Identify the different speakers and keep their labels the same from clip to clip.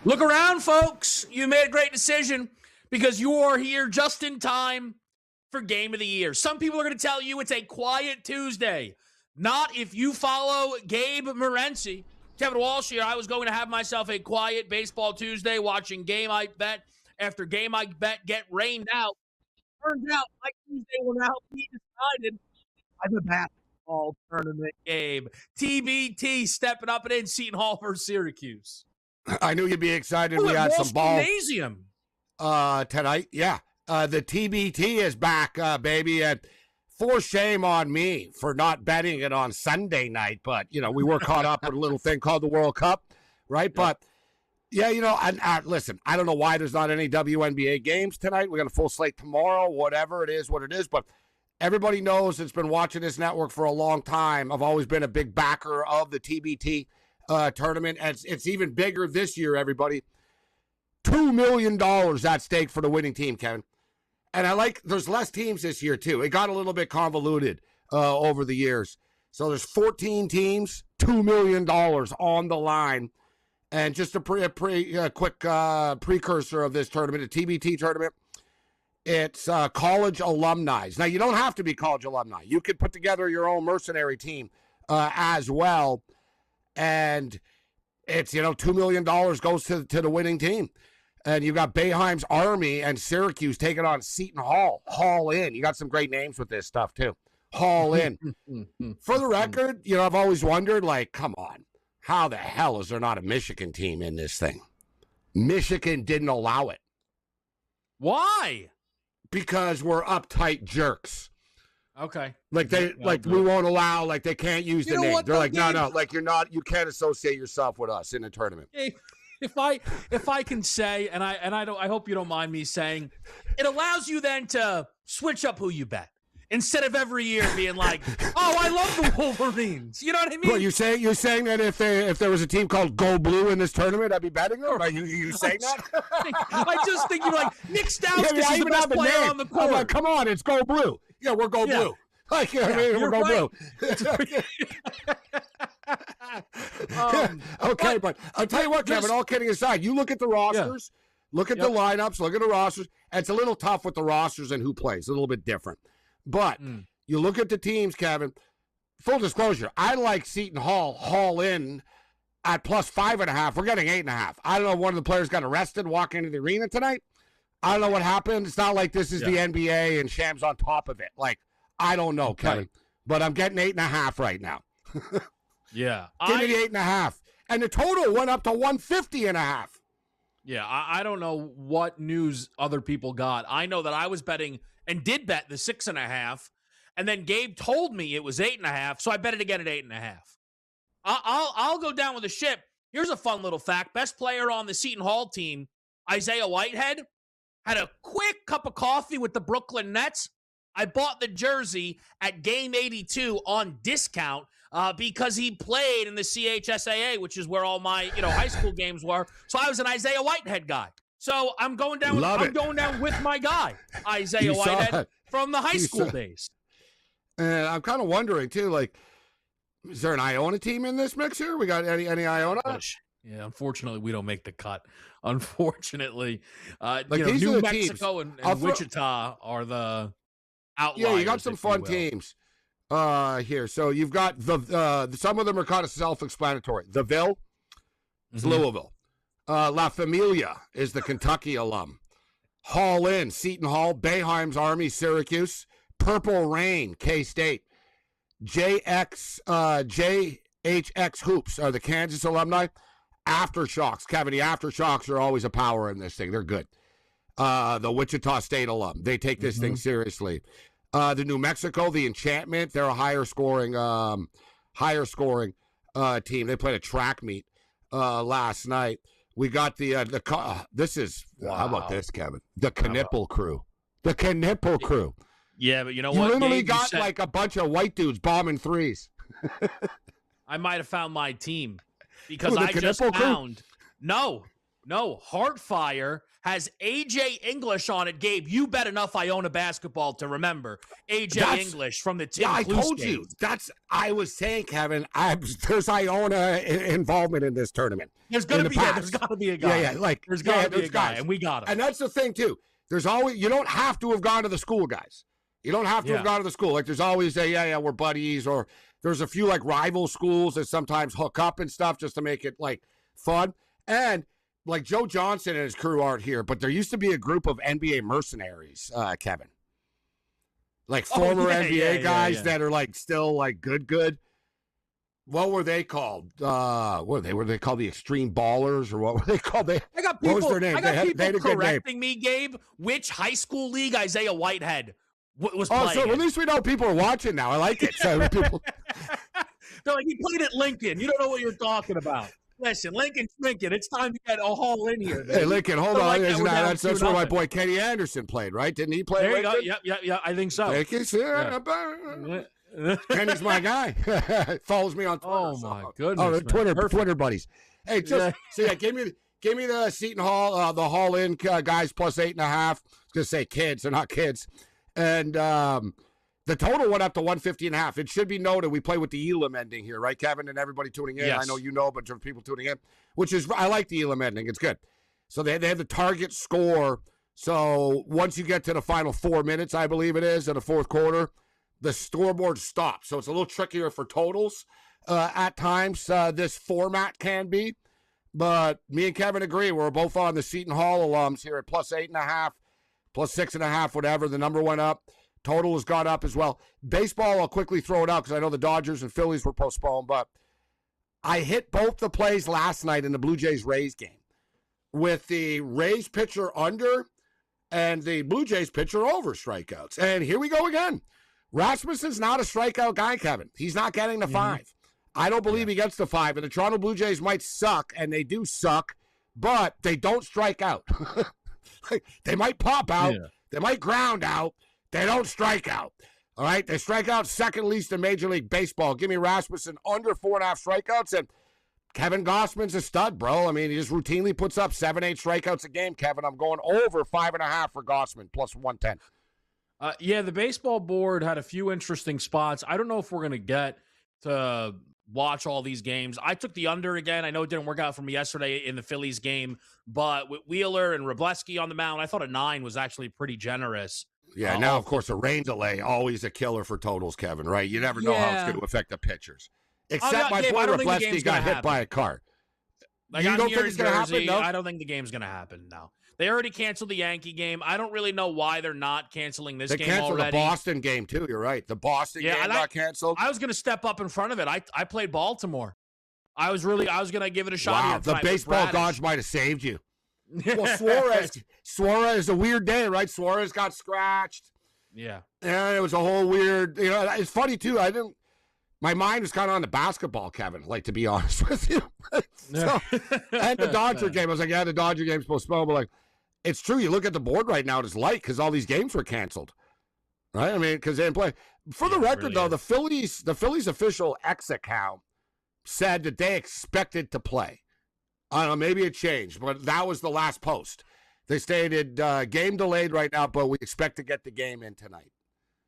Speaker 1: Look around, folks. You made a great decision because you are here just in time for Game of the Year. Some people are going to tell you it's a quiet Tuesday. Not if you follow Gabe Morency. Kevin Walsh here. I was going to have myself a quiet baseball Tuesday watching Game I Bet after Game I Bet get rained out. Turns out my Tuesday will now be decided by the basketball tournament game. TBT stepping up and in Seton Hall versus Syracuse.
Speaker 2: I knew you'd be excited. We had some ball
Speaker 1: Gymnasium
Speaker 2: tonight. Yeah. The TBT is back, baby. And for shame on me for not betting it on Sunday night. But, we were caught up with a little thing called the World Cup, right? Yep. But, yeah, listen, I don't know why there's not any WNBA games tonight. We got a full slate tomorrow, whatever it is, what it is. But everybody knows that's been watching this network for a long time. I've always been a big backer of the TBT tournament. It's even bigger this year, everybody. $2 million at stake for the winning team, Kevin. And there's less teams this year, too. It got a little bit convoluted over the years. So there's 14 teams, $2 million on the line. And just a quick precursor of this tournament, the TBT tournament, it's college alumni. Now, you don't have to be college alumni. You could put together your own mercenary team as well. And it's, $2 million goes to the winning team. And you've got Boeheim's Army and Syracuse taking on Seton Hall. Hall in. You got some great names with this stuff, too. Hall in. For the record, I've always wondered, come on. How the hell is there not a Michigan team in this thing? Michigan didn't allow it.
Speaker 1: Why?
Speaker 2: Because we're uptight jerks.
Speaker 1: Okay.
Speaker 2: We won't allow, they can't use the name. They're like, no, you can't associate yourself with us in a tournament.
Speaker 1: If I can say, and I hope you don't mind me saying, it allows you then to switch up who you bet instead of every year being like, oh, I love the Wolverines. You know what I mean?
Speaker 2: Well, you're saying that if there was a team called Go Blue in this tournament, I'd be betting them? Are you saying that?
Speaker 1: I just think you're like, Nick Stauskas is the best player on the court.
Speaker 2: I'm like, come on, it's Go Blue. Yeah, we're Go Blue. We're Go Blue. Okay, but I'll tell you what, Kevin, all kidding aside, you look at the rosters, look at the lineups, look at the rosters, and it's a little tough with the rosters and who plays, a little bit different. But you look at the teams, Kevin, full disclosure, I like Seton Hall in at plus 5.5. We're getting 8.5. I don't know if one of the players got arrested walking into the arena tonight. I don't know what happened. It's not like this is the NBA and Sham's on top of it. I don't know, Kevin, but I'm getting 8.5 right now.
Speaker 1: Yeah.
Speaker 2: Give me the 8.5. And the total went up to 150.5.
Speaker 1: Yeah, I don't know what news other people got. I know that I was betting and did bet the 6.5, and then Gabe told me it was 8.5, so I bet it again at 8.5. I'll go down with the ship. Here's a fun little fact. Best player on the Seton Hall team, Isaiah Whitehead, had a quick cup of coffee with the Brooklyn Nets. I bought the jersey at Game 82 on discount because he played in the CHSAA, which is where all my high school games were. So I was an Isaiah Whitehead guy. So I'm going down. Going down with my guy, Isaiah Whitehead, from the high school days.
Speaker 2: And I'm kind of wondering too, is there an Iona team in this mix here? We got any Iona?
Speaker 1: Yeah, unfortunately, we don't make the cut. Unfortunately,
Speaker 2: New
Speaker 1: Mexico and Wichita are the outliers.
Speaker 2: Yeah, you got some fun teams here. So you've got some of them are kind of self-explanatory. The Ville is Louisville. La Familia is the Kentucky alum. Hall in, Seton Hall, Boeheim's Army, Syracuse. Purple Rain, K-State. JHX Hoops are the Kansas alumni. Aftershocks, Kevin, the Aftershocks are always a power in this thing. They're good. The Wichita State alum. They take this thing seriously. The New Mexico, the Enchantment, they're a higher scoring team. They played a track meet last night. We got how about this, Kevin? The Knipple Crew. The Knipple Crew.
Speaker 1: Yeah, but you know
Speaker 2: what?
Speaker 1: You
Speaker 2: literally got a bunch of white dudes bombing threes. I
Speaker 1: might have found my team because I just found. No, No, Heartfire has AJ English on it. Gabe, you bet enough I own a basketball to remember AJ English from the Tim
Speaker 2: I
Speaker 1: Cluse
Speaker 2: told
Speaker 1: game.
Speaker 2: you. I was saying, Kevin, there's Iona involvement in this tournament.
Speaker 1: There's got to be a guy.
Speaker 2: Yeah.
Speaker 1: There's got to be a guy, and we got him.
Speaker 2: And that's the thing, too. There's always, you don't have to have gone to the school, guys. You don't have to have gone to the school. Like, there's always we're buddies, or there's a few, like, rival schools that sometimes hook up and stuff just to make it, like, fun. And, like, Joe Johnson and his crew aren't here, but there used to be a group of NBA mercenaries, Kevin. Like, former NBA guys that are, like, still, like, good. What were they called? Were they called the Extreme Ballers, or what were they called?
Speaker 1: I got people,
Speaker 2: what was their name?
Speaker 1: I got
Speaker 2: they had
Speaker 1: people correcting me, Gabe, which high school league Isaiah Whitehead was playing.
Speaker 2: So at least we know people are watching now. I like it. So people...
Speaker 1: They're like, he played at Lincoln. You don't know what you're talking about. Listen, Lincoln's Lincoln. It's time to get a haul in here. Baby.
Speaker 2: Hey, Lincoln, hold on.
Speaker 1: Like
Speaker 2: that's where my boy Kenny Anderson played, right? Didn't he play?
Speaker 1: There you
Speaker 2: Lincoln?
Speaker 1: go. Yeah. I think so.
Speaker 2: Kenny's my guy. Follows me on Twitter.
Speaker 1: Oh my goodness.
Speaker 2: Twitter buddies. Hey, give me the Seton Hall, the Hall in guys plus 8.5. I was gonna say kids, they're not kids, and the total went up to 150.5. It should be noted we play with the Elam ending here, right, Kevin, and everybody tuning in.
Speaker 1: Yes.
Speaker 2: I know you know, but for people tuning in, which is I like the Elam ending. It's good. So they have the target score. So once you get to the final 4 minutes, I believe it is, in the fourth quarter, the scoreboard stops. So it's a little trickier for totals at times. This format can be. But me and Kevin agree. We're both on the Seton Hall alums here at plus 8.5, plus 6.5, whatever. The number went up. Total has gone up as well. Baseball, I'll quickly throw it out because I know the Dodgers and Phillies were postponed. But I hit both the plays last night in the Blue Jays-Rays game with the Rays pitcher under and the Blue Jays pitcher over strikeouts. And here we go again. Rasmussen's not a strikeout guy, Kevin. He's not getting the 5. I don't believe he gets the 5. And the Toronto Blue Jays might suck, and they do suck, but they don't strike out. They might pop out. Yeah. They might ground out. They don't strike out. All right? They strike out second least in Major League Baseball. Give me Rasmussen under 4.5 strikeouts. And Kevin Gossman's a stud, bro. I mean, he just routinely puts up 7-8 strikeouts a game, Kevin. I'm going over 5.5 for Gossman, plus 110.
Speaker 1: The baseball board had a few interesting spots. I don't know if we're going to get to watch all these games. I took the under again. I know it didn't work out for me yesterday in the Phillies game, but with Wheeler and Wroblewski on the mound, I thought a 9 was actually pretty generous.
Speaker 2: Yeah, now, of course, a rain delay, always a killer for totals, Kevin, right? You never know how it's going to affect the pitchers. Except my boy Wroblewski got hit by a car.
Speaker 1: Like, you don't think it's going to happen? No? I don't think the game's going to happen, no. They already canceled the Yankee game. I don't really know why they're not canceling this game already. They canceled the
Speaker 2: Boston game, too. You're right. The Boston game got canceled.
Speaker 1: I was going to step up in front of it. I played Baltimore. I was going to give it a shot.
Speaker 2: Wow, the baseball gods might have saved you. Well, Suarez, a weird day, right? Suarez got scratched.
Speaker 1: Yeah.
Speaker 2: And it was a whole weird, it's funny, too. My mind was kind of on the basketball, Kevin, like, to be honest with you. And the Dodger game, I was like, the Dodger game's postponed, but, like, it's true. You look at the board right now, it's light because all these games were canceled, right? I mean, because they didn't play. For the record, though, the Phillies official X account said that they expected to play. I don't know, maybe it changed, but that was the last post. They stated game delayed right now, but we expect to get the game in tonight.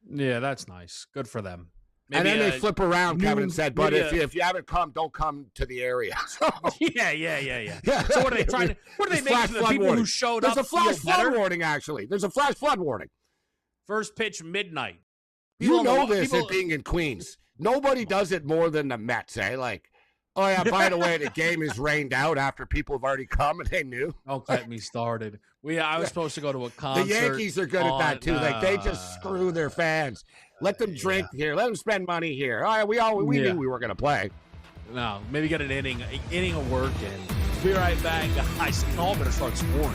Speaker 2: Yeah, that's nice. Good for them. Maybe and then they flip around, Kevin, and said, but if you haven't come, don't come to the area. So, yeah. So what are they trying to, what are they making the people who showed up? There's a flash flood warning, actually. There's a flash flood warning. First pitch, midnight. You know this, it being in Queens. Nobody does it more than the Mets, eh? Like, oh, yeah, by the way, the game is rained out after people have already come and they knew. Don't get me started. I was supposed to go to a concert. The Yankees are good at that, too. Like, they just screw their fans. Let them drink here. Let them spend money here. All right, we knew we were going to play. No, maybe get an inning of work in. Be right back, guys. All better start scoring.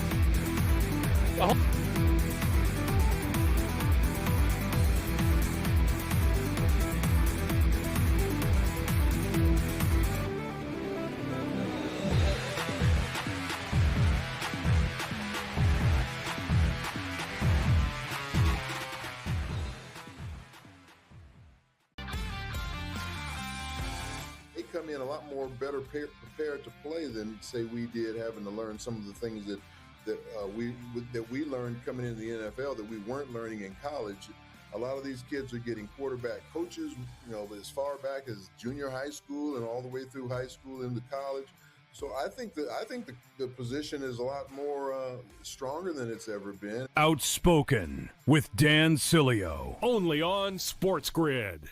Speaker 3: Come in a lot more better prepared to play than, say, we did, having to learn some of the things that we learned coming into the NFL that we weren't learning in college. A lot of these kids are getting quarterback coaches, as far back as junior high school and all the way through high school into college. So I think the position is a lot more stronger than it's ever been.
Speaker 4: Outspoken with Dan Cilio, only on SportsGrid.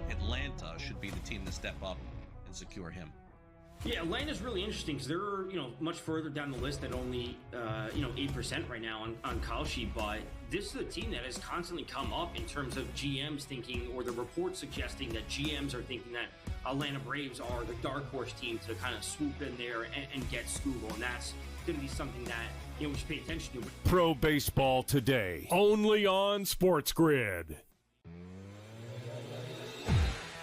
Speaker 5: Atlanta should be the team to step up and secure him.
Speaker 6: Yeah, Atlanta's really interesting because they're, much further down the list at only, 8% right now on Call Sheet. But this is a team that has constantly come up in terms of GMs thinking, or the reports suggesting that GMs are thinking that Atlanta Braves are the dark horse team to kind of swoop in there and get Scoogle. And that's going to be something that, we should pay attention to.
Speaker 4: Pro Baseball Today, only on SportsGrid.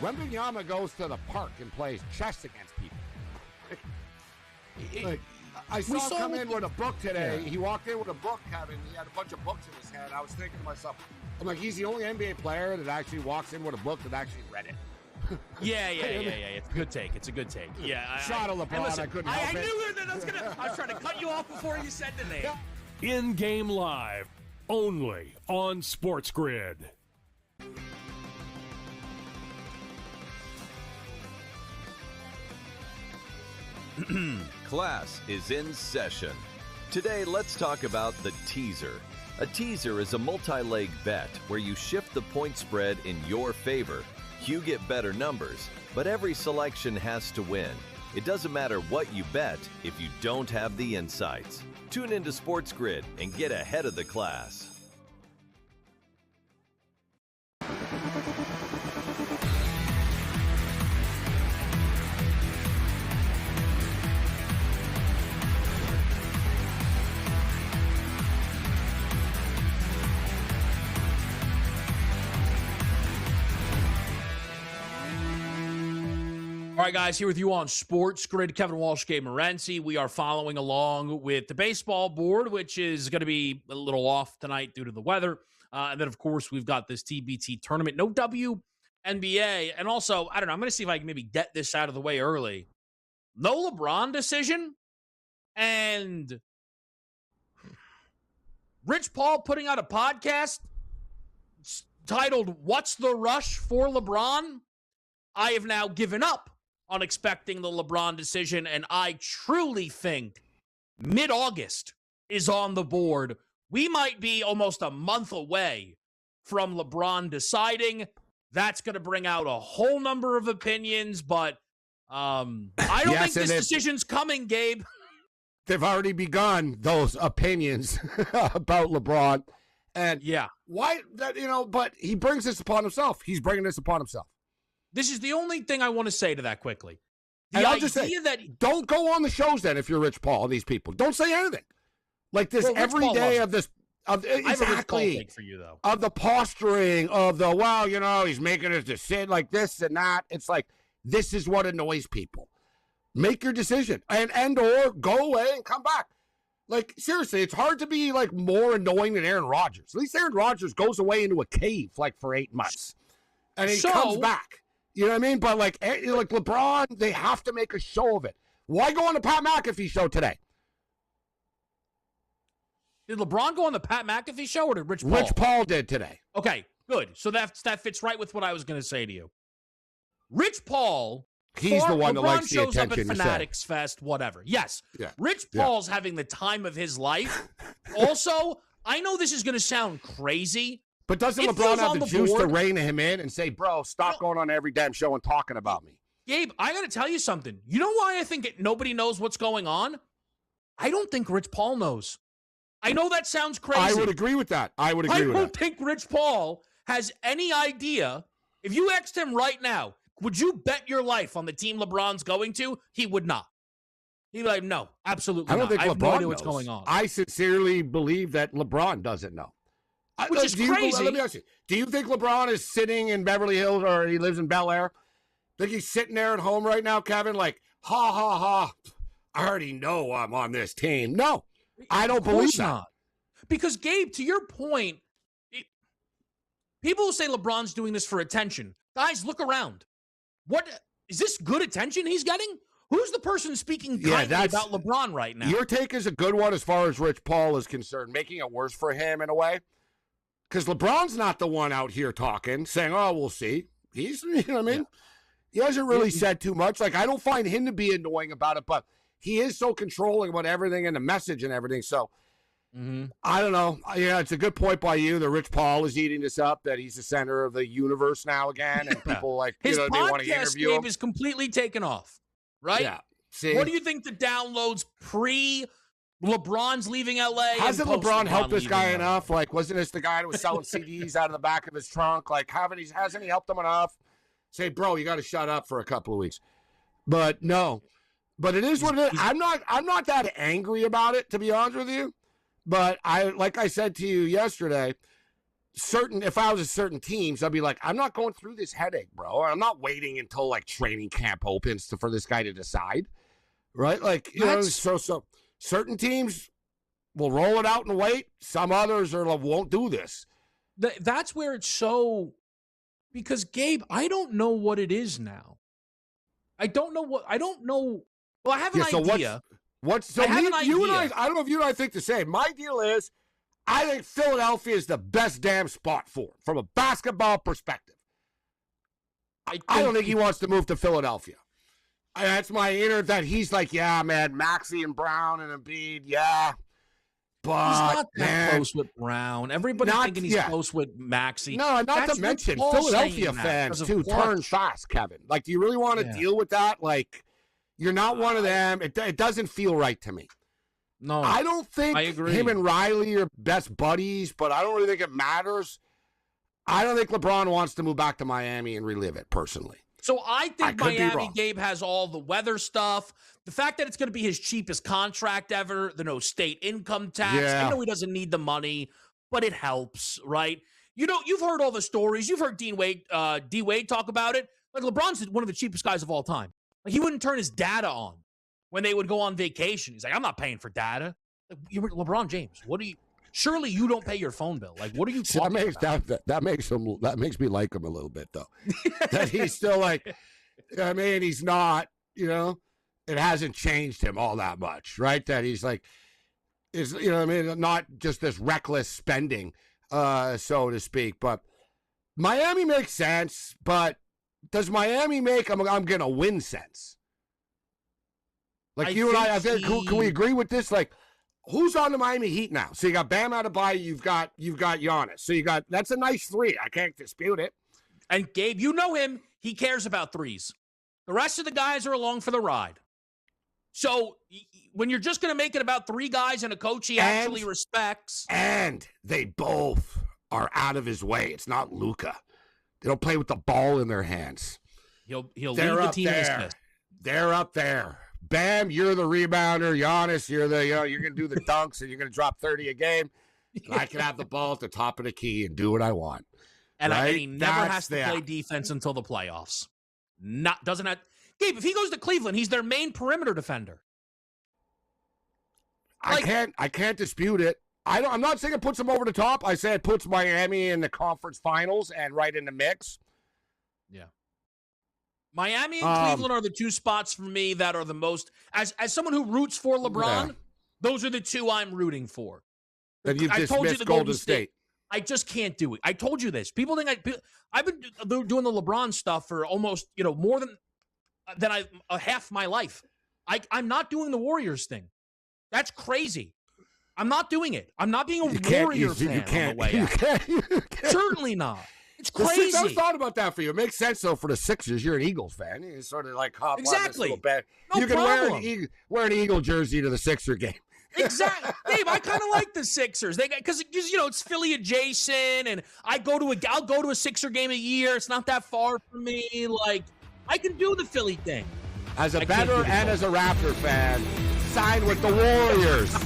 Speaker 2: Wembanyama goes to the park and plays chess against people. I saw him come in with a book today. Yeah. He walked in with a book, Kevin. He had a bunch of books in his hand. I was thinking to myself, I'm like, he's the only NBA player that actually walks in with a book that actually read it.
Speaker 1: Yeah. It's a good take. Yeah.
Speaker 2: Shot of LeBron.
Speaker 1: Listen,
Speaker 2: I couldn't help it.
Speaker 1: I knew that I was trying to cut you off before you said the name.
Speaker 4: In-game live, only on SportsGrid.
Speaker 7: Class is in session. Today, let's talk about the teaser. A teaser is a multi-leg bet where you shift the point spread in your favor. You get better numbers, but every selection has to win. It doesn't matter what you bet if you don't have the insights. Tune into SportsGrid and get ahead of the class.
Speaker 1: All right, guys, here with you on SportsGrid, Kevin Walsh, Gabriel Morency. We are following along with the baseball board, which is going to be a little off tonight due to the weather. And then, of course, we've got this TBT tournament. No WNBA. And also, I don't know, I'm going to see if I can maybe get this out of the way early. No LeBron decision. And Rich Paul putting out a podcast titled, "What's the Rush for LeBron?" I have now given up on expecting the LeBron decision, and I truly think mid-August is on the board. We might be almost a month away from LeBron deciding. That's going to bring out a whole number of opinions, but I don't think this decision's coming, Gabe.
Speaker 2: They've already begun those opinions about LeBron. And why that, but he brings this upon himself. He's bringing this upon himself.
Speaker 1: This is the only thing I want to say to that quickly.
Speaker 2: And I'll just say, don't go on the shows then if you're Rich Paul and these people. Don't say anything. Like this every day of this. Exactly.
Speaker 1: I have a Rich Paul take for you, though.
Speaker 2: Of the posturing, of the, he's making his decision like this and that. It's like, this is what annoys people. Make your decision and or go away and come back. Like, seriously, it's hard to be, like, more annoying than Aaron Rodgers. At least Aaron Rodgers goes away into a cave, like, for 8 months. And he comes back. You know what I mean? But, like LeBron, they have to make a show of it. Why go on the Pat McAfee show today?
Speaker 1: Did LeBron go on the Pat McAfee show, or did Rich Paul?
Speaker 2: Rich Paul did today.
Speaker 1: Okay, good. So that fits right with what I was going to say to you. Rich Paul,
Speaker 2: he's the one that likes the attention.
Speaker 1: LeBron shows up at Fanatics Fest, whatever. Yes. Yeah. Rich Paul's having the time of his life. Also, I know this is going to sound crazy,
Speaker 2: but doesn't LeBron have the juice to rein him in and say, bro, stop going on every damn show and talking about me?
Speaker 1: Gabe, I got to tell you something. You know why I think nobody knows what's going on? I don't think Rich Paul knows. I know that sounds crazy.
Speaker 2: I would agree with that. I
Speaker 1: don't think Rich Paul has any idea. If you asked him right now, would you bet your life on the team LeBron's going to? He would not. He'd be like, no, absolutely not. I have no idea what's going on.
Speaker 2: I sincerely believe that LeBron doesn't know.
Speaker 1: Which is crazy.
Speaker 2: Let me ask you, do you think LeBron is sitting in Beverly Hills or he lives in Bel Air? Think he's sitting there at home right now, Kevin, like, ha, ha, ha, I already know I'm on this team. No, I don't believe that. Not.
Speaker 1: Because, Gabe, to your point, people who say LeBron's doing this for attention, guys, look around. What is this good attention he's getting? Who's the person speaking kindly about LeBron right now?
Speaker 2: Your take is a good one as far as Rich Paul is concerned, making it worse for him in a way. Because LeBron's not the one out here talking, saying, oh, we'll see. He's, you know what I mean? Yeah. He hasn't really said too much. Like, I don't find him to be annoying about it, but he is so controlling about everything and the message and everything. So, I don't know. Yeah, it's a good point by you that Rich Paul is eating this up, that he's the center of the universe now again, and people like,
Speaker 1: his
Speaker 2: they want to interview him.
Speaker 1: Is completely taken off, right?
Speaker 2: Yeah. See?
Speaker 1: What do you think the downloads LeBron's leaving LA?
Speaker 2: Hasn't LeBron helped this guy enough? Like, wasn't this the guy that was selling CDs out of the back of his trunk? Like, hasn't he helped him enough? Say, bro, you got to shut up for a couple of weeks. But no. But it is what it is. I'm not that angry about it, to be honest with you. But like I said to you yesterday, if I was at certain teams, I'd be like, I'm not going through this headache, bro. I'm not waiting until like training camp opens for this guy to decide. Right? Like, you know, so certain teams will roll it out and wait. Some others won't do this.
Speaker 1: That's where it's so, because Gabe, I don't know what it is now. I don't know. Well, I have an idea.
Speaker 2: I don't know if you and I think the same. My deal is, I think Philadelphia is the best damn spot for him from a basketball perspective. I don't think he wants to move to Philadelphia. That's my inner that he's like, yeah, man, Maxey and Brown and Embiid, yeah. But
Speaker 1: he's not that close with Brown. Everybody thinking he's close with Maxey.
Speaker 2: No, not to mention Philadelphia fans too turn fast, Kevin. Like, do you really want to deal with that? Like, you're not one of them. It doesn't feel right to me.
Speaker 1: No,
Speaker 2: I don't think him and Riley are best buddies, but I don't really think it matters. I don't think LeBron wants to move back to Miami and relive it personally.
Speaker 1: So I think Miami, Gabe, has all the weather stuff. The fact that it's going to be his cheapest contract ever, the no state income tax.
Speaker 2: Yeah.
Speaker 1: I know he doesn't need the money, but it helps, right? You know, you've heard all the stories. You've heard D. Wade talk about it. Like, LeBron's one of the cheapest guys of all time. Like, he wouldn't turn his data on when they would go on vacation. He's like, I'm not paying for data. Like, you're LeBron James. Surely you don't pay your phone bill. Like, what are you talking about?
Speaker 2: That makes me like him a little bit, though. That he's still like, I mean, he's not, you know, it hasn't changed him all that much, right? That he's like, you know what I mean? Not just this reckless spending, so to speak. But Miami makes sense, but does Miami make I'm going to win sense? Like, you and I think, can we agree with this? Like, who's on the Miami Heat now? So you got Bam Adebayo, you've got Giannis. So that's a nice three. I can't dispute it.
Speaker 1: And Gabe, you know him. He cares about threes. The rest of the guys are along for the ride. So when you're just going to make it about three guys and a coach he actually respects.
Speaker 2: And they both are out of his way. It's not Luka. They don't play with the ball in their hands.
Speaker 1: He'll lead the team in assist.
Speaker 2: They're up there. Bam, you're the rebounder. Giannis, you're going to do the dunks and you're going to drop 30 a game. I can have the ball at the top of the key and do what I want.
Speaker 1: And he never has to play defense until the playoffs. Gabe, if he goes to Cleveland, he's their main perimeter defender.
Speaker 2: I can't dispute it. I'm not saying it puts them over the top. I say it puts Miami in the conference finals and right in the mix.
Speaker 1: Yeah. Miami and Cleveland are the two spots for me that are the most, as someone who roots for LeBron, those are the two I'm rooting for.
Speaker 2: Then you dismissed Golden State.
Speaker 1: I just can't do it. I told you this. People think I've been doing the LeBron stuff for almost, more than half my life. I'm not doing the Warriors thing. That's crazy. I'm not doing it. I'm not being a Warrior fan on the way out. Certainly not. It's crazy.
Speaker 2: I thought about that for you. It makes sense, though, for the Sixers. You're an Eagles fan. You sort of like hop on this little bit.
Speaker 1: No
Speaker 2: you can
Speaker 1: problem.
Speaker 2: wear an Eagle jersey to the Sixer game.
Speaker 1: Exactly. Dave, I kind of like the Sixers. Because it's Philly adjacent, and I'll go to a Sixer game a year. It's not that far from me. Like, I can do the Philly thing.
Speaker 2: As a better and as a Raptor fan, sign with the Warriors.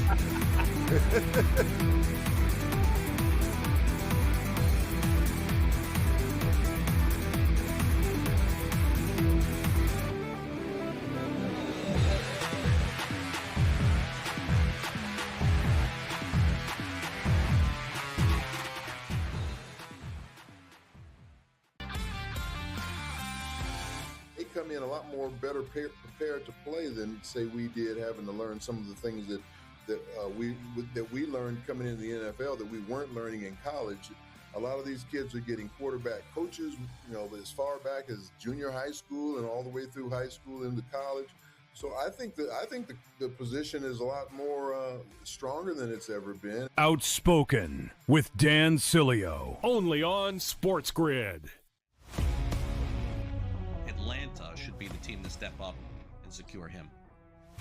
Speaker 3: lot more better prepared to play than say we did, having to learn some of the things that we learned coming into the NFL that we weren't learning in college. A lot of these kids are getting quarterback coaches, as far back as junior high school and all the way through high school into college. So I think the position is a lot more stronger than it's ever been.
Speaker 4: Outspoken with Dan Cilio, only on SportsGrid.
Speaker 5: Atlanta should be the team to step up and secure him.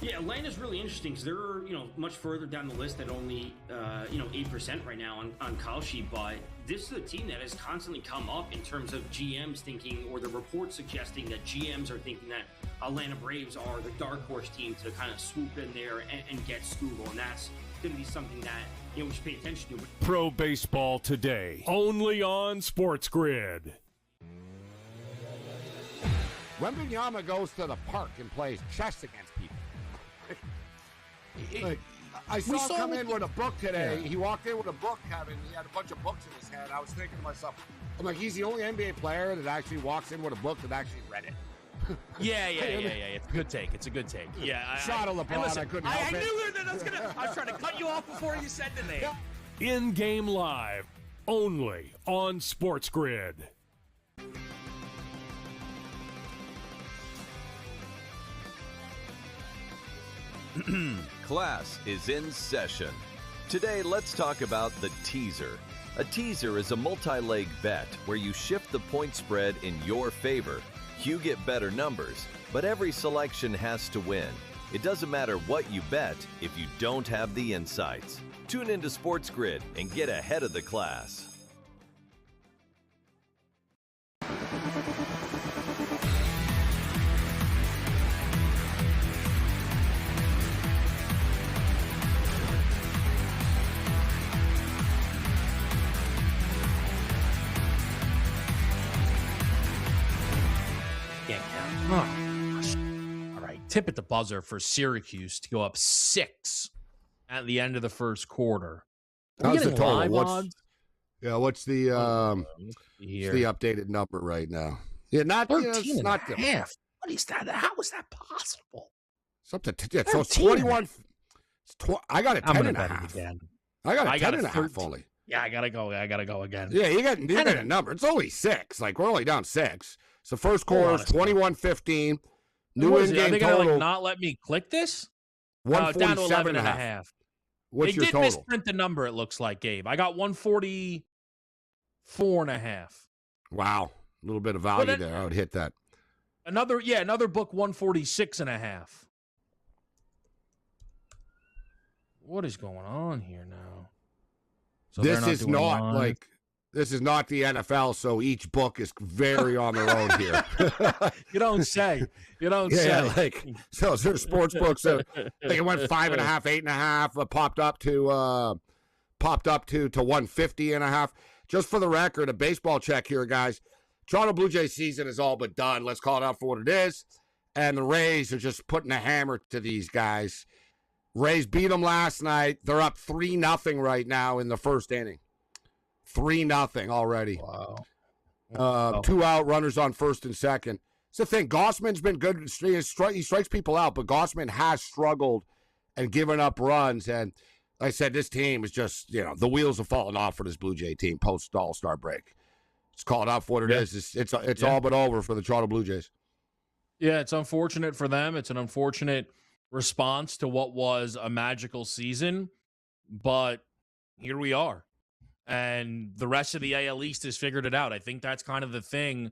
Speaker 6: Yeah, Atlanta's really interesting because they're, much further down the list at only, 8% right now on call sheet. But this is a team that has constantly come up in terms of GMs thinking, or the reports suggesting that GMs are thinking that Atlanta Braves are the dark horse team to kind of swoop in there and get Scoogle. And that's going to be something that, we should pay attention to.
Speaker 4: Pro Baseball Today, only on SportsGrid.
Speaker 2: Wembanyama goes to the park and plays chess against people. Like, I saw him come in with a book today. Yeah. He walked in with a book, Kevin. He had a bunch of books in his hand. I was thinking to myself, I'm like, he's the only NBA player that actually walks in with a book that actually read it.
Speaker 1: Yeah. It's a good take. It's a good take. Yeah.
Speaker 2: Shot of LeBron. Listen, I couldn't help it.
Speaker 1: I knew that I was trying to cut you off before you said the name.
Speaker 4: In-game live, only on SportsGrid.
Speaker 7: Class is in session. Today, let's talk about the teaser. A teaser is a multi-leg bet where you shift the point spread in your favor. You get better numbers, but every selection has to win. It doesn't matter what you bet if you don't have the insights. Tune into SportsGrid and get ahead of the class.
Speaker 1: All right, tip at the buzzer for Syracuse to go up 6 at the end of the first quarter.
Speaker 2: How's the total? What's the updated number right now? Yeah, not
Speaker 1: 13 and a half. What is that? How is that possible?
Speaker 2: It's up to so it's 21. I got a 10 and a half. I got a 10 and a half only.
Speaker 1: Yeah, I gotta go again.
Speaker 2: Yeah, you got a number. It's only 6. Like, we're only down 6. So first quarter is 21-15. New in-game
Speaker 1: Are they
Speaker 2: total.
Speaker 1: gonna not let me click this? Down to 11 and a half.
Speaker 2: What's your total?
Speaker 1: They did misprint the number, it looks like, Gabe. I got 144 and a half.
Speaker 2: Wow. A little bit of value there. I would hit that.
Speaker 1: Another book, 146 and a half. What is going on here now?
Speaker 2: So this is not the NFL, so each book is very on their own here.
Speaker 1: You don't say.
Speaker 2: Say. So there's sports books that I think it went 5.5, 8.5, popped up to 150.5. Just for the record, a baseball check here, guys. Toronto Blue Jays season is all but done. Let's call it out for what it is. And the Rays are just putting a hammer to these guys. Rays beat them last night. They're up 3-0 right now in the first inning. 3-0 already.
Speaker 1: Wow.
Speaker 2: 2 out, runners on first and second. It's the thing. Gossman's been good. He strikes people out, but Gossman has struggled and given up runs. And like I said, this team is just, the wheels have fallen off for this Blue Jay team post All-Star break. It's called out for what it is. It's all but over for the Toronto Blue Jays.
Speaker 1: Yeah, it's unfortunate for them. It's an unfortunate response to what was a magical season, but here we are. And the rest of the AL East has figured it out. I think that's kind of the thing.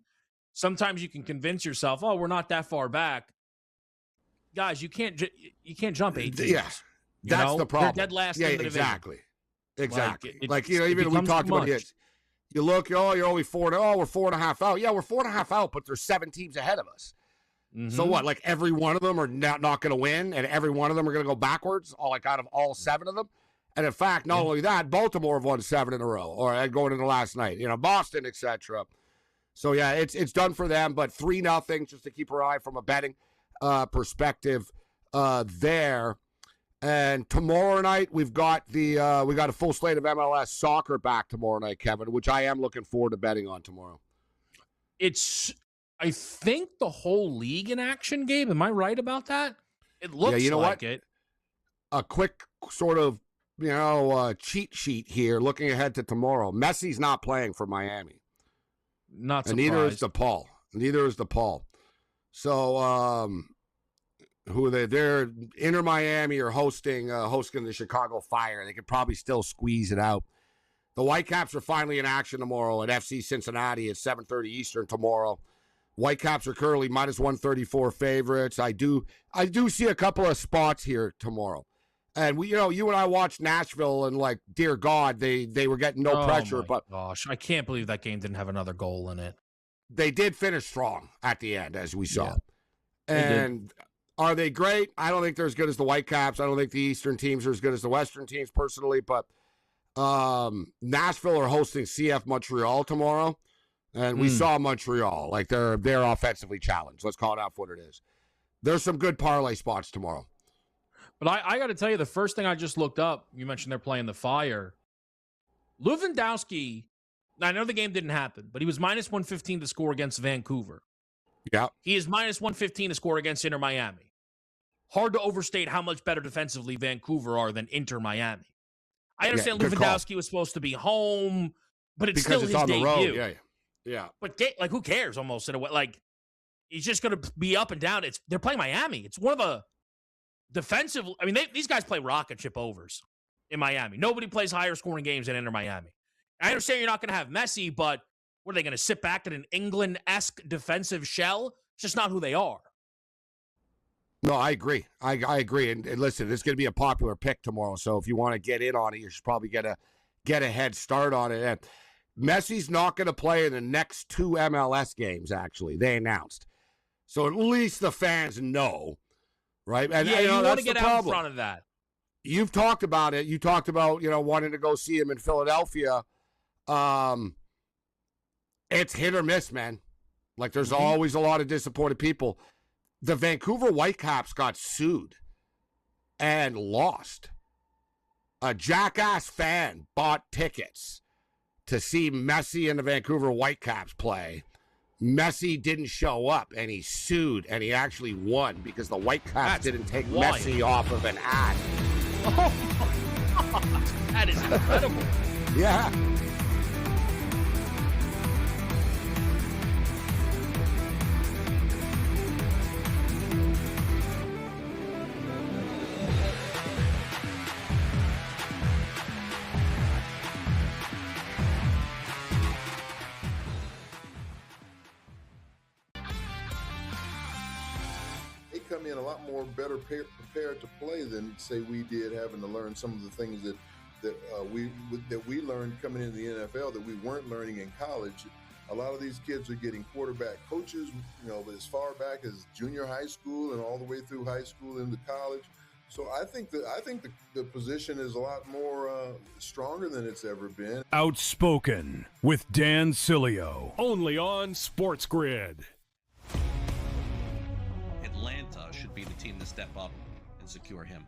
Speaker 1: Sometimes you can convince yourself, we're not that far back. Guys, you can't jump 8 teams.
Speaker 2: Yeah, that's the problem.
Speaker 1: They're dead last in the division.
Speaker 2: Exactly. Even we talked about it. You look, you're only 4. We're 4.5 out. Yeah, we're 4.5 out, but there's 7 teams ahead of us. Mm-hmm. So what? Like, every one of them are not going to win, and every one of them are going to go backwards. Out of all 7 of them. And in fact, not only that, Baltimore have won 7 in a row, or going into last night. Boston, etc. So yeah, it's done for them. But 3-0, just to keep our eye from a betting perspective there. And tomorrow night we've got a full slate of MLS soccer back tomorrow night, Kevin, which I am looking forward to betting on tomorrow.
Speaker 1: It's I think the whole league in action, Gabe. Am I right about that? It looks
Speaker 2: you know
Speaker 1: like
Speaker 2: what?
Speaker 1: it.
Speaker 2: A quick sort of, cheat sheet here, looking ahead to tomorrow. Messi's not playing for Miami.
Speaker 1: Not surprised.
Speaker 2: And neither is DePaul. So, who are they? They're Inter Miami are hosting the Chicago Fire. They could probably still squeeze it out. The Whitecaps are finally in action tomorrow at FC Cincinnati at 7:30 Eastern tomorrow. Whitecaps are currently minus 134 favorites. I do see a couple of spots here tomorrow. And you and I watched Nashville, and like, dear God, they were getting no pressure. But
Speaker 1: gosh, I can't believe that game didn't have another goal in it.
Speaker 2: They did finish strong at the end, as we saw.
Speaker 1: Yeah,
Speaker 2: and are they great? I don't think they're as good as the Whitecaps. I don't think the Eastern teams are as good as the Western teams, personally. But Nashville are hosting CF Montreal tomorrow. And we saw Montreal. Like, they're offensively challenged. Let's call it out for what it is. There's some good parlay spots tomorrow.
Speaker 1: But I got to tell you, the first thing I just looked up, you mentioned they're playing the Fire. Lewandowski, I know the game didn't happen, but he was minus 115 to score against Vancouver.
Speaker 2: Yeah.
Speaker 1: He is minus 115 to score against Inter Miami. Hard to overstate how much better defensively Vancouver are than Inter Miami. I understand Lewandowski was supposed to be home, but it's
Speaker 2: because
Speaker 1: still
Speaker 2: it's
Speaker 1: his
Speaker 2: on
Speaker 1: debut.
Speaker 2: the road. Yeah.
Speaker 1: But who cares? Almost in a way, like, he's just going to be up and down. They're playing Miami. It's one of the defensive. I mean, these guys play rocket ship overs in Miami. Nobody plays higher scoring games than Inter Miami. I understand you're not going to have Messi, but what are they going to sit back in an England-esque defensive shell? It's just not who they are.
Speaker 2: No, I agree. I agree. And listen, it's going to be a popular pick tomorrow. So if you want to get in on it, you should probably get a head start on it. And Messi's not going to play in the next 2 MLS games, actually. They announced. So at least the fans know, right? And
Speaker 1: you want
Speaker 2: that's
Speaker 1: to get
Speaker 2: the
Speaker 1: out
Speaker 2: problem.
Speaker 1: in front of that.
Speaker 2: You've talked about it. You talked about, wanting to go see him in Philadelphia. It's hit or miss, man. Like, there's always a lot of disappointed people. The Vancouver Whitecaps got sued and lost. A jackass fan bought tickets to see Messi and the Vancouver Whitecaps play. Messi didn't show up, and he sued, and he actually won because the Whitecaps didn't take Messi off of an ad.
Speaker 1: Oh, my God. That is incredible.
Speaker 2: Yeah.
Speaker 3: Come in a lot more better prepared to play than, say, we did, having to learn some of the things that we learned coming into the NFL that we weren't learning in college. A lot of these kids are getting quarterback coaches, as far back as junior high school and all the way through high school into college. So I think the position is a lot more stronger than it's ever been.
Speaker 4: Outspoken with Dan Cilio, only on SportsGrid.
Speaker 5: Atlanta should be the team to step up and secure him.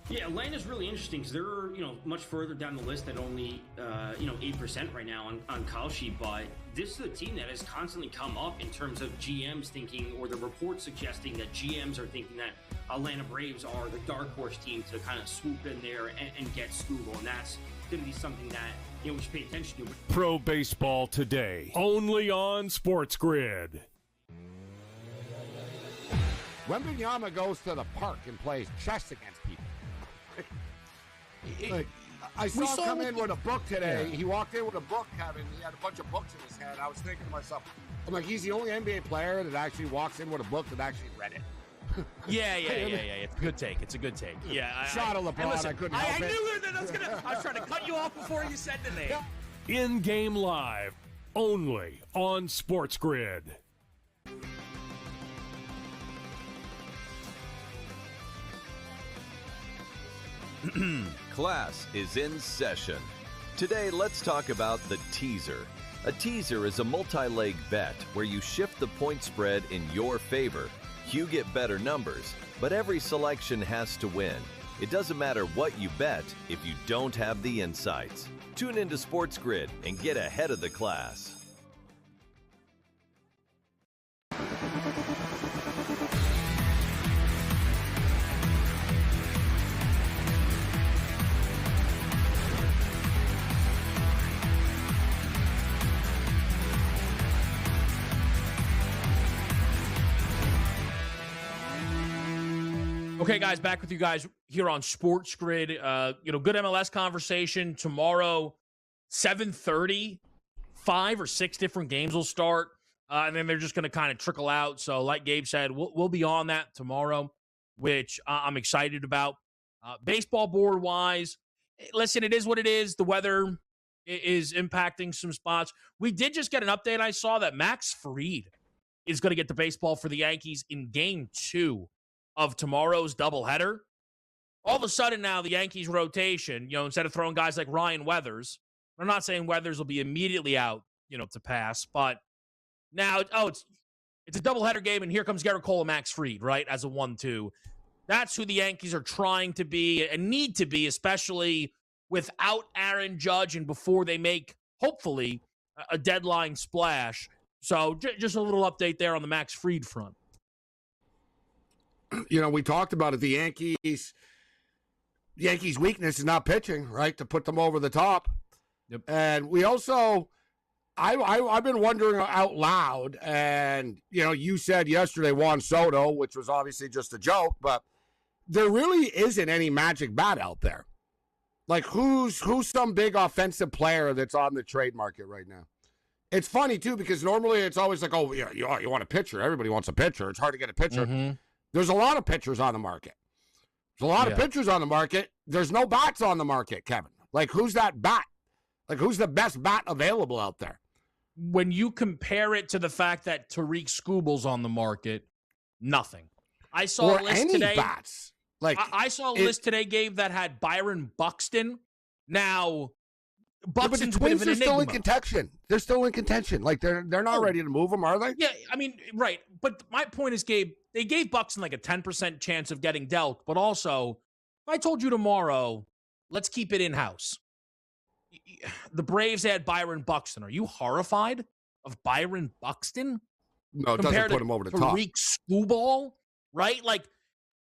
Speaker 6: Yeah, Atlanta's really interesting because they're much further down the list at only 8% right now on Kalshi, but this is a team that has constantly come up in terms of GMs thinking, or the reports suggesting that GMs are thinking that Atlanta Braves are the dark horse team to kind of swoop in there and get Scoogle, and that's going to be something that we should pay attention to.
Speaker 4: Pro Baseball Today, only on SportsGrid.
Speaker 2: Wembanyama goes to the park and plays chess against people. Like, I saw him come in with a book today. Yeah. He walked in with a book, Kevin. He had a bunch of books in his hand. I was thinking to myself, I'm like, he's the only NBA player that actually walks in with a book that actually read it.
Speaker 1: Yeah. It's a good take. Yeah.
Speaker 2: Shot of LeBron. Listen, I couldn't help
Speaker 1: it. I knew that I was trying to cut you off before you said the name.
Speaker 4: In-game live, only on SportsGrid.
Speaker 7: Class is in session. Today, let's talk about the teaser. A teaser is a multi-leg bet where you shift the point spread in your favor. You get better numbers, but every selection has to win. It doesn't matter what you bet if you don't have the insights. Tune into SportsGrid and get ahead of the class.
Speaker 1: Okay, guys, back with you guys here on SportsGrid. Good MLS conversation tomorrow, 7:30. 5 or 6 different games will start, and then they're just going to kind of trickle out. So, like Gabe said, we'll be on that tomorrow, which I'm excited about. Baseball board wise, listen, it is what it is. The weather is impacting some spots. We did just get an update. I saw that Max Fried is going to get the baseball for the Yankees in Game 2 of tomorrow's doubleheader. All of a sudden now the Yankees rotation, instead of throwing guys like Ryan Weathers, I'm not saying Weathers will be immediately out, to pass, but now, it's a doubleheader game, and here comes Garrett Cole and Max Fried, right, as a 1-2. That's who the Yankees are trying to be and need to be, especially without Aaron Judge and before they make, hopefully, a deadline splash. So just a little update there on the Max Fried front.
Speaker 2: We talked about it. The Yankees' weakness is not pitching, right, to put them over the top. Yep. And we also, I've been wondering out loud, and, you said yesterday Juan Soto, which was obviously just a joke, but there really isn't any magic bat out there. Like, who's some big offensive player that's on the trade market right now? It's funny, too, because normally it's always like, oh, yeah, you want a pitcher. Everybody wants a pitcher. It's hard to get a pitcher. Mm-hmm. There's a lot of pitchers on the market. There's a lot of pitchers on the market. There's no bats on the market, Kevin. Like, who's that bat? Like, who's the best bat available out there?
Speaker 1: When you compare it to the fact that Tariq Skubal's on the market, nothing. I saw a list today.
Speaker 2: Bats. Like,
Speaker 1: I saw a list today, Gabe, that had Byron Buxton. Now, Buxton's
Speaker 2: but the Twins are still in contention. They're still in contention. Like, they're not ready to move them, are they?
Speaker 1: Yeah, I mean, right. But my point is, Gabe, they gave Buxton like a 10% chance of getting dealt. But also, if I told you tomorrow, let's keep it in-house. The Braves had Byron Buxton. Are you horrified of Byron Buxton?
Speaker 2: No, it doesn't put him over the top.
Speaker 1: Tariq Skubal, right? Like,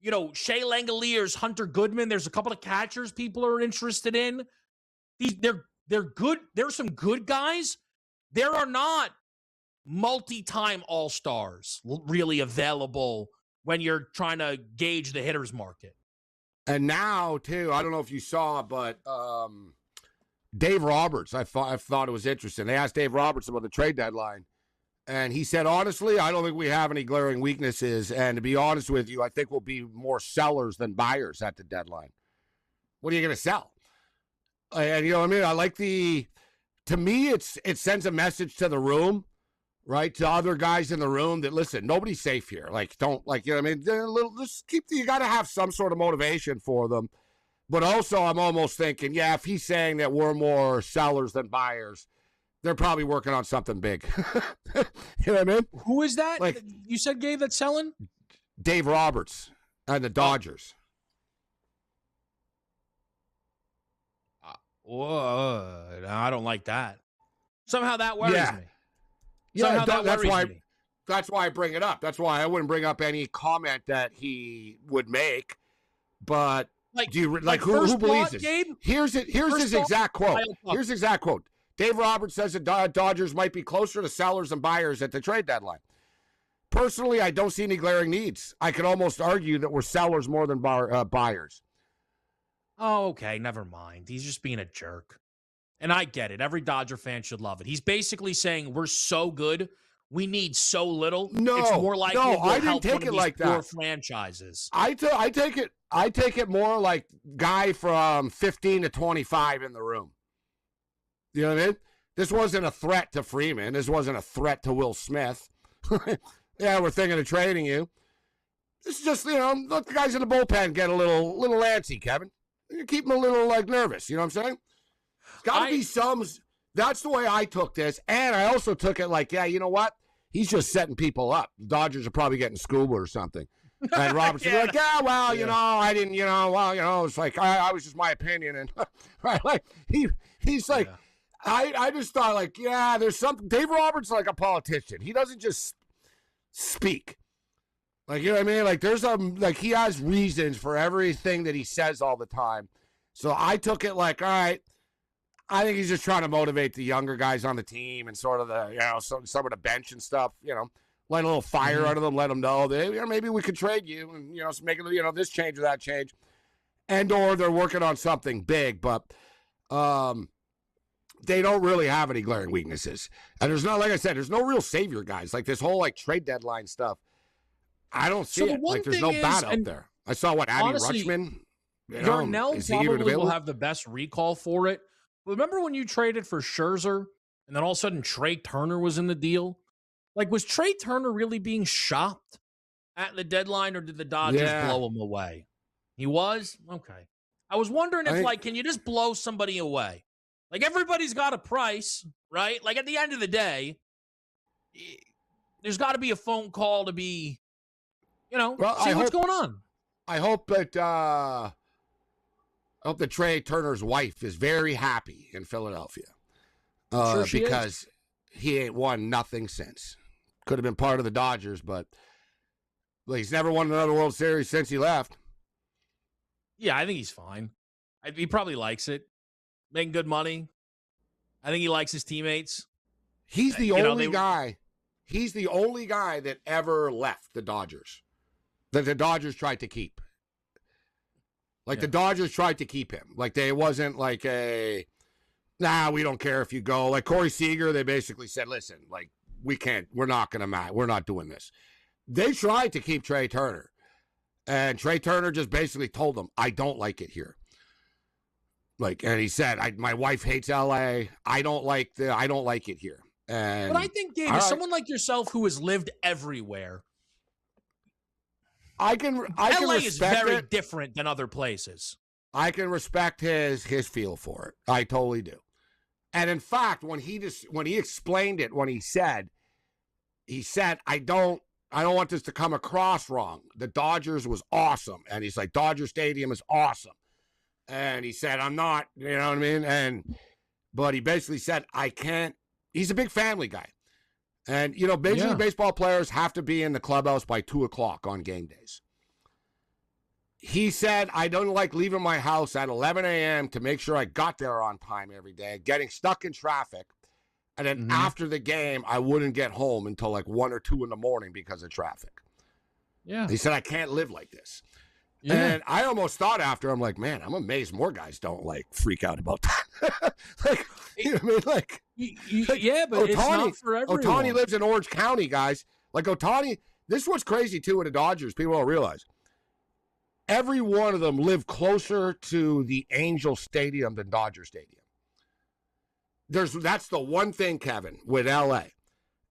Speaker 1: Shea Langoliers, Hunter Goodman. There's a couple of catchers people are interested in. They're good. There are some good guys. There are not multi-time all-stars really available when you're trying to gauge the hitters market.
Speaker 2: And now, too, I don't know if you saw, but Dave Roberts, I thought it was interesting. They asked Dave Roberts about the trade deadline, and he said, honestly, I don't think we have any glaring weaknesses, and to be honest with you, I think we'll be more sellers than buyers at the deadline. What are you going to sell? And you know what I mean? I like to me, it sends a message to the room, right? To other guys in the room that, listen, nobody's safe here. Like, don't, like, you know what I mean? You got to have some sort of motivation for them. But also, I'm almost thinking, if he's saying that we're more sellers than buyers, they're probably working on something big. You know what I mean?
Speaker 1: Who is that?
Speaker 2: Like,
Speaker 1: you said, Gabe, that's selling?
Speaker 2: Dave Roberts and the Dodgers.
Speaker 1: Whoa, I don't like that. Somehow that worries me.
Speaker 2: Yeah, that's why I bring it up. That's why I wouldn't bring up any comment that he would make. But do you who believes this?
Speaker 1: Gabe?
Speaker 2: Here's his exact quote. Here's his exact quote. Dave Roberts says the Dodgers might be closer to sellers than buyers at the trade deadline. Personally, I don't see any glaring needs. I could almost argue that we're sellers more than buyers.
Speaker 1: Oh, okay, never mind. He's just being a jerk. And I get it. Every Dodger fan should love it. He's basically saying we're so good, we need so little.
Speaker 2: No,
Speaker 1: it's more likely
Speaker 2: I didn't take it like that.
Speaker 1: Franchises.
Speaker 2: I take it more like guy from 15 to 25 in the room. You know what I mean? This wasn't a threat to Freeman. This wasn't a threat to Will Smith. Yeah, we're thinking of trading you. This is just, let the guys in the bullpen get a little antsy, Kevin. You keep them a little, nervous. You know what I'm saying? It's got to be some. That's the way I took this. And I also took it like, you know what? He's just setting people up. The Dodgers are probably getting scuba or something. And Roberts is like, I didn't, it's like, I was just my opinion. And right, like, he's like, I just thought, like, there's something. Dave Roberts is like a politician. He doesn't just speak. Like, you know what I mean? Like, he has reasons for everything that he says all the time. So I took it like, all right, I think he's just trying to motivate the younger guys on the team and sort of the, some of the bench and stuff, light a little fire under them, let them know that maybe we could trade you and, make it, this change or that change. And or they're working on something big, but they don't really have any glaring weaknesses. And there's not, like I said, there's no real savior guys. Like this whole trade deadline stuff, I don't see it. Like there's no bat out there. I saw Addy Rutschman.
Speaker 1: Darnell probably will have the best recall for it. Remember when you traded for Scherzer and then all of a sudden Trey Turner was in the deal? Like, was Trey Turner really being shopped at the deadline, or did the Dodgers blow him away? He was? Okay. I was wondering if, can you just blow somebody away? Like, everybody's got a price, right? Like, at the end of the day, there's got to be a phone call to be, see what's going on.
Speaker 2: I hope that Trey Turner's wife is very happy in Philadelphia.
Speaker 1: Sure she
Speaker 2: because
Speaker 1: is.
Speaker 2: He ain't won nothing since. Could have been part of the Dodgers, but he's never won another World Series since he left.
Speaker 1: Yeah, I think he's fine. He probably likes it. Making good money. I think he likes his teammates.
Speaker 2: He's the only guy. He's the only guy that ever left the Dodgers that the Dodgers tried to keep. The Dodgers tried to keep him. They wasn't like we don't care if you go. Like Corey Seager, they basically said, listen, we're not going to match. We're not doing this. They tried to keep Trey Turner. And Trey Turner just basically told them, I don't like it here. And he said, my wife hates LA. I don't like it here. And
Speaker 1: but I think, Gabe, as someone like yourself who has lived everywhere,
Speaker 2: I can
Speaker 1: LA
Speaker 2: respect
Speaker 1: is very
Speaker 2: it.
Speaker 1: different than other places. I
Speaker 2: can respect his feel for it. I totally do. And in fact, when he explained it, when he said, I don't want this to come across wrong. The Dodgers was awesome. And he's like, Dodger Stadium is awesome. And he said, I'm not, you know what I mean? But he basically said, I can't. He's a big family guy. And, Major League Baseball players have to be in the clubhouse by 2:00 on game days. He said, I don't like leaving my house at 11 a.m. to make sure I got there on time every day, getting stuck in traffic. And then after the game, I wouldn't get home until 1 or 2 in the morning because of traffic.
Speaker 1: Yeah.
Speaker 2: He said, I can't live like this.
Speaker 1: Yeah.
Speaker 2: And I almost thought after, I'm like, man, I'm amazed more guys don't freak out about that. You know what I mean?
Speaker 1: Yeah, but it's not for everyone.
Speaker 2: Ohtani lives in Orange County, guys. Ohtani, this is what's crazy too with the Dodgers. People don't realize. Every one of them live closer to the Angel Stadium than Dodger Stadium. That's the one thing, Kevin, with LA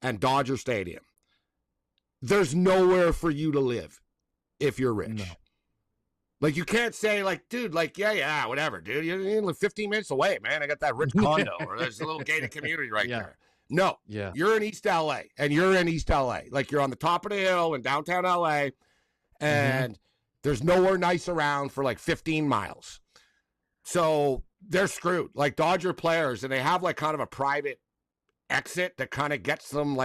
Speaker 2: and Dodger Stadium. There's nowhere for you to live if you're rich. No. You can't say, dude, yeah, whatever, dude. You live 15 minutes away, man. I got that rich condo, or there's a little gated community right there. No, you're in East LA, and you're in East LA. You're on the top of the hill in downtown LA, and there's nowhere nice around for 15 miles. So they're screwed. Dodger players, and they have kind of a private exit that kind of gets them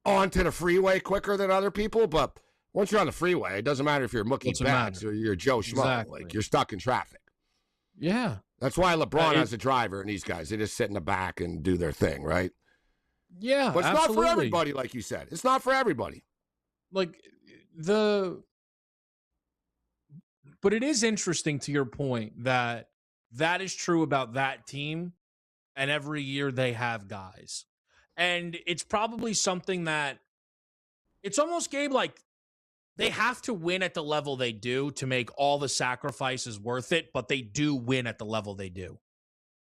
Speaker 2: onto the freeway quicker than other people. But once you're on the freeway, it doesn't matter if you're Mookie Betts or you're Joe Schmo.
Speaker 1: Exactly.
Speaker 2: You're stuck in traffic.
Speaker 1: Yeah.
Speaker 2: That's why LeBron has a driver, and these guys, they just sit in the back and do their thing, right?
Speaker 1: Yeah,
Speaker 2: but it's not for everybody, like you said. It's not for everybody.
Speaker 1: But it is interesting to your point that is true about that team, and every year they have guys. And it's probably something that it's almost, Gabe, they have to win at the level they do to make all the sacrifices worth it, but they do win at the level they do.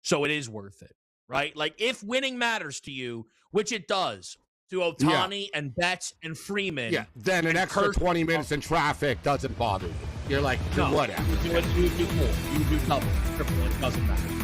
Speaker 1: So it is worth it, right? If winning matters to you, which it does to Ohtani and Betts and Freeman.
Speaker 2: Yeah, then an extra 20 minutes in traffic doesn't bother you. You're no, whatever.
Speaker 1: You do more. You do double, triple. It doesn't matter.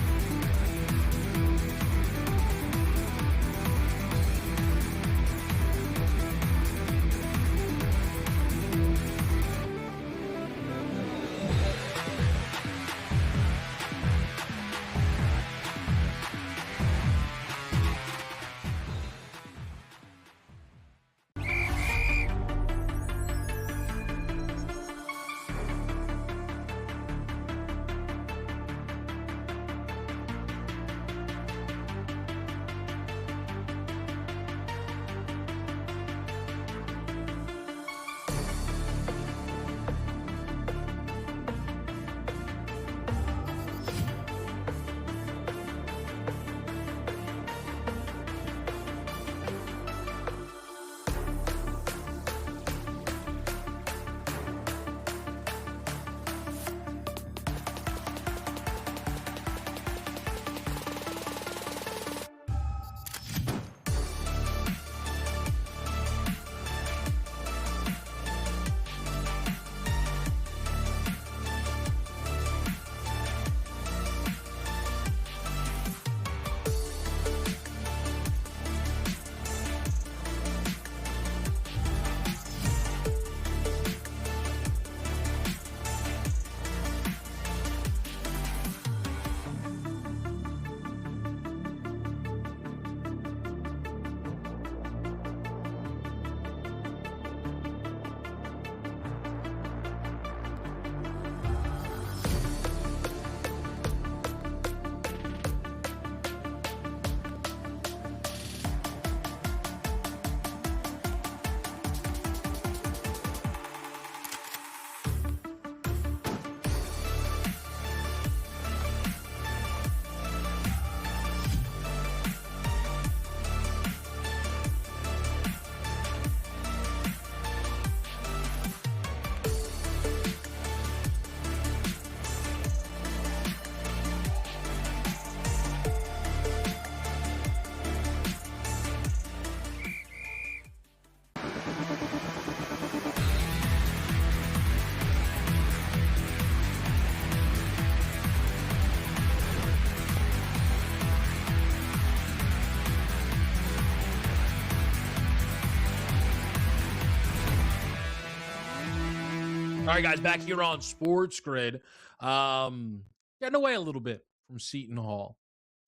Speaker 1: All right, guys, back here on SportsGrid. Getting away a little bit from Seton Hall.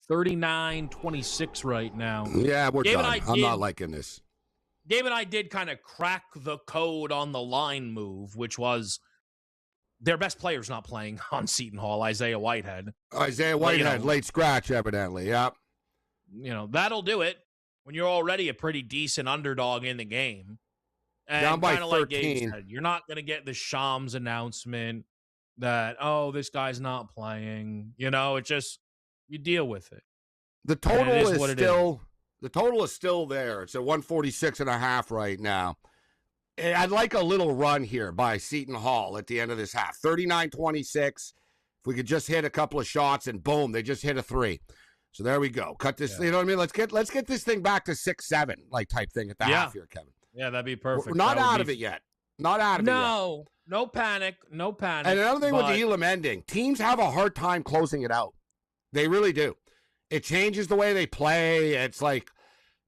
Speaker 1: 39-26 right now.
Speaker 2: Yeah, we're
Speaker 1: Gabe
Speaker 2: done. I'm not liking this.
Speaker 1: Gabe and I did kind of crack the code on the line move, which was their best player's not playing on Seton Hall, Isaiah Whitehead.
Speaker 2: Late scratch, evidently, yep.
Speaker 1: That'll do it when you're already a pretty decent underdog in the game. And
Speaker 2: down by 13.
Speaker 1: Like Gabe said, you're not going to get the Shams announcement that, this guy's not playing. It just, you deal with it.
Speaker 2: The total is still there. It's at 146.5 right now. I'd like a little run here by Seton Hall at the end of this half. 39-26. If we could just hit a couple of shots and boom, they just hit a 3. So there we go. Cut this. Yeah. You know what I mean? Let's get this thing back to 6-7 like type thing at the half here, Kevin.
Speaker 1: Yeah, that'd be perfect.
Speaker 2: We're not out of it yet. Not out of it yet.
Speaker 1: No panic. No panic.
Speaker 2: And another thing with the Elam ending, teams have a hard time closing it out. They really do. It changes the way they play. It's like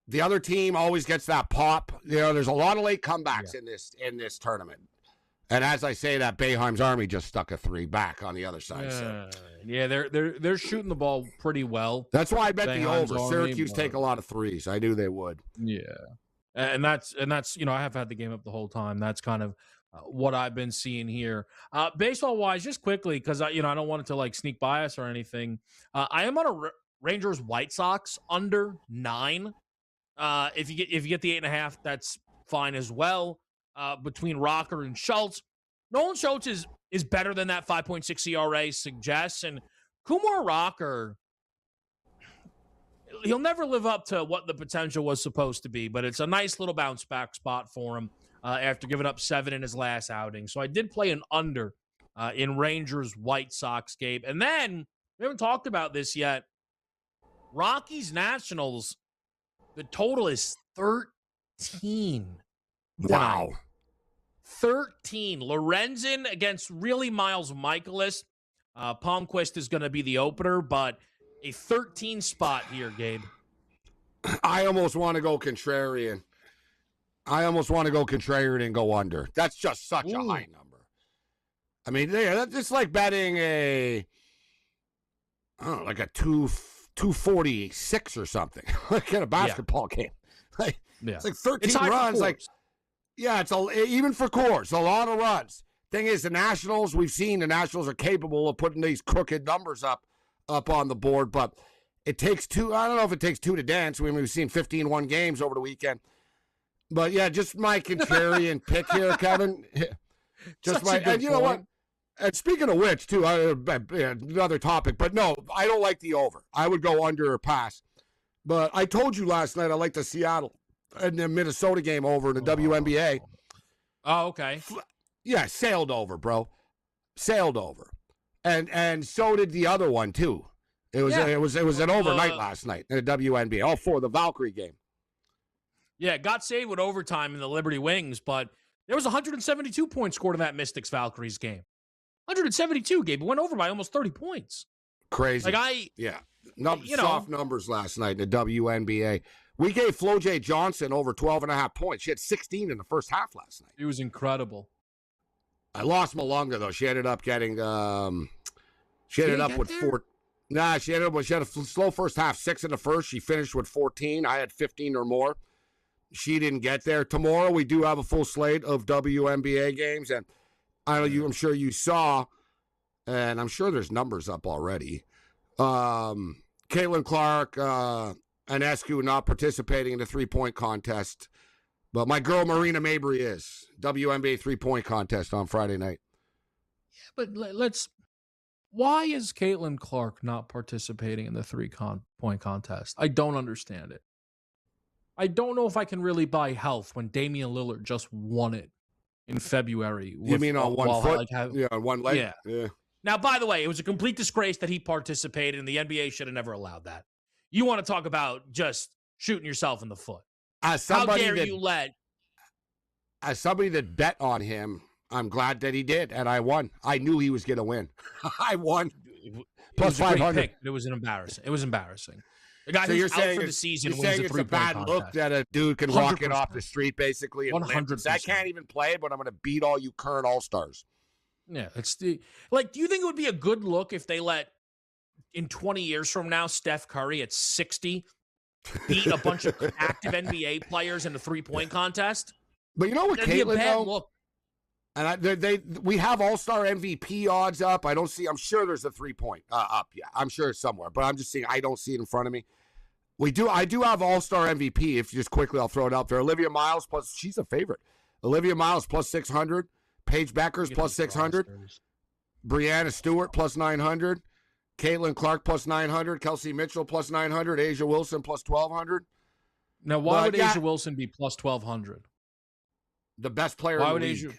Speaker 2: the other team always gets that pop. There's a lot of late comebacks in this tournament. And as I say that, Boeheim's Army just stuck a 3 back on the other side.
Speaker 1: Yeah, they're shooting the ball pretty well.
Speaker 2: That's why I bet the over. Syracuse take a lot of 3s. I knew they would.
Speaker 1: Yeah. And that's I have had the game up the whole time. That's kind of what I've been seeing here. Baseball wise, just quickly, because I don't want it to like sneak by us or anything. I am on a Rangers White Sox under 9. If you get the 8.5, that's fine as well. Between Rocker and Schultz, Nolan Schultz is better than that 5.6 ERA suggests, and Kumar Rocker, he'll never live up to what the potential was supposed to be, but it's a nice little bounce back spot for him after giving up 7 in his last outing. So I did play an under in Rangers White Sox game. And then, we haven't talked about this yet, Rockies Nationals, the total is 13.
Speaker 2: Wow.
Speaker 1: 13. Lorenzen against really Miles Michaelis. Palmquist is going to be the opener, but a 13 spot here, Gabe.
Speaker 2: I almost want to go contrarian. And go under. That's just such a high number. I mean, it's like betting like a 246 or something, like in a basketball game. It's like 13 runs. Even for Coors, a lot of runs. Thing is, the Nationals, we've seen the Nationals are capable of putting these crooked numbers up on the board, but it takes 2. I don't know if it takes 2 to dance. We've seen 15-1 games over the weekend. But yeah, just my contrarian pick here, Kevin. And you know what? And speaking of which, too, another topic, but no, I don't like the over. I would go under or pass. But I told you last night I like the Seattle and the Minnesota game over in the WNBA.
Speaker 1: Oh, okay.
Speaker 2: Yeah, sailed over, bro. Sailed over. And so did the other one, too. It was an overnight last night in the WNBA. All 4, the Valkyrie game.
Speaker 1: Yeah, it got saved with overtime in the Liberty Wings, but there was 172 points scored in that Mystics Valkyries game. 172, Gabe. It went over by almost 30 points.
Speaker 2: Crazy. Soft numbers last night in the WNBA. We gave Flo J. Johnson over 12.5 points. She had 16 in the first half last night.
Speaker 1: It was incredible.
Speaker 2: I lost Malunga, though. She ended up getting she had a slow first half, 6 in the first. She finished with 14. I had 15 or more. She didn't get there. Tomorrow we do have a full slate of WNBA games, and I'm sure you saw, and I'm sure there's numbers up already. Caitlin Clark and Escu not participating in the 3-point contest, but my girl Marina Mabry is. WNBA 3-point contest on Friday night.
Speaker 1: Yeah, but why is Caitlin Clark not participating in the 3-point contest? I don't understand it. I don't know if I can really buy health when Damian Lillard just won it in February.
Speaker 2: You mean on one foot? On one leg?
Speaker 1: Yeah. Now, by the way, it was a complete disgrace that he participated, and the NBA should have never allowed that. You want to talk about just shooting yourself in the foot. How dare you let...
Speaker 2: As somebody that bet on him, I'm glad that he did, and I won. I knew he was going to win. I won. Plus 500.
Speaker 1: It was embarrassing. It was embarrassing. The guy who's out for the season
Speaker 2: wins a 3-point
Speaker 1: contest.
Speaker 2: It's a bad look that a dude can
Speaker 1: 100%.
Speaker 2: walk it off the street, basically.
Speaker 1: 100%.
Speaker 2: I can't even play, but I'm going to beat all you current All-Stars.
Speaker 1: Yeah, it's do you think it would be a good look if they let, in 20 years from now, Steph Curry at 60 beat a bunch of active NBA players in a 3-point contest?
Speaker 2: But you know what,
Speaker 1: That'd be a
Speaker 2: Caitlin,
Speaker 1: bad
Speaker 2: though?
Speaker 1: look.
Speaker 2: And we have All-Star MVP odds up. I'm sure there's a 3-point up. Yeah, I'm sure it's somewhere. But I'm just saying, I don't see it in front of me. I do have All-Star MVP. If you just quickly, I'll throw it out there. Olivia Miles plus, she's a favorite. Olivia Miles plus 600. Paige Beckers plus 600. Brianna Stewart plus 900. Caitlin Clark plus 900. Kelsey Mitchell plus 900. Asia Wilson plus 1,200.
Speaker 1: Now, why would Asia Wilson be plus 1,200?
Speaker 2: The best player in the league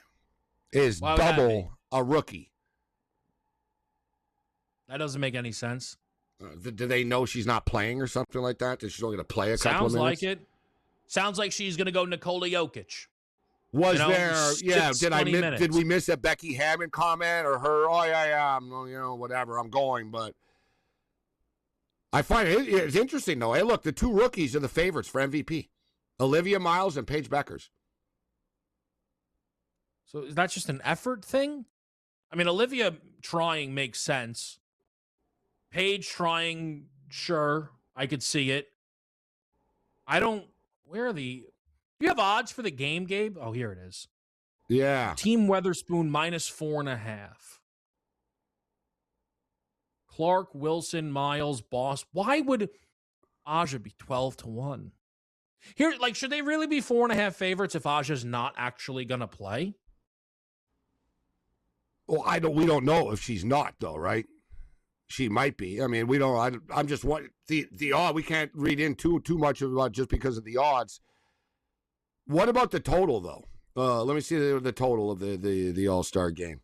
Speaker 2: is
Speaker 1: why would that
Speaker 2: double a rookie.
Speaker 1: That doesn't make any sense.
Speaker 2: Do they know she's not playing or something like that? That she's only going to play a couple of minutes?
Speaker 1: Sounds like it. Sounds like she's going to go Nikola Jokic.
Speaker 2: Did we miss a Becky Hammond comment or her? Oh yeah, whatever. I'm going, but I find it's interesting though. Hey, look, the two rookies are the favorites for MVP: Olivia Miles and Paige Beckers.
Speaker 1: So is that just an effort thing? I mean, Olivia trying makes sense. Paige trying, sure, I could see it. Where are the? Do you have odds for the game, Gabe? Oh, here it is.
Speaker 2: Yeah.
Speaker 1: Team Weatherspoon minus 4.5. Clark, Wilson, Miles, Boss. Why would Aja be 12-1? Here, should they really be 4.5 favorites if Aja's not actually gonna play?
Speaker 2: Well, we don't know if she's not though, right? She might be. I mean, we don't. I'm just the odd. We can't read in too much about just because of the odds. What about the total though? Let me see the total of the All-Star game.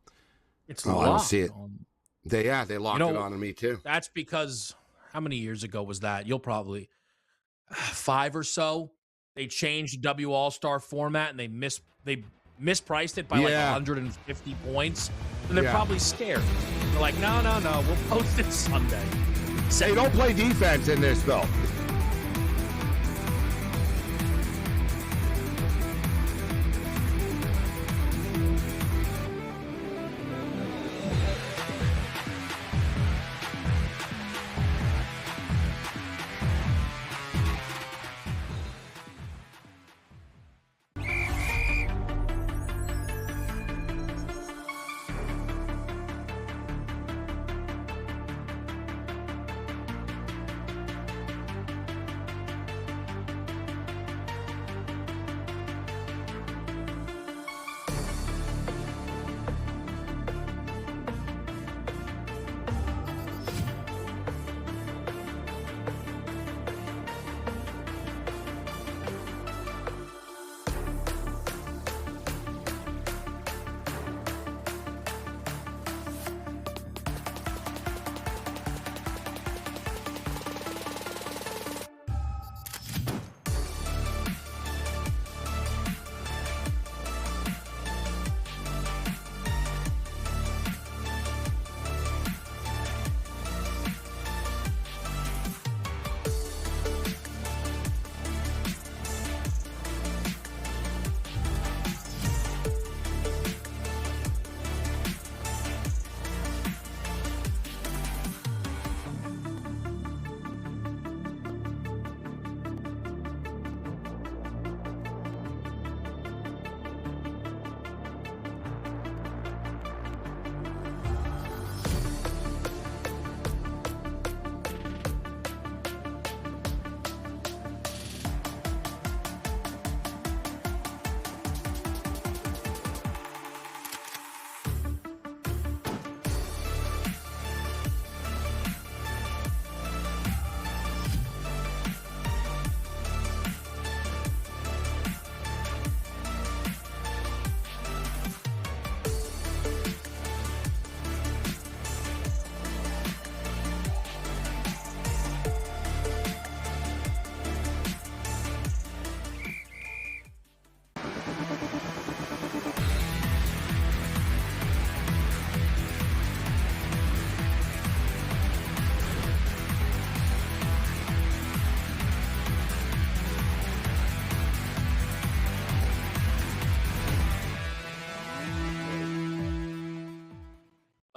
Speaker 1: It's
Speaker 2: locked. I don't see it. They locked it on to me too.
Speaker 1: That's because how many years ago was that? You'll probably 5 or so. They changed the W All-Star format and they mispriced it by 150 points. And they're probably scared. They're like, no, we'll post it Sunday.
Speaker 2: They don't play defense in this though.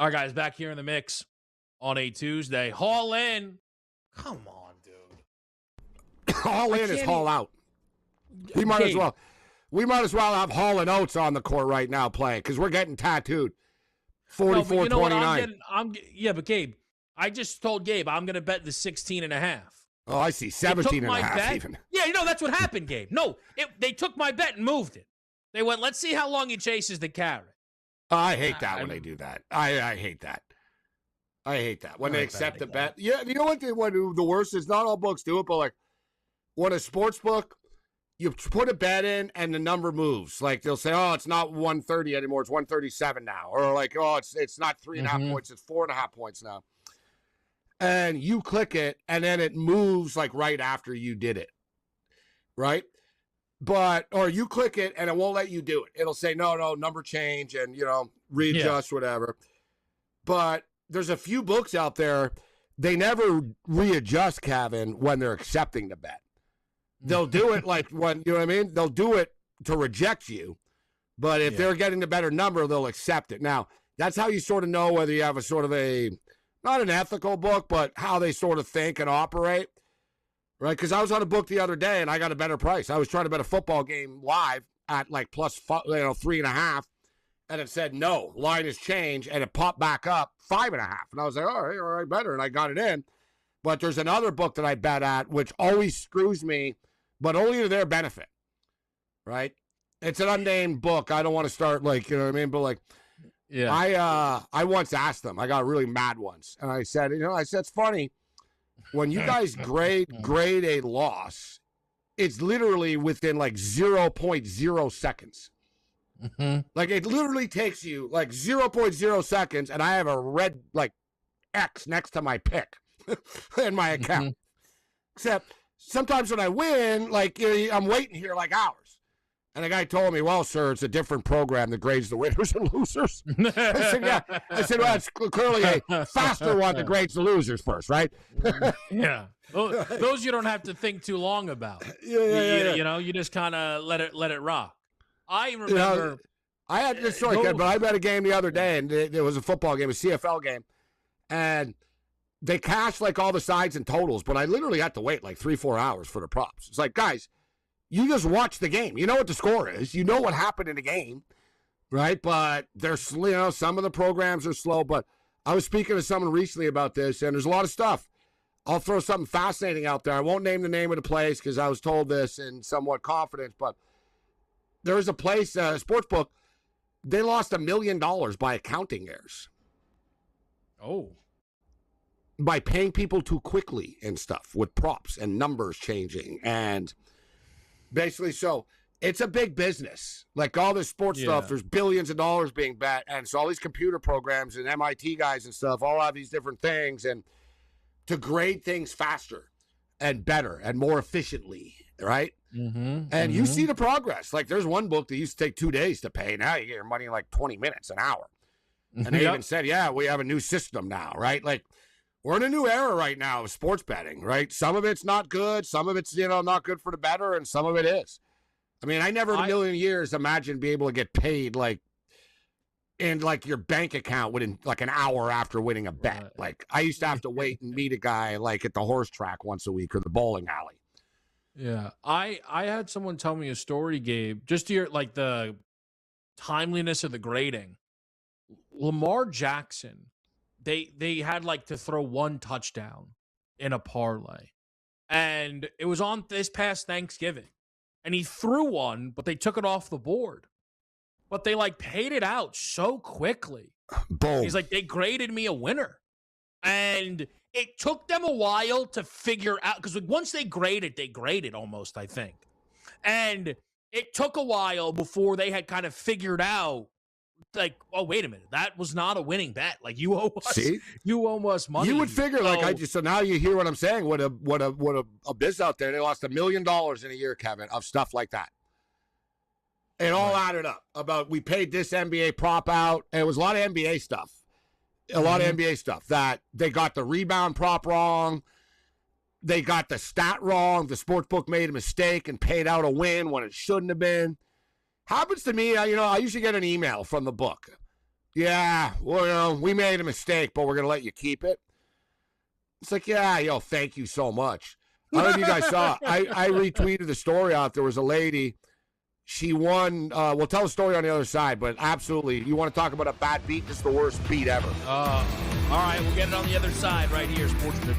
Speaker 1: All right, guys, back here in the mix on a Tuesday. Haul in. Come on, dude.
Speaker 2: Haul in is haul out. We might as well. We might as well have Hall and Oates on the court right now playing because we're getting tattooed. 44-29.
Speaker 1: Yeah, but Gabe, I just told Gabe I'm going to bet the 16.5.
Speaker 2: Oh, I see. 17.5 even.
Speaker 1: Yeah, that's what happened, Gabe. No, they took my bet and moved it. They went, let's see how long he chases the carrot.
Speaker 2: I hate that when they do that. I hate that. I hate that when they accept the bet. Yeah, you know what the worst is? Not all books do it, but like when a sports book, you put a bet in and the number moves. Like they'll say, oh, it's not 130 anymore. It's 137 now. Or like, oh, it's not 3.5 points. It's 4.5 points now. And you click it and then it moves like right after you did it. Right? Or you click it and it won't let you do it. It'll say, no, number change and, readjust, whatever. But there's a few books out there, they never readjust, Kevin, when they're accepting the bet. They'll do it like when, you know what I mean? They'll do it to reject you. But if they're getting the better number, they'll accept it. Now, that's how you sort of know whether you have a sort of not an ethical book, but how they sort of think and operate. Right, because I was on a book the other day and I got a better price. I was trying to bet a football game live at like plus 3.5, and it said no, line has changed, and it popped back up 5.5, and I was like, all right, better, and I got it in. But there's another book that I bet at which always screws me, but only to their benefit. Right, it's an unnamed book. I don't want to start like but like, I once asked them. I got really mad once, and I said, it's funny. When you guys grade a loss, it's literally within like 0.0 seconds. Mm-hmm. Like it literally takes you like 0.0 seconds, and I have a red like X next to my pick in my account. Mm-hmm. Except sometimes when I win, like I'm waiting here like hours. And the guy told me, well, sir, it's a different program that grades the winners and losers. I said, yeah. I said, well, it's clearly a faster one that grades the losers first, right?
Speaker 1: Yeah. Those you don't have to think too long about.
Speaker 2: Yeah.
Speaker 1: You just kind of let it rock. I remember.
Speaker 2: I had this story, but I bet a game the other day, and it was a football game, a CFL game, and they cashed like all the sides and totals, but I literally had to wait like 3-4 hours for the props. It's like, guys, you just watch the game. You know what the score is. You know what happened in the game, right? But there's, some of the programs are slow. But I was speaking to someone recently about this, and there's a lot of stuff. I'll throw something fascinating out there. I won't name the name of the place because I was told this in somewhat confidence. But there is a place, a sports book, they lost $1 million by accounting errors.
Speaker 1: Oh.
Speaker 2: By paying people too quickly and stuff with props and numbers changing and basically, so it's a big business. Like all this sports stuff, there's billions of dollars being bet. And so all these computer programs and MIT guys and stuff all have these different things and to grade things faster and better and more efficiently, right? Mm-hmm, and you see the progress. Like there's one book that used to take 2 days to pay. Now you get your money in like 20 minutes, an hour. And they even said, we have a new system now, right? Like we're in a new era right now of sports betting, right? Some of it's not good. Some of it's, not good for the better, and some of it is. I mean, I never in a million years imagined being able to get paid like in like your bank account within like an hour after winning a bet. Right. Like I used to have to wait and meet a guy like at the horse track once a week or the bowling alley.
Speaker 1: Yeah. I had someone tell me a story, Gabe, just to hear like the timeliness of the grading. Lamar Jackson, they had like to throw one touchdown in a parlay. And it was on this past Thanksgiving. And he threw one, but they took it off the board. But they like paid it out so quickly.
Speaker 2: Boom.
Speaker 1: He's like, they graded me a winner. And it took them a while to figure out, because once they graded almost, I think. And it took a while before they had kind of figured out, like, oh, wait a minute, that was not a winning bet. Like you owe us money.
Speaker 2: You would figure so now you hear what I'm saying. What a biz out there. They lost $1 million in a year, Kevin, of stuff like that. It all added up. About we paid this NBA prop out, and it was a lot of NBA stuff. A lot of NBA stuff that they got the rebound prop wrong. They got the stat wrong. The sportsbook made a mistake and paid out a win when it shouldn't have been. Happens to me, I usually get an email from the book Yeah, well, we made a mistake, but we're going to let you keep it. It's like, yeah, thank you so much. I don't know if you guys saw, I retweeted the story out. There was a lady, she won, we'll tell the story on the other side, but absolutely, you want to talk about a bad beat? This is the worst beat ever.
Speaker 1: All right, we'll get it on the other side right here, SportsGrid.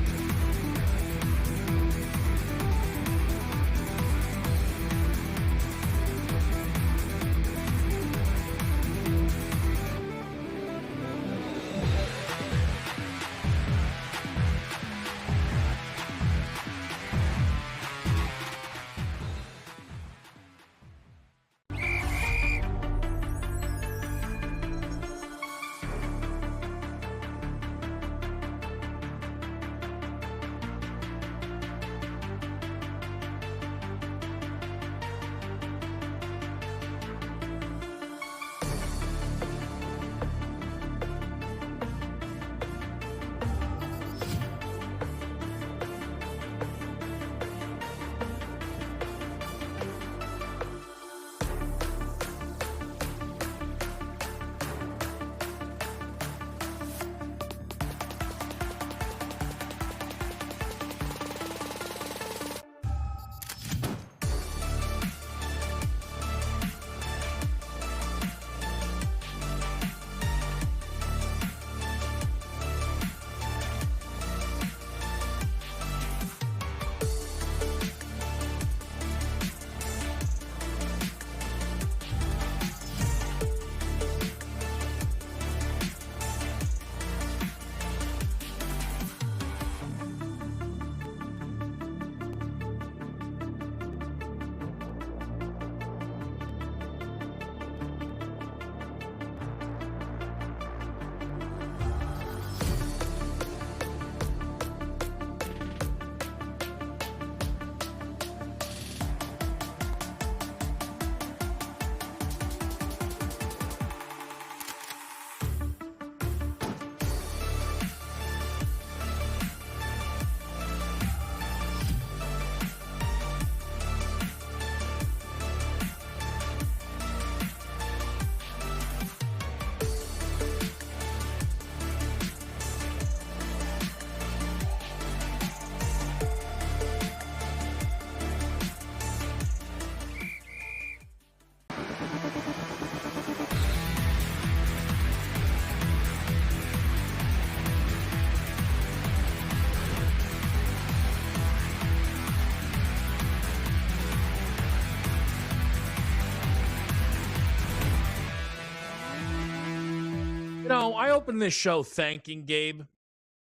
Speaker 1: I opened this show thanking Gabe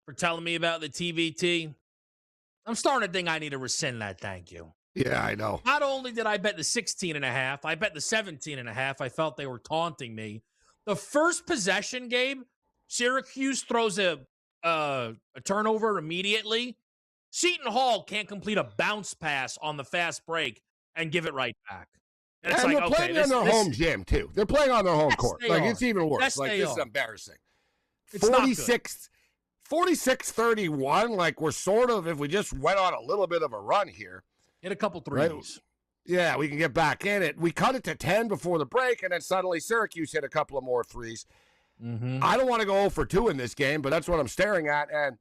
Speaker 1: for telling me about the TBT. I'm starting to think I need to rescind that thank you.
Speaker 2: Yeah, I know.
Speaker 1: Not only did I bet the 16.5, I bet the 17.5. I felt they were taunting me. The first possession, Gabe, Syracuse throws a turnover immediately. Seton Hall can't complete a bounce pass on the fast break and give it right back.
Speaker 2: And they're playing on their home gym, too. They're playing on their home court. Like, it's even worse.
Speaker 1: Yes,
Speaker 2: like, this is embarrassing.
Speaker 1: It's
Speaker 2: 46-31, like, we're sort of, if we just went on a little bit of a run here.
Speaker 1: Hit a couple threes.
Speaker 2: Right? Yeah, we can get back in it. We cut it to 10 before the break, and then suddenly Syracuse hit a couple of more threes.
Speaker 1: Mm-hmm.
Speaker 2: I don't want to go 0 for 2 in this game, but that's what I'm staring at. And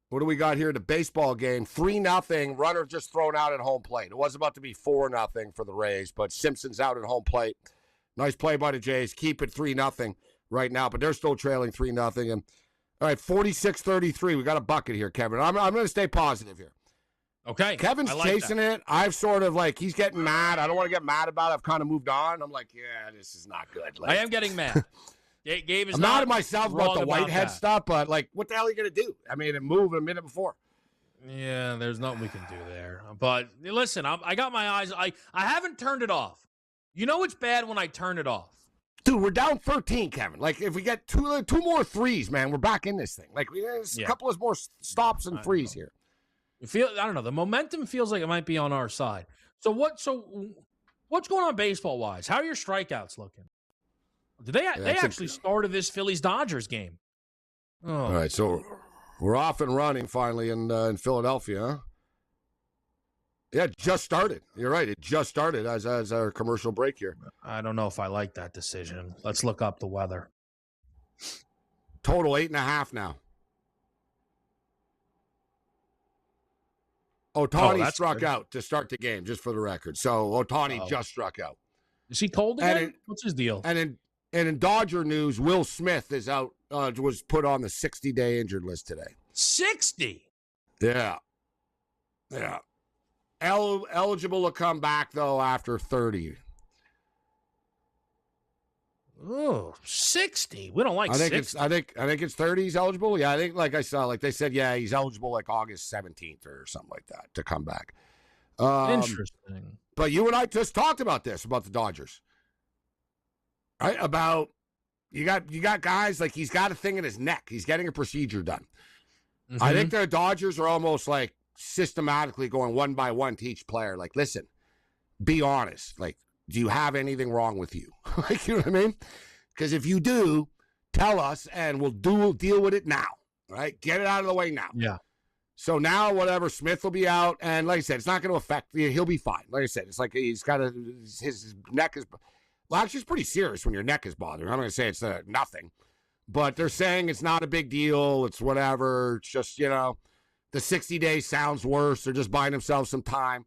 Speaker 2: what do we got here in the baseball game? 3-0, runner just thrown out at home plate. It was about to be 4-0 for the Rays, but Simpson's out at home plate. Nice play by the Jays. Keep it 3-0 right now, but they're still trailing 3-0. And all right, 46-33. We got a bucket here, Kevin. I'm going to stay positive here.
Speaker 1: Okay.
Speaker 2: Kevin's chasing it. I've sort of he's getting mad. I don't want to get mad about it. I've kind of moved on. I'm like, yeah, this is not good.
Speaker 1: I am getting mad. Gabe is
Speaker 2: I'm mad at myself about the Whitehead stuff, but what the hell are you going to do? I mean, it moved a minute before.
Speaker 1: Yeah, there's nothing we can do there. But listen, I got my eyes. I haven't turned it off. You know it's bad when I turn it off.
Speaker 2: Dude, we're down 13, Kevin. Like, if we get two more threes, man, we're back in this thing. Like, there's a couple of more stops and threes here.
Speaker 1: I don't know. The momentum feels like it might be on our side. So what's going on baseball wise? How are your strikeouts looking? They actually started this Phillies-Dodgers game. Oh.
Speaker 2: All right, so we're off and running finally in Philadelphia, huh? Yeah, it just started. You're right. It just started as our commercial break here.
Speaker 1: I don't know if I like that decision. Let's look up the weather.
Speaker 2: Total 8.5 now. Ohtani struck out to start the game, just for the record. So Ohtani just struck out.
Speaker 1: Is he cold again? What's his deal?
Speaker 2: And in Dodger news, Will Smith is out. Was put on the 60-day injured list today.
Speaker 1: 60.
Speaker 2: Yeah. Eligible to come back though after 30.
Speaker 1: Oh, 60. We don't like 60.
Speaker 2: I think it's 30 he's eligible. Yeah, I think like I saw, like they said, yeah, he's eligible like August 17th or something like that to come back.
Speaker 1: Interesting.
Speaker 2: But you and I just talked about this, about the Dodgers. Right? About you got guys like he's got a thing in his neck. He's getting a procedure done. Mm-hmm. I think the Dodgers are almost like systematically going one by one to each player. Like, listen, be honest. Like, do you have anything wrong with you? Like, you know what I mean? Because if you do, tell us and we'll deal with it now. Right? Get it out of the way now.
Speaker 1: Yeah.
Speaker 2: So now, whatever, Smith will be out. And like I said, it's not going to affect, he'll be fine. Like I said, it's like he's got his neck is, well, actually, it's pretty serious when your neck is bothering. I'm not going to say it's nothing. But they're saying it's not a big deal. It's whatever. It's just, the 60 days sounds worse. They're just buying themselves some time.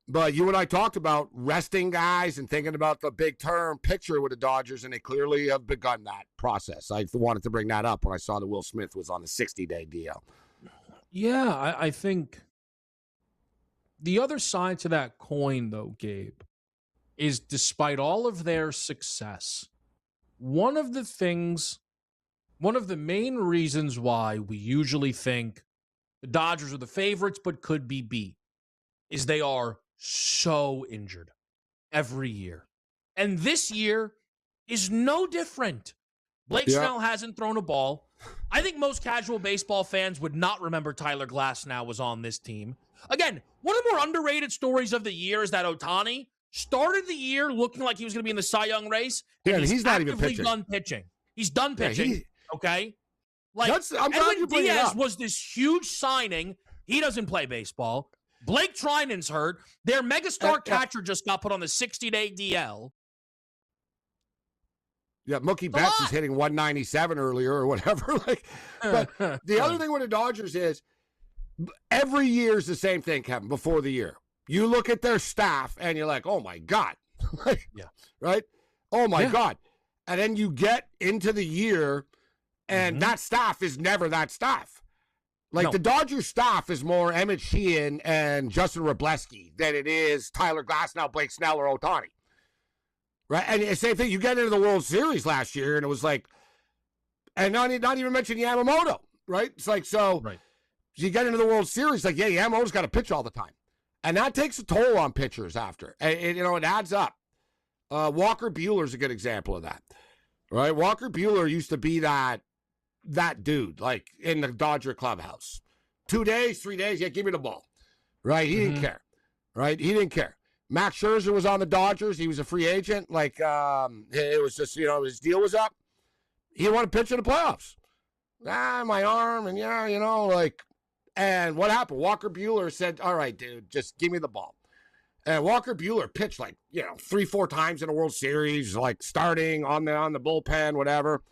Speaker 2: But you and I talked about resting guys and thinking about the big term picture with the Dodgers, and they clearly have begun that process. I wanted to bring that up when I saw that Will Smith was on the 60-day deal.
Speaker 1: Yeah, I think the other side to that coin, though, Gabe, is despite all of their success, one of the main reasons why we usually think the Dodgers are the favorites but could be beat is they are so injured every year. And this year is no different. Blake Snell hasn't thrown a ball. I think most casual baseball fans would not remember Tyler Glasnow was on this team. Again, one of the more underrated stories of the year is that Ohtani started the year looking like he was going to be in the Cy Young race.
Speaker 2: And he's not even pitching.
Speaker 1: Done pitching. He's done pitching. Okay? Like,
Speaker 2: I'm glad you bring it
Speaker 1: Diaz
Speaker 2: up.
Speaker 1: was this huge signing. He doesn't play baseball. Blake Trinan's hurt. Their megastar catcher just got put on the 60-day DL.
Speaker 2: Yeah, Mookie Betts is hitting 197 earlier or whatever. But the other thing with the Dodgers is every year is the same thing, Kevin, before the year. You look at their staff and you're like, oh, my God. Right? Oh, my God. And then you get into the year and that staff is never that staff. The Dodgers staff is more Emmett Sheehan and Justin Robleski than it is Tyler Glasnow, Blake Snell, or Ohtani. Right? And the same thing, you get into the World Series last year, and it was like, and not even mention Yamamoto, right? It's like, so you get into the World Series, like, yeah, Yamamoto's got to pitch all the time. And that takes a toll on pitchers after. And it adds up. Walker Buehler's a good example of that. Right? Walker Buehler used to be that dude, like, in the Dodger clubhouse. 2 days, 3 days, yeah, give me the ball. Right? He didn't care. Right? He didn't care. Max Scherzer was on the Dodgers. He was a free agent. Like, it was just, his deal was up. He didn't want to pitch in the playoffs. My arm, and and what happened? Walker Buehler said, all right, dude, just give me the ball. And Walker Buehler pitched 3-4 times in a World Series, like starting on the bullpen, whatever.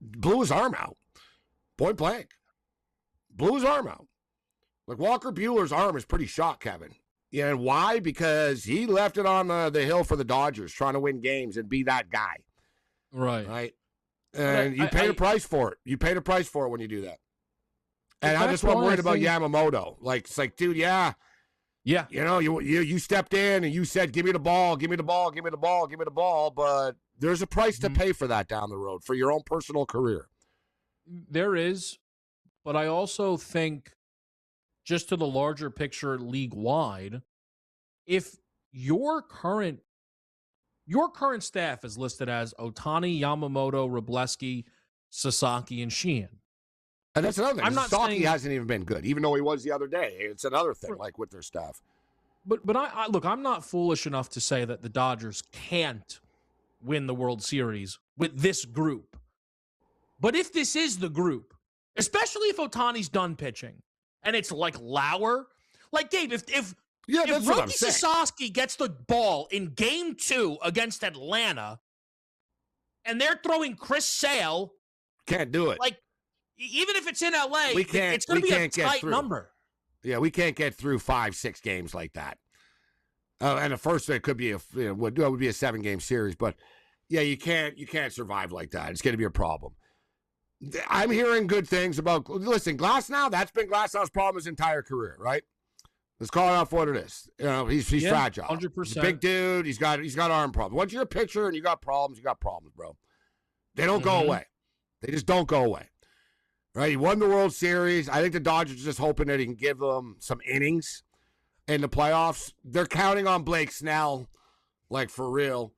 Speaker 2: Blew his arm out. Point blank. Blew his arm out. Like, Walker Buehler's arm is pretty shot, Kevin. Yeah, and why? Because he left it on the hill for the Dodgers, trying to win games and be that guy.
Speaker 1: Right.
Speaker 2: And you pay the price for it. You pay the price for it when you do that. And I just wasn't worried about Yamamoto. Like, it's like, dude, yeah. You stepped in and you said, give me the ball, give me the ball, give me the ball, give me the ball. But there's a price to pay for that down the road for your own personal career.
Speaker 1: There is. But I also think, just to the larger picture league-wide, if your current staff is listed as Ohtani, Yamamoto, Robleski, Sasaki, and Sheehan.
Speaker 2: And that's another thing.
Speaker 1: I'm not
Speaker 2: Sasaki
Speaker 1: saying,
Speaker 2: hasn't even been good, even though he was the other day. It's another thing, like with their staff.
Speaker 1: But I look, I'm not foolish enough to say that the Dodgers can't win the World Series with this group. But if this is the group, especially if Ohtani's done pitching, and it's like Lauer, like Gabe, if Roki Sasaki gets the ball in Game 2 against Atlanta, and they're throwing Chris Sale.
Speaker 2: Can't do it.
Speaker 1: Like, even if it's in LA,
Speaker 2: We can't-
Speaker 1: it's going to
Speaker 2: we
Speaker 1: be a
Speaker 2: can't get
Speaker 1: tight
Speaker 2: through.
Speaker 1: number.
Speaker 2: Yeah, we can't get through 5-6 games like that. And the first it could be would be a 7-game series, but yeah, you can't survive like that. It's going to be a problem. I'm hearing good things about. Listen, Glasnow. That's been Glasnow's problem his entire career, right? Let's call it out for what it is. You know, he's fragile.
Speaker 1: 100%.
Speaker 2: He's a big dude. He's got arm problems. Once you're a pitcher and you got problems, bro. They don't go away. They just don't go away. Right? He won the World Series. I think the Dodgers are just hoping that he can give them some innings in the playoffs. They're counting on Blake Snell, like for real.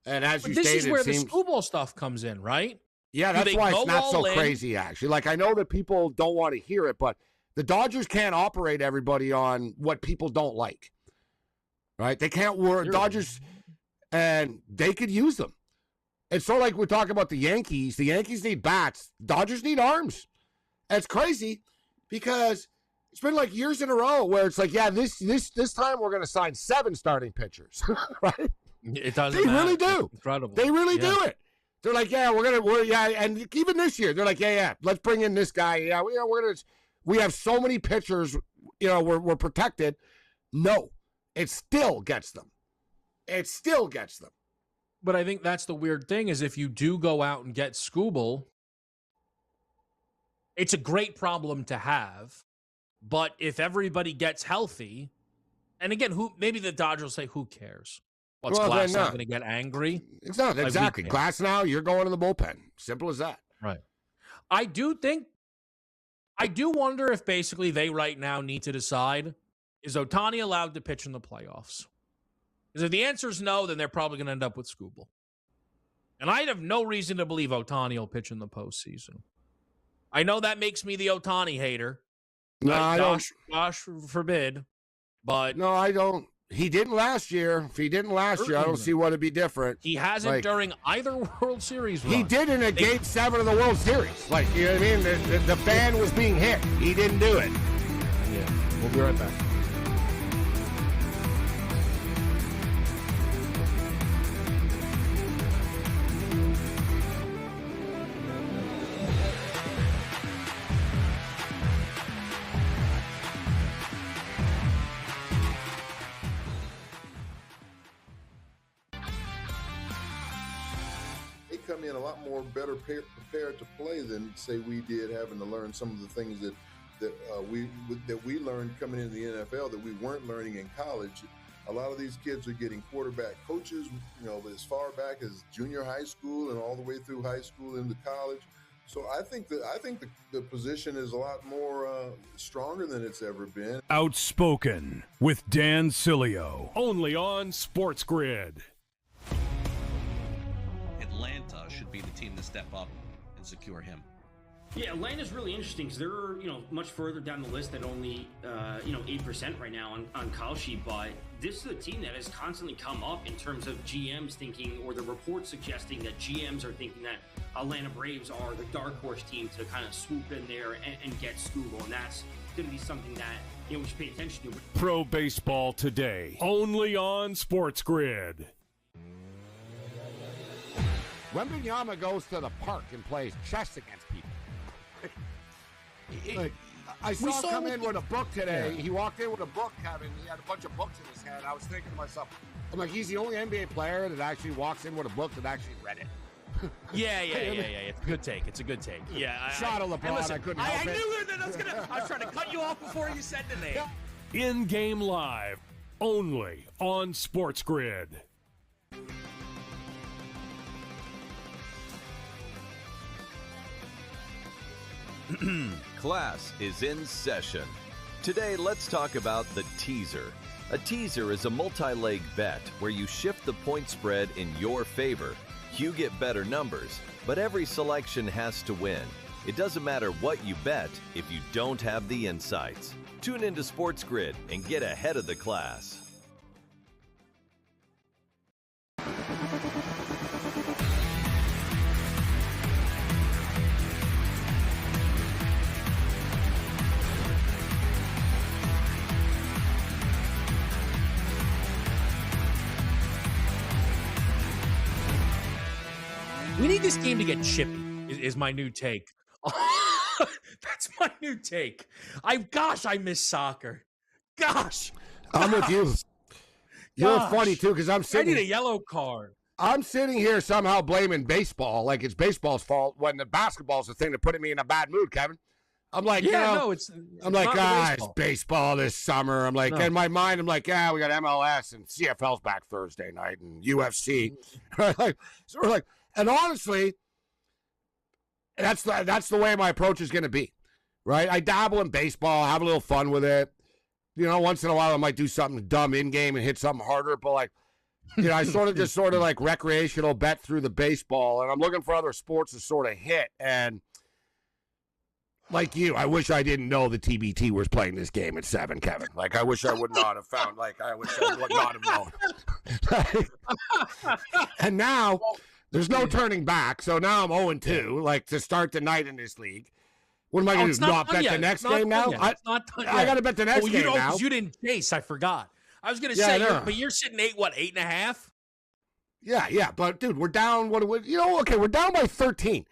Speaker 2: And as you stated,
Speaker 1: this is where
Speaker 2: the
Speaker 1: Screwball stuff comes in, right?
Speaker 2: Yeah, that's why it's not so crazy, actually. Like, I know that people don't want to hear it, but the Dodgers can't operate everybody on what people don't like. Right? They can't work. Dodgers, and they could use them. It's sort of like we're talking about the Yankees. The Yankees need bats. Dodgers need arms. And it's crazy because it's been like years in a row where it's like, yeah, this time we're going to sign 7 starting pitchers. Right?
Speaker 1: It doesn't
Speaker 2: They
Speaker 1: matter.
Speaker 2: really do.
Speaker 1: It's incredible.
Speaker 2: They really do it. They're like, yeah, and even this year, they're like, yeah, let's bring in this guy. Yeah, we have so many pitchers, we're protected. No, it still gets them.
Speaker 1: But I think that's the weird thing is if you do go out and get Scooble, it's a great problem to have. But if everybody gets healthy, and again, maybe the Dodgers will say, who cares? What's Glass not going to get angry?
Speaker 2: It's not, exactly. Glass now, you're going to the bullpen. Simple as that.
Speaker 1: Right. I do wonder if basically they right now need to decide, is Ohtani allowed to pitch in the playoffs? Because if the answer is no, then they're probably going to end up with Scooble. And I have no reason to believe Ohtani will pitch in the postseason. I know that makes me the Ohtani hater.
Speaker 2: No, I don't.
Speaker 1: Gosh forbid. But
Speaker 2: no, I don't. He didn't last year. If he didn't last year, I don't see what would be different.
Speaker 1: He hasn't during either World Series run.
Speaker 2: He did in Game 7 of the World Series. Like, you know what I mean? The fan was being hit. He didn't do it.
Speaker 1: Yeah. We'll be right back.
Speaker 3: Come in a lot more better prepared to play than say we did, having to learn some of the things that we learned coming into the NFL that we weren't learning in college. A lot of these kids are getting quarterback coaches, as far back as junior high school and all the way through high school into college. So I think the position is a lot more stronger than it's ever been.
Speaker 4: Outspoken with Dan Cilio, only on SportsGrid.
Speaker 5: Atlanta should be the team to step up and secure him.
Speaker 6: Yeah, Atlanta's really interesting because they're much further down the list at only 8% right now on Kalshi, but this is a team that has constantly come up in terms of GMs thinking, or the reports suggesting that GMs are thinking that Atlanta Braves are the dark horse team to kind of swoop in there and get Scooble, and that's going to be something that we should pay attention to.
Speaker 4: Pro Baseball Today, only on SportsGrid.
Speaker 2: Wembanyama goes to the park and plays chess against people. I saw him come in with a book today. Yeah. He walked in with a book, Kevin. He had a bunch of books in his hand. I was thinking to myself, I'm like, he's the only NBA player that actually walks in with a book that actually read it.
Speaker 1: Yeah. It's a good take. Yeah.
Speaker 2: Shot of LeBron. Listen, I couldn't help it.
Speaker 1: I knew that I was trying to cut you off before you said the name.
Speaker 4: In-game live, only on SportsGrid.
Speaker 7: Class is in session. Today, let's talk about the teaser. A teaser is a multi-leg bet where you shift the point spread in your favor. You get better numbers, but every selection has to win. It doesn't matter what you bet if you don't have the insights. Tune into SportsGrid and get ahead of the class.
Speaker 1: We this game to get chippy is my new take. That's my new take. I miss soccer. Gosh.
Speaker 2: I'm with you. You're funny, too, because I'm
Speaker 1: I
Speaker 2: sitting...
Speaker 1: need a yellow card.
Speaker 2: I'm sitting here somehow blaming baseball like it's baseball's fault when the basketball's the thing that put me in a bad mood, Kevin. I'm like, I'm like, it's baseball this summer. I'm like, in my mind, I'm like, we got MLS and CFL's back Thursday night and UFC. So we're like, and honestly, that's the way my approach is going to be, right? I dabble in baseball, have a little fun with it. Once in a while I might do something dumb in game and hit something harder, but like, I sort of like recreational bet through the baseball, and I'm looking for other sports to sort of hit. And like you, I wish I didn't know the TBT was playing this game at 7, Kevin. Like, I wish I would not have found. Like, I wish I would not have known. And now there's no turning back. So now I'm 0-2. Like, to start the night in this league. What am I going to do? Not bet the next game now? I got to bet the next game now.
Speaker 1: You didn't chase. I forgot. I was going to say, but you're sitting 8.5?
Speaker 2: Yeah. But, dude, we're down. We're down by 13.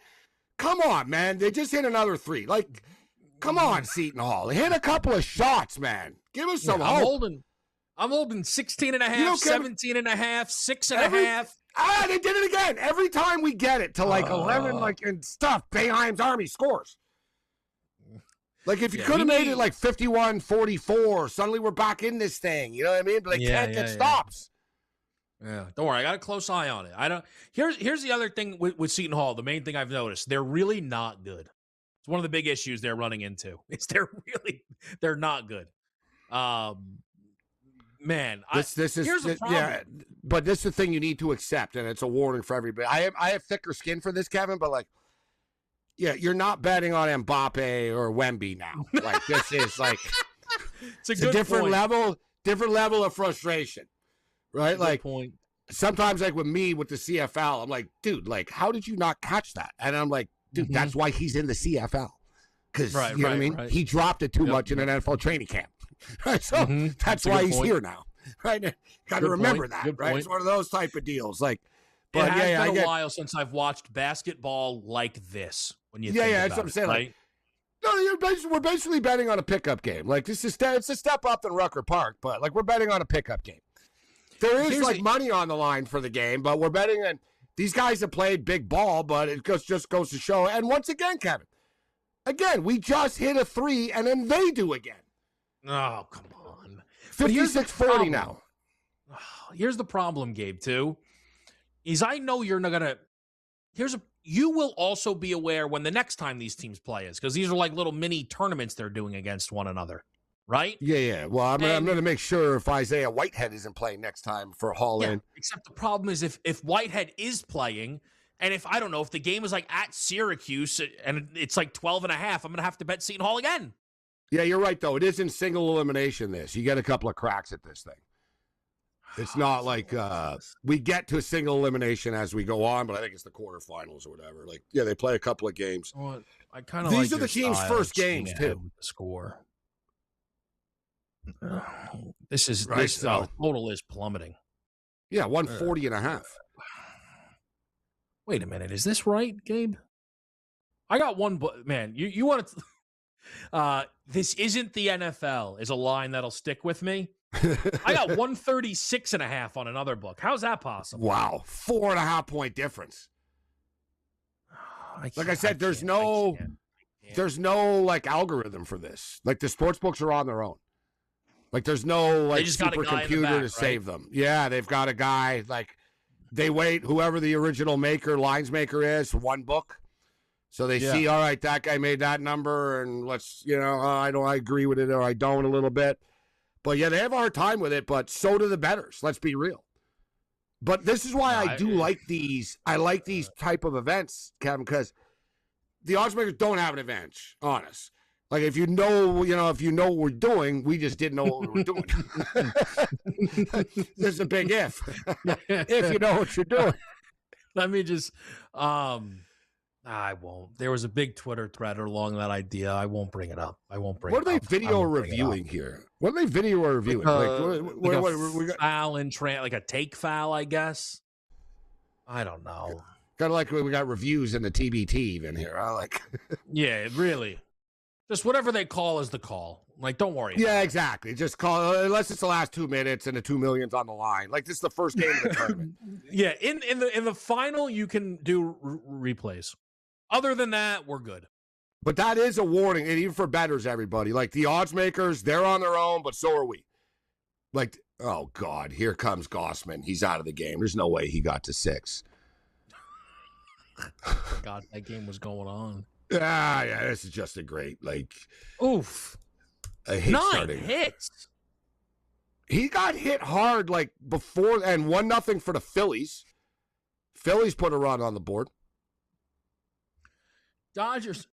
Speaker 2: Come on, man. They just hit another 3. Like, come on, Seton Hall. Hit a couple of shots, man. Give us some hope.
Speaker 1: I'm holding 16.5, 17.5, 6.5.
Speaker 2: They did it again. Every time we get it to like 11, like, and stuff, Boeheim's Army scores. Like, if you could have made it like 51-44, suddenly we're back in this thing. You know what I mean? But they can't get stops.
Speaker 1: Yeah, don't worry. I got a close eye on it. Here's the other thing with Seton Hall. The main thing I've noticed, they're really not good. It's one of the big issues they're running into. They're not good. Man,
Speaker 2: here's the problem. Yeah, but this is the thing you need to accept, and it's a warning for everybody. I have thicker skin for this, Kevin, but like, you're not betting on Mbappe or Wemby now. Like, this is like, it's a different level of frustration. Right? Like, sometimes, like, with me, with the CFL, I'm like, dude, like, how did you not catch that? And I'm like, dude, that's why he's in the CFL. Because, you know what I mean? Right. He dropped it too much in an NFL training camp. Right? So that's why he's here now. Right? Got to remember that, right? It's one of those type of deals. Like, but
Speaker 1: it has been a while since I've watched basketball like this. When you think
Speaker 2: that's what I'm saying. Right? Like, we're basically betting on a pickup game. Like, it's a step up in Rucker Park, but, like, we're betting on a pickup game. There is like money on the line for the game, but we're betting on these guys have played big ball, but it just goes to show. And once again, Kevin, we just hit a 3 and then they do again.
Speaker 1: Oh, come on.
Speaker 2: 56-40 now.
Speaker 1: Here's the problem, Gabe, too, is I know you're not going to you will also be aware when the next time these teams play is, because these are like little mini tournaments they're doing against one another. Right?
Speaker 2: Yeah. Well, I'm going to make sure if Isaiah Whitehead isn't playing next time for Hall in.
Speaker 1: Except the problem is if Whitehead is playing, and if the game is like at Syracuse and it's like 12.5, I'm going to have to bet Seton Hall again.
Speaker 2: Yeah, you're right, though. It is in single elimination, this. You get a couple of cracks at this thing. It's not like we get to a single elimination as we go on, but I think it's the quarterfinals or whatever. Like, they play a couple of games.
Speaker 1: Well, I kind of
Speaker 2: These are the team's first games, too.
Speaker 1: The score. This total is plummeting.
Speaker 2: Yeah, 140.5.
Speaker 1: Wait a minute, is this right, Gabe? I got one, man. You want to? This isn't the NFL. Is a line that'll stick with me. I got 136.5 on another book. How's that possible?
Speaker 2: Wow, 4.5 point difference. Like I said, there's no like algorithm for this. Like, the sports books are on their own. Like, there's no like supercomputer to save them. Yeah, they've got a guy, like, they wait whoever the original lines maker is, one book. So they see, all right, that guy made that number, and let's, I agree with it or I don't a little bit. But they have a hard time with it, but so do the bettors. Let's be real. But this is why I do like these. I like these type of events, Kevin, because the odds makers don't have an advantage on us. Like, if you know what we're doing, we just didn't know what we were doing. There's a big if. If you know what you're doing.
Speaker 1: Let me just, I won't. There was a big Twitter thread along that idea. I won't bring it up. What
Speaker 2: are they video reviewing here? What are they video reviewing?
Speaker 1: Foul and like a take foul, I guess. I don't know.
Speaker 2: Kind of like when we got reviews in the TBT even here. I like.
Speaker 1: Yeah, really. Just whatever they call is the call. Like, don't worry.
Speaker 2: Yeah, exactly. Just call, unless it's the last 2 minutes and the $2 million's on the line. Like, this is the first game of the tournament.
Speaker 1: Yeah, in the final, you can do replays. Other than that, we're good.
Speaker 2: But that is a warning, and even for bettors, everybody. Like, the odds makers, they're on their own, but so are we. Like, oh, God, here comes Gossman. He's out of the game. There's no way he got to 6.
Speaker 1: God, that game was going on.
Speaker 2: Yeah, this is just a great, like...
Speaker 1: Oof.
Speaker 2: I hate
Speaker 1: 9
Speaker 2: starting.
Speaker 1: hits.
Speaker 2: He got hit hard, like, before, and 1-0 for the Phillies. Phillies put a run on the board.
Speaker 1: Dodgers...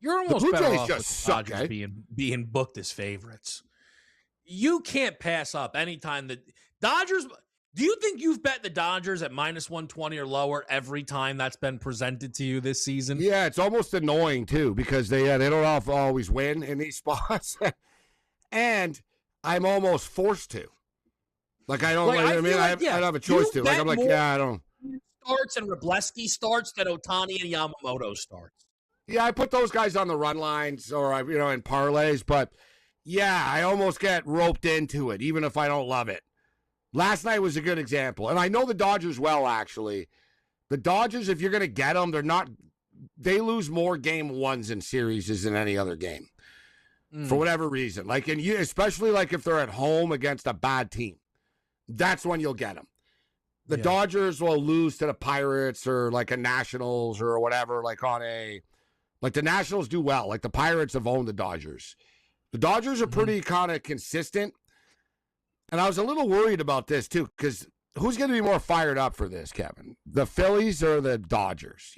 Speaker 1: You're almost
Speaker 2: Blue
Speaker 1: better
Speaker 2: Jays
Speaker 1: off
Speaker 2: just
Speaker 1: with the
Speaker 2: suck,
Speaker 1: Dodgers being booked as favorites. You can't pass up any time that Dodgers. Do you think you've bet the Dodgers at -120 or lower every time that's been presented to you this season?
Speaker 2: Yeah, it's almost annoying too because they don't always win in these spots, and I'm almost forced to. Like I don't.
Speaker 1: Like, I
Speaker 2: mean, I don't have a choice to. Like I'm like, yeah, I don't.
Speaker 1: Starts and Robleski starts than Ohtani and Yamamoto starts.
Speaker 2: Yeah, I put those guys on the run lines or in parlays, but yeah, I almost get roped into it, even if I don't love it. Last night was a good example, and I know the Dodgers well. Actually, the Dodgers, if you're going to get them, they lose more game ones in series than any other game for whatever reason. Like, and especially like if they're at home against a bad team, that's when you'll get them. The Dodgers will lose to the Pirates or like a Nationals or whatever, like the Nationals do well. Like the Pirates have owned the Dodgers. The Dodgers are pretty kind of consistent. And I was a little worried about this too, because who's going to be more fired up for this, Kevin? The Phillies or the Dodgers,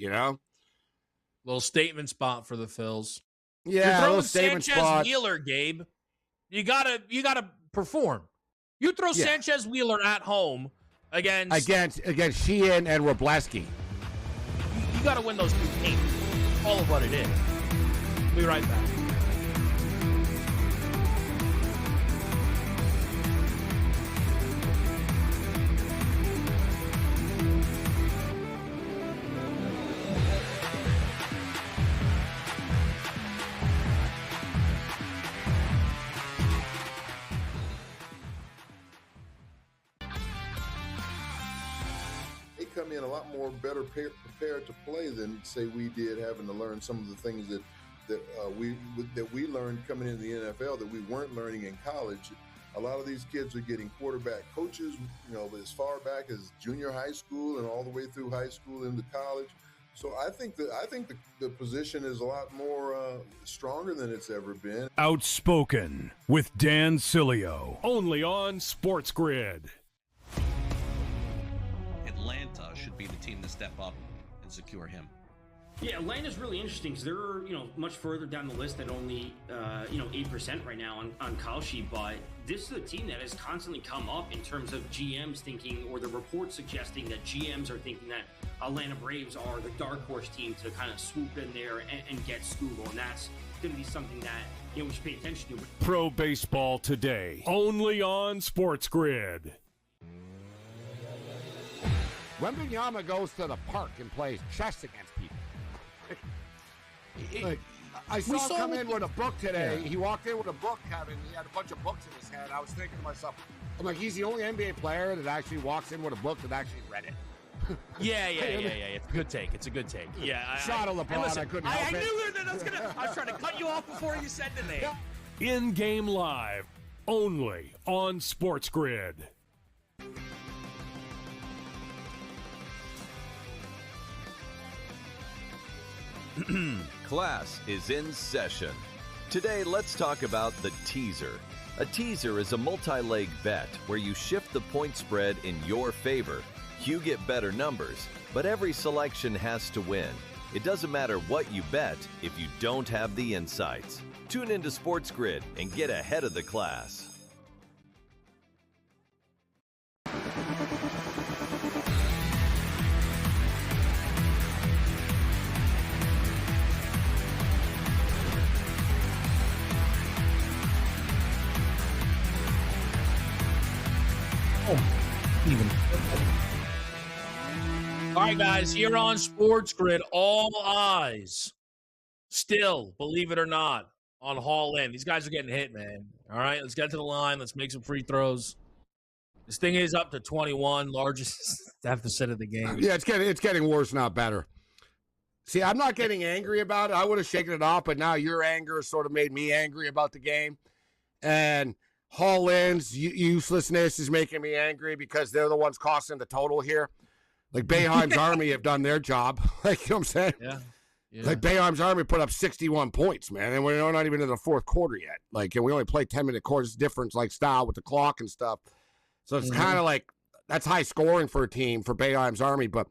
Speaker 1: Little statement spot for the Phils.
Speaker 2: Yeah,
Speaker 1: You're
Speaker 2: little
Speaker 1: throwing
Speaker 2: statement
Speaker 1: Sanchez
Speaker 2: spot.
Speaker 1: Wheeler, Gabe. You gotta perform. You throw Sanchez Wheeler at home against
Speaker 2: Sheehan and Robleski.
Speaker 1: You gotta win those 2 games. All of what it is. We'll be right back.
Speaker 3: Come in a lot more better prepared to play than say we did, having to learn some of the things that we learned coming into the NFL that we weren't learning in college. A lot of these kids are getting quarterback coaches, as far back as junior high school and all the way through high school into college. So I think the position is a lot more stronger than it's ever been.
Speaker 4: Outspoken with Dan Cilio, only on SportsGrid.
Speaker 5: Atlanta should be the team to step up and secure him.
Speaker 6: Yeah, Atlanta's really interesting because they're much further down the list at only 8% right now on Kalshi, but this is a team that has constantly come up in terms of GMs thinking, or the reports suggesting that GMs are thinking that Atlanta Braves are the dark horse team to kind of swoop in there and get Scoogle, and that's going to be something that we should pay attention to.
Speaker 4: Pro Baseball Today, only on SportsGrid.
Speaker 2: Wembanyama goes to the park and plays chess against people. I saw him come in with a book today. Yeah. He walked in with a book, Kevin. He had a bunch of books in his hand. I was thinking to myself, I'm like, he's the only NBA player that actually walks in with a book that actually read it.
Speaker 1: Yeah. It's a good take. Yeah.
Speaker 2: Shot of LeBron.
Speaker 1: Listen,
Speaker 2: I couldn't help it.
Speaker 1: I knew that I was trying to cut you off before you said the name.
Speaker 4: In-game live, only on SportsGrid.
Speaker 7: Class is in session. Today, let's talk about the teaser. A teaser is a multi-leg bet where you shift the point spread in your favor. You get better numbers, but every selection has to win. It doesn't matter what you bet if you don't have the insights. Tune into SportsGrid and get ahead of the class.
Speaker 1: All right, guys, here on SportsGrid, all eyes still, believe it or not, on Hall in. These guys are getting hit, man. All right, let's get to the line. Let's make some free throws. This thing is up to 21, largest deficit of the game.
Speaker 2: Yeah, it's getting worse, not better. See, I'm not getting angry about it. I would have shaken it off, but now your anger sort of made me angry about the game. And Hall in's uselessness is making me angry because they're the ones costing the total here. Like Boeheim's Army have done their job. Like, you know what I'm saying?
Speaker 1: Yeah.
Speaker 2: Like Boeheim's Army put up 61 points, man, and we're not even in the fourth quarter yet. Like, and we only play 10-minute quarters, difference like style with the clock and stuff. So it's kind of like that's high scoring for a team for Boeheim's Army, but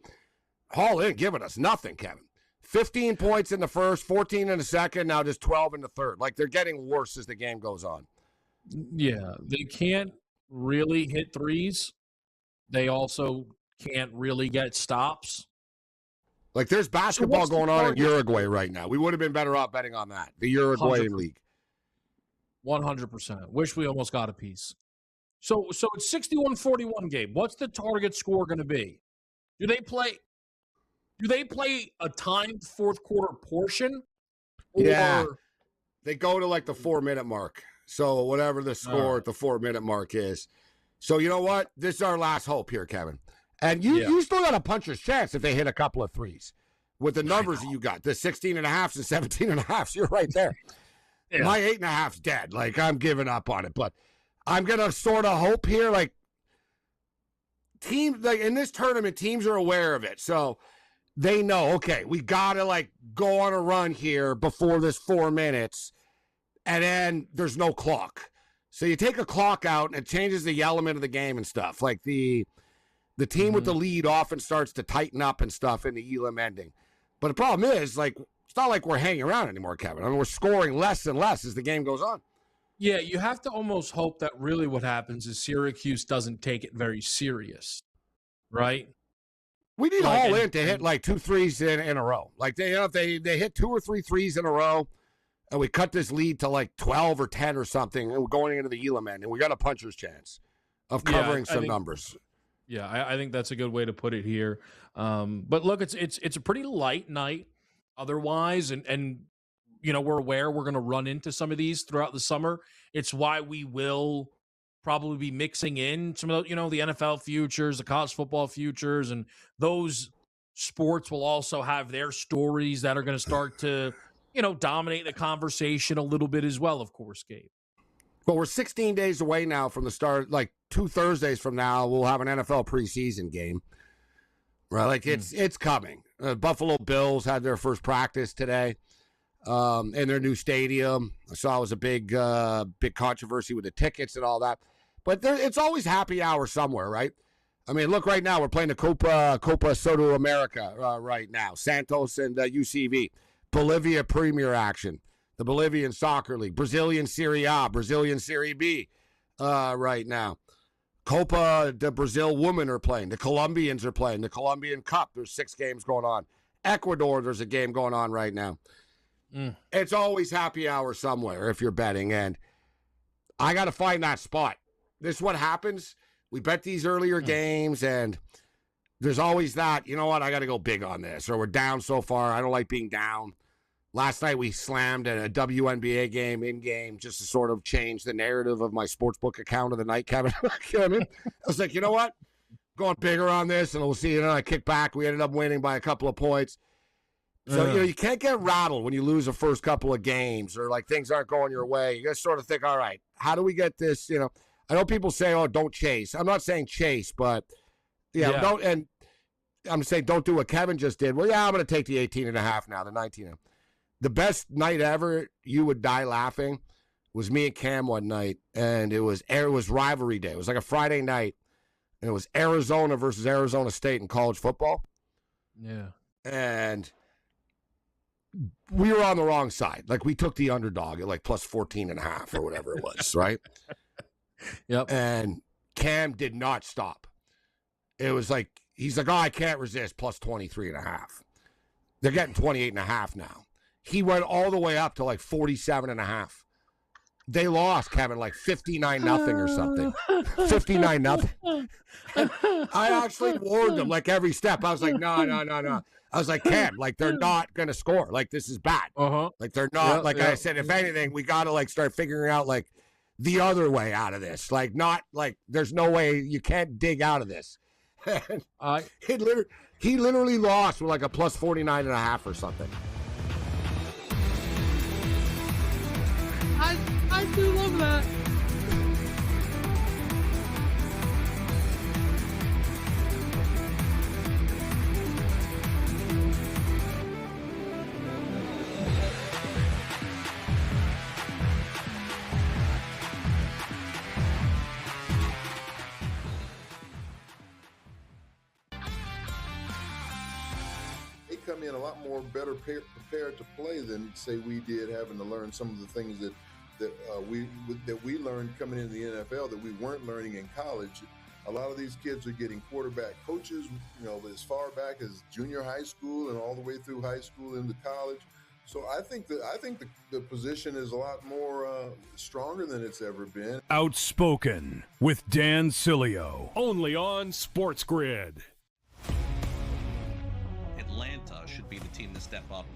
Speaker 2: Hall in giving us nothing, Kevin. 15 points in the first, 14 in the second, now just 12 in the third. Like, they're getting worse as the game goes on.
Speaker 1: Yeah, they can't really hit threes. They also can't really get stops.
Speaker 2: Like, there's basketball going on in Uruguay right now. We would have been better off betting on that, the Uruguayan league.
Speaker 1: 100%. Wish we almost got a piece. So it's 61-41 game. What's the target score going to be? Do they play a timed fourth quarter portion?
Speaker 2: Yeah. They go to like the 4-minute mark. So whatever the score at the 4-minute mark is. So you know what? This is our last hope here, Kevin. And you still got a puncher's chance if they hit a couple of threes with the numbers that you got, the 16.5s and 17.5s. You're right there. Yeah. My 8.5's dead. Like, I'm giving up on it, but I'm going to sort of hope here, like, teams, like, in this tournament, teams are aware of it. So they know, okay, we got to, like, go on a run here before this 4 minutes, and then there's no clock. So you take a clock out, and it changes the element of the game and stuff. Like, the team with the lead often starts to tighten up and stuff in the Elam ending. But the problem is, like, it's not like we're hanging around anymore, Kevin. I mean, we're scoring less and less as the game goes on.
Speaker 1: Yeah, you have to almost hope that really what happens is Syracuse doesn't take it very serious, right?
Speaker 2: We need Hall in to hit like 2 threes in a row. Like, if they hit 2 or 3 threes in a row, and we cut this lead to like 12 or 10 or something, and we're going into the Elam end, and we got a puncher's chance of covering some numbers.
Speaker 1: Yeah, I think that's a good way to put it here. But look, it's a pretty light night otherwise, and you know, we're aware we're going to run into some of these throughout the summer. It's why we will probably be mixing in some of the, you know, the NFL futures, the college football futures, and those sports will also have their stories that are going to start to, you know, dominate the conversation a little bit as well, of course, Gabe.
Speaker 2: Well, we're 16 days away now from the start. Like 2 Thursdays from now, we'll have an NFL preseason game. Right? Like, it's coming. Buffalo Bills had their first practice today. In their new stadium. I saw it was a big controversy with the tickets and all that. But it's always happy hour somewhere, right? I mean, look, right now we're playing the Copa Soto America right now. Santos and UCV. Bolivia Premier action. The Bolivian Soccer League. Brazilian Serie A. Brazilian Serie B right now. Copa de Brazil women are playing. The Colombians are playing. The Colombian Cup. There's 6 games going on. Ecuador, there's a game going on right now. It's always happy hour somewhere if you're betting, and I got to find that spot. This is what happens. We bet these earlier games, and there's always that, you know what, I got to go big on this, or we're down so far. I don't like being down. Last night we slammed a WNBA game in-game just to sort of change the narrative of my sportsbook account of the night, Kevin. You know what I mean? I was like, you know what, going bigger on this, and we'll see. You know, I kick back. We ended up winning by a couple of points. So, you know, you can't get rattled when you lose the first couple of games or, like, things aren't going your way. You got to sort of think, all right, how do we get this, you know? I know people say, oh, don't chase. I'm not saying chase, but, don't. And I'm saying don't do what Kevin just did. Well, I'm going to take the 18.5 now, the 19. The best night ever, you would die laughing, was me and Cam one night, and it was rivalry day. It was like a Friday night, and it was Arizona versus Arizona State in college football.
Speaker 1: Yeah.
Speaker 2: And we were on the wrong side. Like, we took the underdog at like plus 14.5 or whatever it was, right?
Speaker 1: Yep.
Speaker 2: And Cam did not stop. It was like, he's like, oh, I can't resist plus 23.5. They're getting 28.5 now. He went all the way up to like 47.5. They lost, Kevin, like 59-0 or something. 59-0. I actually warned them like every step. I was like, no. I was like, Cam, like they're not going to score. Like this is bad. Like they're not. I said, if anything, we got to like start figuring out like the other way out of this. Like not like there's no way you can't dig out of this. He literally lost with like a plus 49.5 or something.
Speaker 1: I do love that.
Speaker 3: They come in a lot more better prepared to play than say we did, having to learn some of the things that we learned coming into the NFL that we weren't learning in college. A lot of these kids are getting quarterback coaches, as far back as junior high school and all the way through high school into college. So I think the position is a lot more stronger than it's ever been.
Speaker 4: Outspoken with Dan Cilio, only on SportsGrid.
Speaker 5: Atlanta should be the team to step up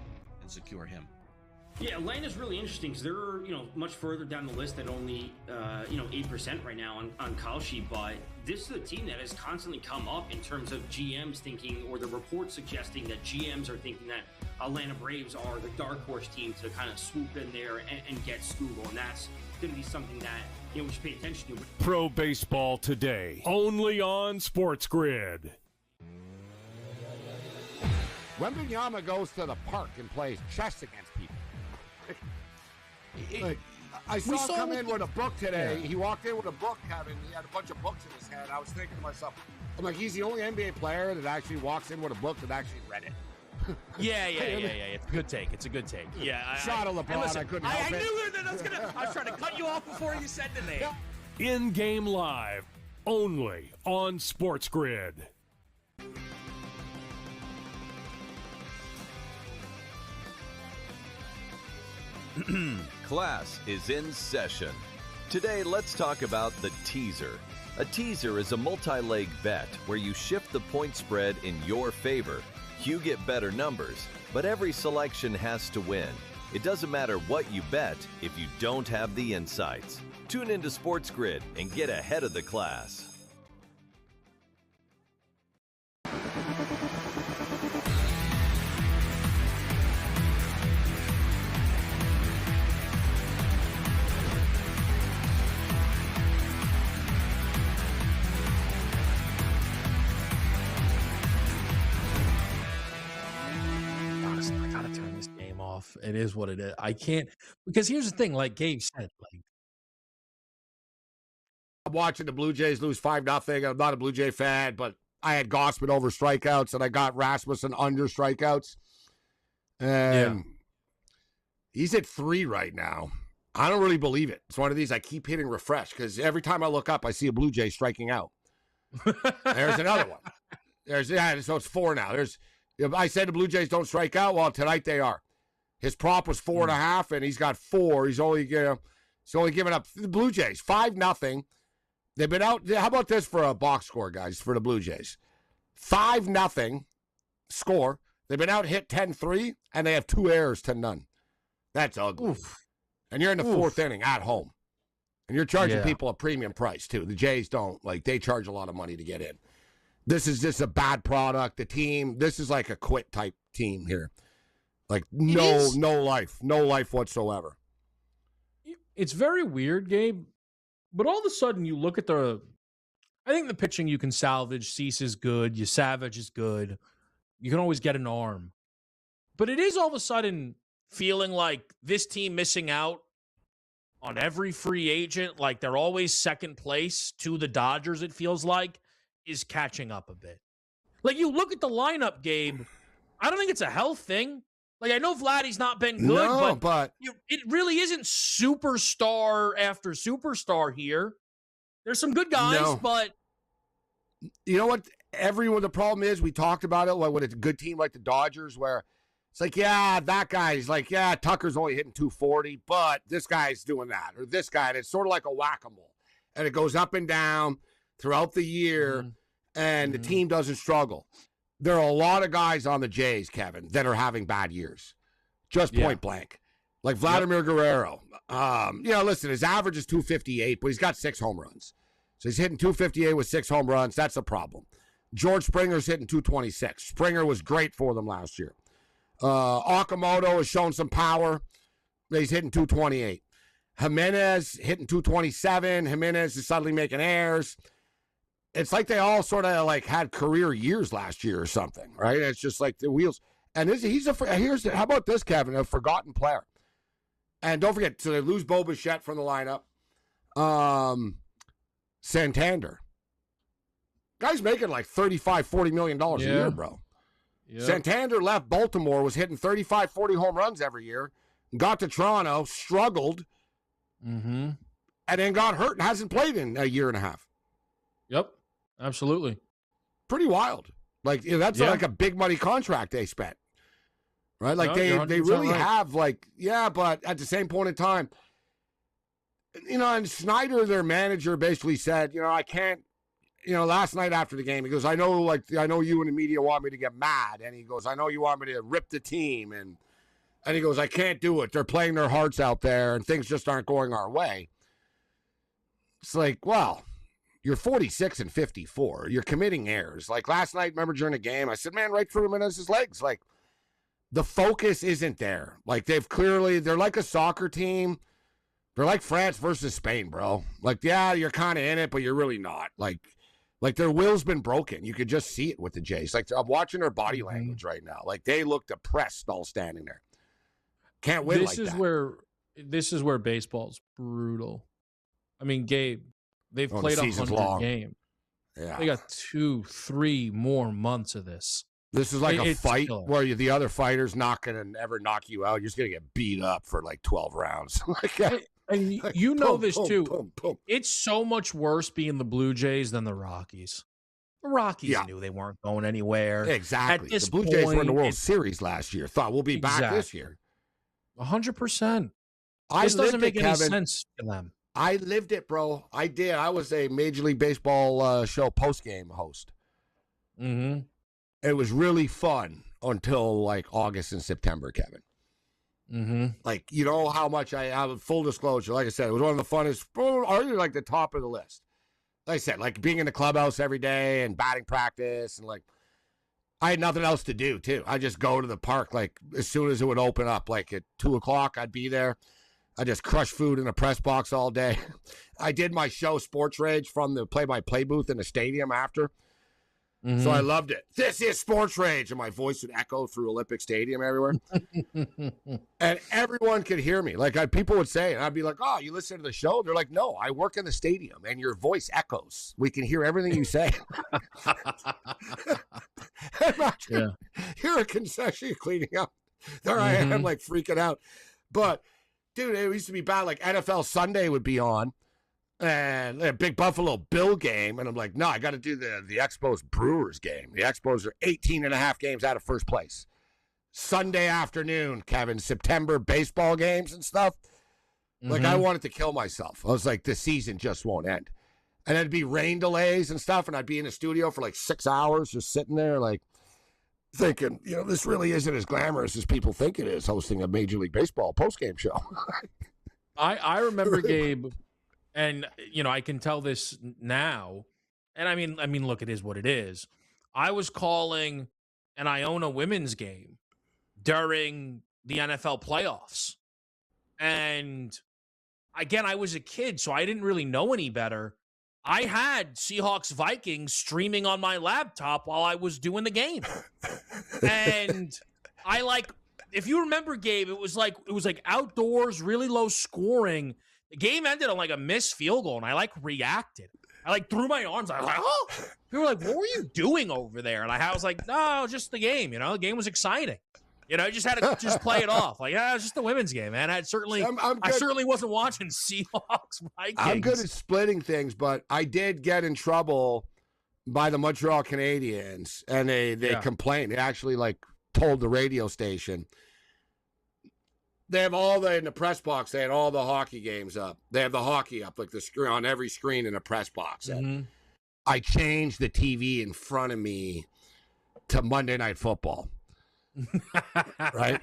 Speaker 5: and secure him.
Speaker 6: Yeah, Atlanta's really interesting because they're, much further down the list at only, 8% right now on call sheet. But this is a team that has constantly come up in terms of GMs thinking, or the reports suggesting that GMs are thinking that Atlanta Braves are the dark horse team to kind of swoop in there and get Scoogle. And that's going to be something that, we should pay attention to.
Speaker 4: Pro Baseball Today, only on SportsGrid.
Speaker 2: Wembanyama goes to the park and plays chess against people. I saw him come in with a book today. Yeah. He walked in with a book, Kevin. He had a bunch of books in his hand. I was thinking to myself, I'm like, he's the only NBA player that actually walks in with a book that actually read it.
Speaker 1: Yeah. It's a good take. Yeah.
Speaker 2: Shot of LeBron.
Speaker 1: Listen,
Speaker 2: I couldn't help
Speaker 1: I
Speaker 2: it.
Speaker 1: knew that I was trying to cut you off before you said the name.
Speaker 4: In-game live, only on SportsGrid.
Speaker 7: Class is in session. Today, let's talk about the teaser. A teaser is a multi-leg bet where you shift the point spread in your favor. You get better numbers, but every selection has to win. It doesn't matter what you bet if you don't have the insights. Tune into SportsGrid and get ahead of the class.
Speaker 1: It is what it is. I can't, because here's the thing, like Gabe said, like
Speaker 2: I'm watching the Blue Jays lose 5-0. I'm not a Blue Jay fan, but I had Gossman over strikeouts and I got Rasmussen under strikeouts. And he's at 3 right now. I don't really believe it. It's one of these I keep hitting refresh because every time I look up, I see a Blue Jay striking out. There's another one. So it's 4 now. I said the Blue Jays don't strike out. Well, tonight they are. His prop was 4.5, and he's got 4. He's only giving up the Blue Jays 5-0. They've been out. How about this for a box score, guys? For the Blue Jays, 5-0 score. They've been out hit 10-3, and they have 2 errors to none. That's ugly. Oof. And you're in the 4th inning at home, and you're charging people a premium price too. The Jays don't they charge a lot of money to get in. This is just a bad product. The team. This is like a quit type team here. Like no life whatsoever.
Speaker 1: It's very weird, Gabe. But all of a sudden, you look at I think the pitching you can salvage. Cease is good. You Savage is good. You can always get an arm. But it is all of a sudden feeling like this team missing out on every free agent, like they're always second place to the Dodgers, it feels like, is catching up a bit. Like you look at the lineup, Gabe, I don't think it's a health thing. Like, I know Vladdy's not been good, but it really isn't superstar after superstar here. There's some good guys, but...
Speaker 2: You know what? The problem is, we talked about it with a good team like the Dodgers, where It's like, yeah, that guy's like, yeah, Tucker's only hitting 240, but this guy's doing that, or this guy. And it's sort of like a whack-a-mole. And it goes up and down throughout the year, and the team doesn't struggle. There are a lot of guys on the Jays, Kevin, that are having bad years. Just point blank. Like Vladimir Guerrero. Listen, his average is 258, but he's got 6 home runs. So he's hitting 258 with 6 home runs. That's a problem. George Springer's hitting 226. Springer was great for them last year. Okamoto has shown some power. He's hitting 228. Jimenez hitting 227. Jimenez is suddenly making errors. It's like they all sort of like had career years last year or something, right? It's just like the wheels. And how about this, Kevin? A forgotten player. And don't forget, so they lose Bo Bichette from the lineup. Santander. Guy's making like $35, $40 million a year, bro. Yep. Santander left Baltimore, was hitting 35, 40 home runs every year, got to Toronto, struggled, and then got hurt and hasn't played in a year and a half.
Speaker 1: Yep, absolutely.
Speaker 2: Pretty wild. Like, that's like a big money contract they spent. Right? Like, they really have, like, but at the same point in time, and Snyder, their manager, basically said, I can't, last night after the game, he goes, I know you and the media want me to get mad. And he goes, I know you want me to rip the team. And he goes, I can't do it. They're playing their hearts out there and things just aren't going our way. It's like, well, you're 46 and 54. You're committing errors. Like last night, remember during the game, I said, man, right through his legs. Like the focus isn't there. Like they're like a soccer team. They're like France versus Spain, bro. Like, yeah, you're kind of in it, but you're really not. Like their will's been broken. You could just see it with the Jays. Like, I'm watching their body language right now. Like, they look depressed all standing there. Can't win like that.
Speaker 1: This is where baseball's brutal. I mean, Gabe, they've played 100 games.
Speaker 2: Yeah.
Speaker 1: They got 2-3 more months of this.
Speaker 2: This is like a fight where the other fighter's not going to ever knock you out. You're just going to get beat up for like 12 rounds.
Speaker 1: And you know this too. It's so much worse being the Blue Jays than the Rockies. The Rockies knew they weren't going anywhere.
Speaker 2: Exactly. The Blue Jays were in the World Series last year. Thought we'll be back this year.
Speaker 1: 100%. This doesn't make any sense to them.
Speaker 2: I lived it, bro. I did. I was a Major League Baseball show post-game host.
Speaker 1: Mm-hmm.
Speaker 2: It was really fun until like August and September, Kevin.
Speaker 1: Mm-hmm.
Speaker 2: Like, you know how much I have, full disclosure. Like I said, it was one of the funnest, arguably like the top of the list. Like I said, like being in the clubhouse every day and batting practice, and like I had nothing else to do too. I just go to the park like as soon as it would open up. Like at 2:00, I'd be there. I just crush food in the press box all day. I did my show Sports Rage from the play-by-play booth in the stadium after. Mm-hmm. So I loved it. This is Sports Rage. And my voice would echo through Olympic Stadium everywhere. And everyone could hear me. Like people would say, and I'd be like, oh, you listen to the show? They're like, no, I work in the stadium and your voice echoes. We can hear everything you say. Imagine you're a concession cleaning up. There I am, like freaking out. But, dude, it used to be bad. Like NFL Sunday would be on. And a big Buffalo Bill game. And I'm like, no, I got to do the Expos Brewers game. The Expos are 18.5 games out of first place. Sunday afternoon, Kevin, September baseball games and stuff. Like, I wanted to kill myself. I was like, the season just won't end. And it'd be rain delays and stuff. And I'd be in the studio for like 6 hours just sitting there, like, thinking, this really isn't as glamorous as people think it is, hosting a Major League Baseball postgame show.
Speaker 1: I remember, Gabe... And, I can tell this now. And I mean, look, it is what it is. I was calling an Iona women's game during the NFL playoffs. And again, I was a kid, so I didn't really know any better. I had Seahawks Vikings streaming on my laptop while I was doing the game. And if you remember, Gabe, it was like outdoors, really low scoring. The game ended on like a missed field goal, and I reacted. I threw my arms. I was like, oh! People were like, what were you doing over there? And I was like, no, just the game. The game was exciting. I just had to just play it off. Like, it's just the women's game, man. I certainly wasn't watching Seahawks Vikings.
Speaker 2: I'm good at splitting things, but I did get in trouble by the Montreal Canadiens, and they complained. They actually told the radio station, they have in the press box, they had all the hockey games up. They have the hockey up, like the screen on every screen in the press box. And I changed the TV in front of me to Monday Night Football. Right?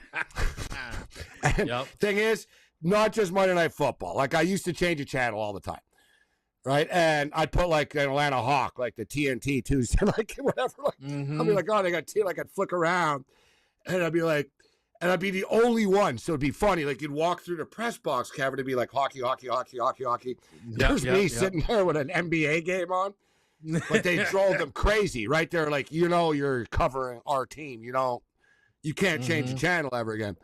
Speaker 2: And thing is, not just Monday Night Football. Like, I used to change a channel all the time. Right? And I'd put like an Atlanta Hawk, like the TNT Tuesday, like whatever. Like, I'd be like, oh, they got T. Like, I'd flick around, and I'd be like, and I'd be the only one. So it'd be funny. Like, you'd walk through the press box, Kevin, it'd be like hockey, hockey, hockey, hockey, hockey. There's me sitting there with an NBA game on. But they drove them crazy, right? They're like, you're covering our team. You can't change the channel ever again.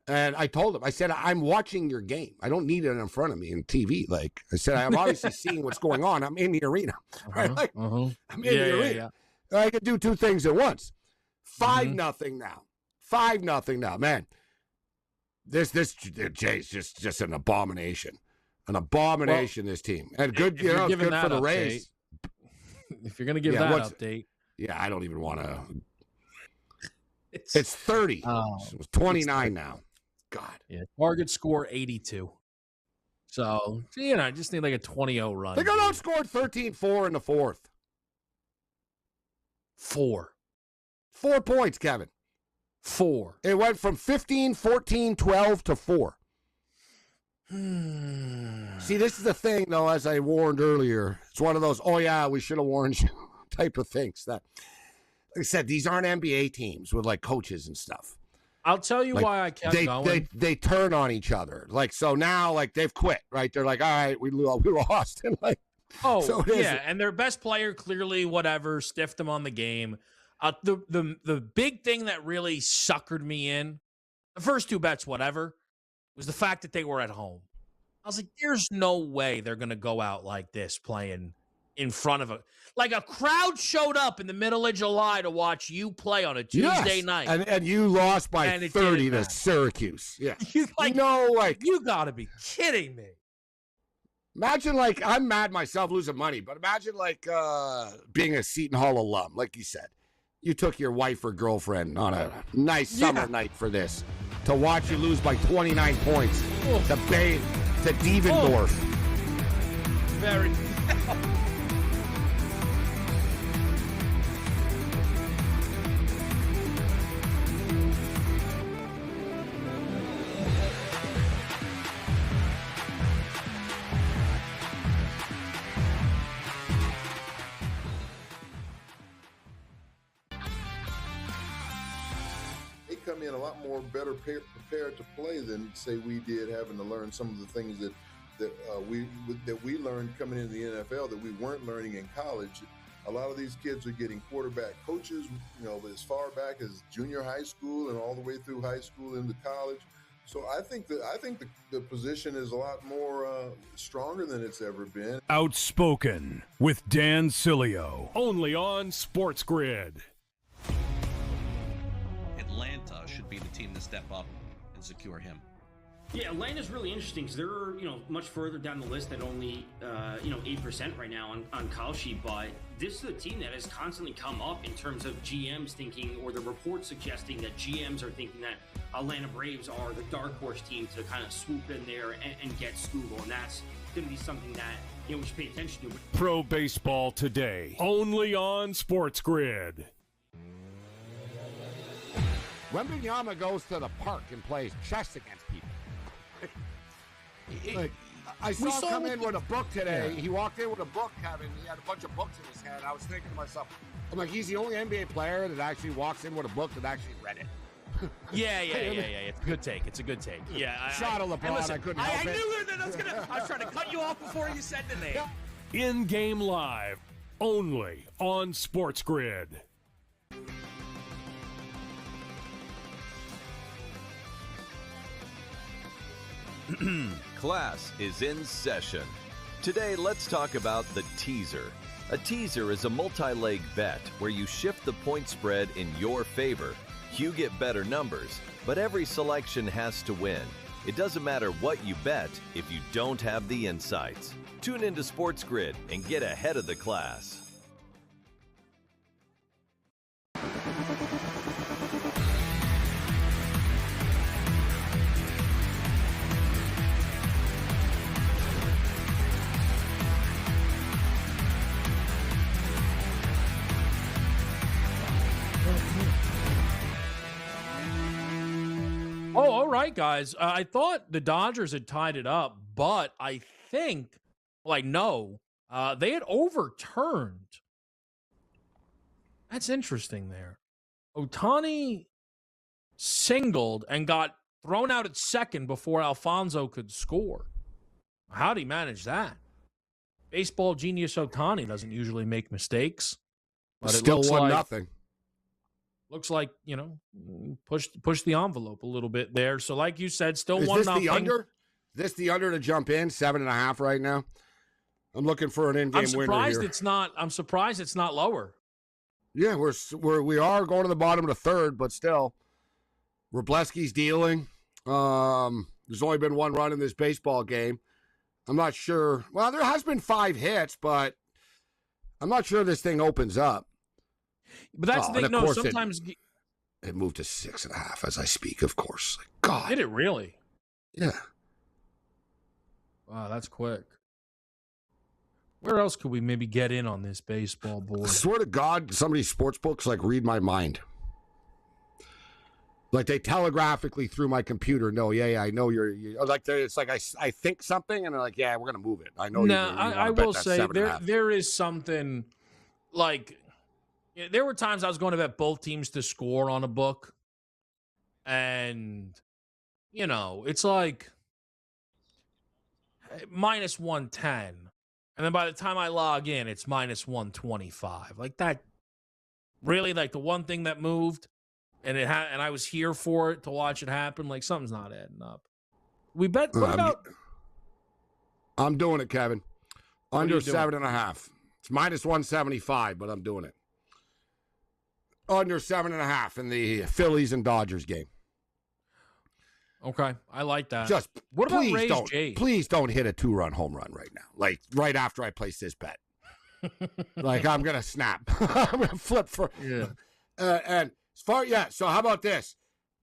Speaker 2: And I told him, I said, I'm watching your game. I don't need it in front of me in TV. Like I said, I'm obviously seeing what's going on. I'm in the arena. Right? Like, I'm in the arena. Yeah. I can do two things at once. 5-0 now. 5-0 now. Man, this Jay's just an abomination. An abomination, this team. And good, it's good for the Rays.
Speaker 1: If you're going to give that update.
Speaker 2: Yeah, I don't even want to. It's 30. It's 29 now. God.
Speaker 1: Yeah, target score 82. So, I just need like a 20-0 run.
Speaker 2: They got outscored 13-4 in the fourth.
Speaker 1: 4
Speaker 2: points, Kevin.
Speaker 1: 4.
Speaker 2: It went from 15, 14, 12 to 4. See, this is the thing, though, as I warned earlier. It's one of those, we should have warned you type of things. That, like I said, these aren't NBA teams with, like, coaches and stuff.
Speaker 1: I'll tell you why I kept going.
Speaker 2: They turn on each other. Like, so now, like, they've quit, right? They're like, all right, we lost. And like,
Speaker 1: and their best player clearly, stiffed them on the game. The big thing that really suckered me in, the first 2 bets, was the fact that they were at home. I was like, there's no way they're going to go out like this playing in front of a crowd showed up in the middle of July to watch you play on a Tuesday night.
Speaker 2: And you lost by 30 to Syracuse. Yeah.
Speaker 1: You got to be kidding me.
Speaker 2: Imagine, like, I'm mad myself losing money, but imagine, like, being a Seton Hall alum, like you said. You took your wife or girlfriend on a nice summer night for this to watch you lose by 29 points to Devendorf.
Speaker 1: Very.
Speaker 3: Come in a lot more better prepared to play than say we did, having to learn some of the things that we learned coming into the NFL that we weren't learning in college. A lot of these kids are getting quarterback coaches, as far back as junior high school and all the way through high school into college. So I think the position is a lot more stronger than it's ever been.
Speaker 4: Outspoken with Dan Cilio, only on SportsGrid.
Speaker 5: Atlanta should be the team to step up and secure him.
Speaker 6: Yeah, Atlanta's really interesting because they're, much further down the list at only, 8% right now on Call Sheet. But this is a team that has constantly come up in terms of GMs thinking, or the reports suggesting that GMs are thinking that Atlanta Braves are the dark horse team to kind of swoop in there and get Scoogle. And that's going to be something that, we should pay attention to.
Speaker 4: Pro Baseball Today, only on SportsGrid.
Speaker 2: Wembanyama goes to the park and plays chess against people. I saw him come in with a book today. Yeah. He walked in with a book, Kevin. He had a bunch of books in his hand. I was thinking to myself, I'm like, he's the only NBA player that actually walks in with a book that actually read it.
Speaker 1: Yeah. It's a good take. Yeah.
Speaker 2: Shot of LeBron. I couldn't help it.
Speaker 1: I knew that I was trying to cut you off before you said the name.
Speaker 4: In-game live, only on SportsGrid.
Speaker 7: Class is in session. Today, let's talk about the teaser. A teaser is a multi-leg bet where you shift the point spread in your favor. You get better numbers, but every selection has to win. It doesn't matter what you bet if you don't have the insights. Tune into SportsGrid and get ahead of the class.
Speaker 1: Oh, all right, guys. I thought the Dodgers had tied it up, but I think, they had overturned. That's interesting there. Ohtani singled and got thrown out at second before Alfonso could score. How'd he manage that? Baseball genius Ohtani doesn't usually make mistakes. But
Speaker 2: Still 1-0.
Speaker 1: Looks like, push the envelope a little bit there. So like you said, still 1-0.
Speaker 2: Is this the under? Is this the under to jump in? 7.5 right now. I'm looking for an in-game winner here.
Speaker 1: I'm surprised it's not lower.
Speaker 2: Yeah, we are going to the bottom of the third, but still, Wrobleski's dealing. There's only been 1 run in this baseball game. I'm not sure. Well, there has been 5 hits, but I'm not sure this thing opens up.
Speaker 1: But that's the thing. No, sometimes
Speaker 2: it moved to 6.5 as I speak. Of course, God,
Speaker 1: did it really?
Speaker 2: Yeah.
Speaker 1: Wow, that's quick. Where else could we maybe get in on this baseball board?
Speaker 2: I swear to God, some of these sports books read my mind. Like they telegraphically through my computer. No, yeah, I know you're it's like I think something, and they're like, yeah, we're gonna move it. I know.
Speaker 1: No, I will say there is something like. There were times I was going to bet both teams to score on a book. And, it's like minus 110. And then by the time I log in, it's minus 125. Like that, really, like the one thing that moved and and I was here for it to watch it happen. Like something's not adding up. We bet, what about?
Speaker 2: I'm doing it, Kevin. Under 7.5. It's minus 175, but I'm doing it. Under 7.5 in the Phillies and Dodgers game.
Speaker 1: Okay, I like that.
Speaker 2: Just
Speaker 1: what about Rays Jays?
Speaker 2: Please don't hit a 2-run home run right now. Like right after I place this bet. I'm gonna snap. I'm gonna flip for.
Speaker 1: Yeah.
Speaker 2: And as far so how about this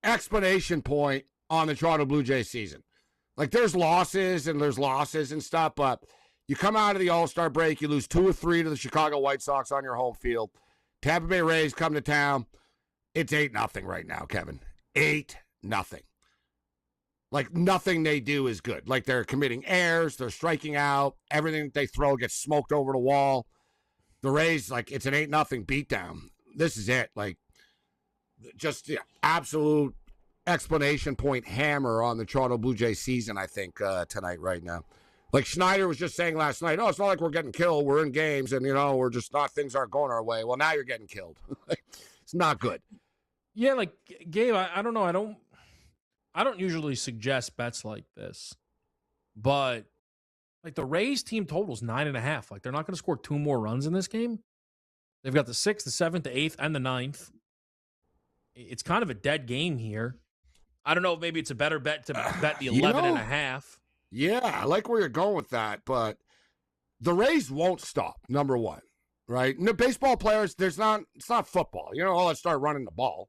Speaker 2: explanation point on the Toronto Blue Jays season? Like there's losses and stuff, but you come out of the All-Star break, you lose 2 or 3 to the Chicago White Sox on your home field. Tampa Bay Rays come to town. It's 8-0 right now, Kevin. 8-0. Like nothing they do is good. Like they're committing errors, they're striking out, everything they throw gets smoked over the wall. The Rays, it's an 8-0 beatdown. This is it. Just absolute explanation point hammer on the Toronto Blue Jays season, I think, tonight, right now. Like Schneider was just saying last night, it's not like we're getting killed. We're in games and, we're just not, things aren't going our way. Well, now you're getting killed. It's not good.
Speaker 1: Yeah, Gabe, I don't know. I don't usually suggest bets like this, but the Rays team total's 9.5. They're not going to score 2 more runs in this game. They've got the 6th, the 7th, the 8th, and the 9th. It's kind of a dead game here. I don't know if maybe it's a better bet to bet the 11.5.
Speaker 2: Yeah, I like where you're going with that, but the Rays won't stop, number one, right? No, baseball players, it's not football. Let's start running the ball.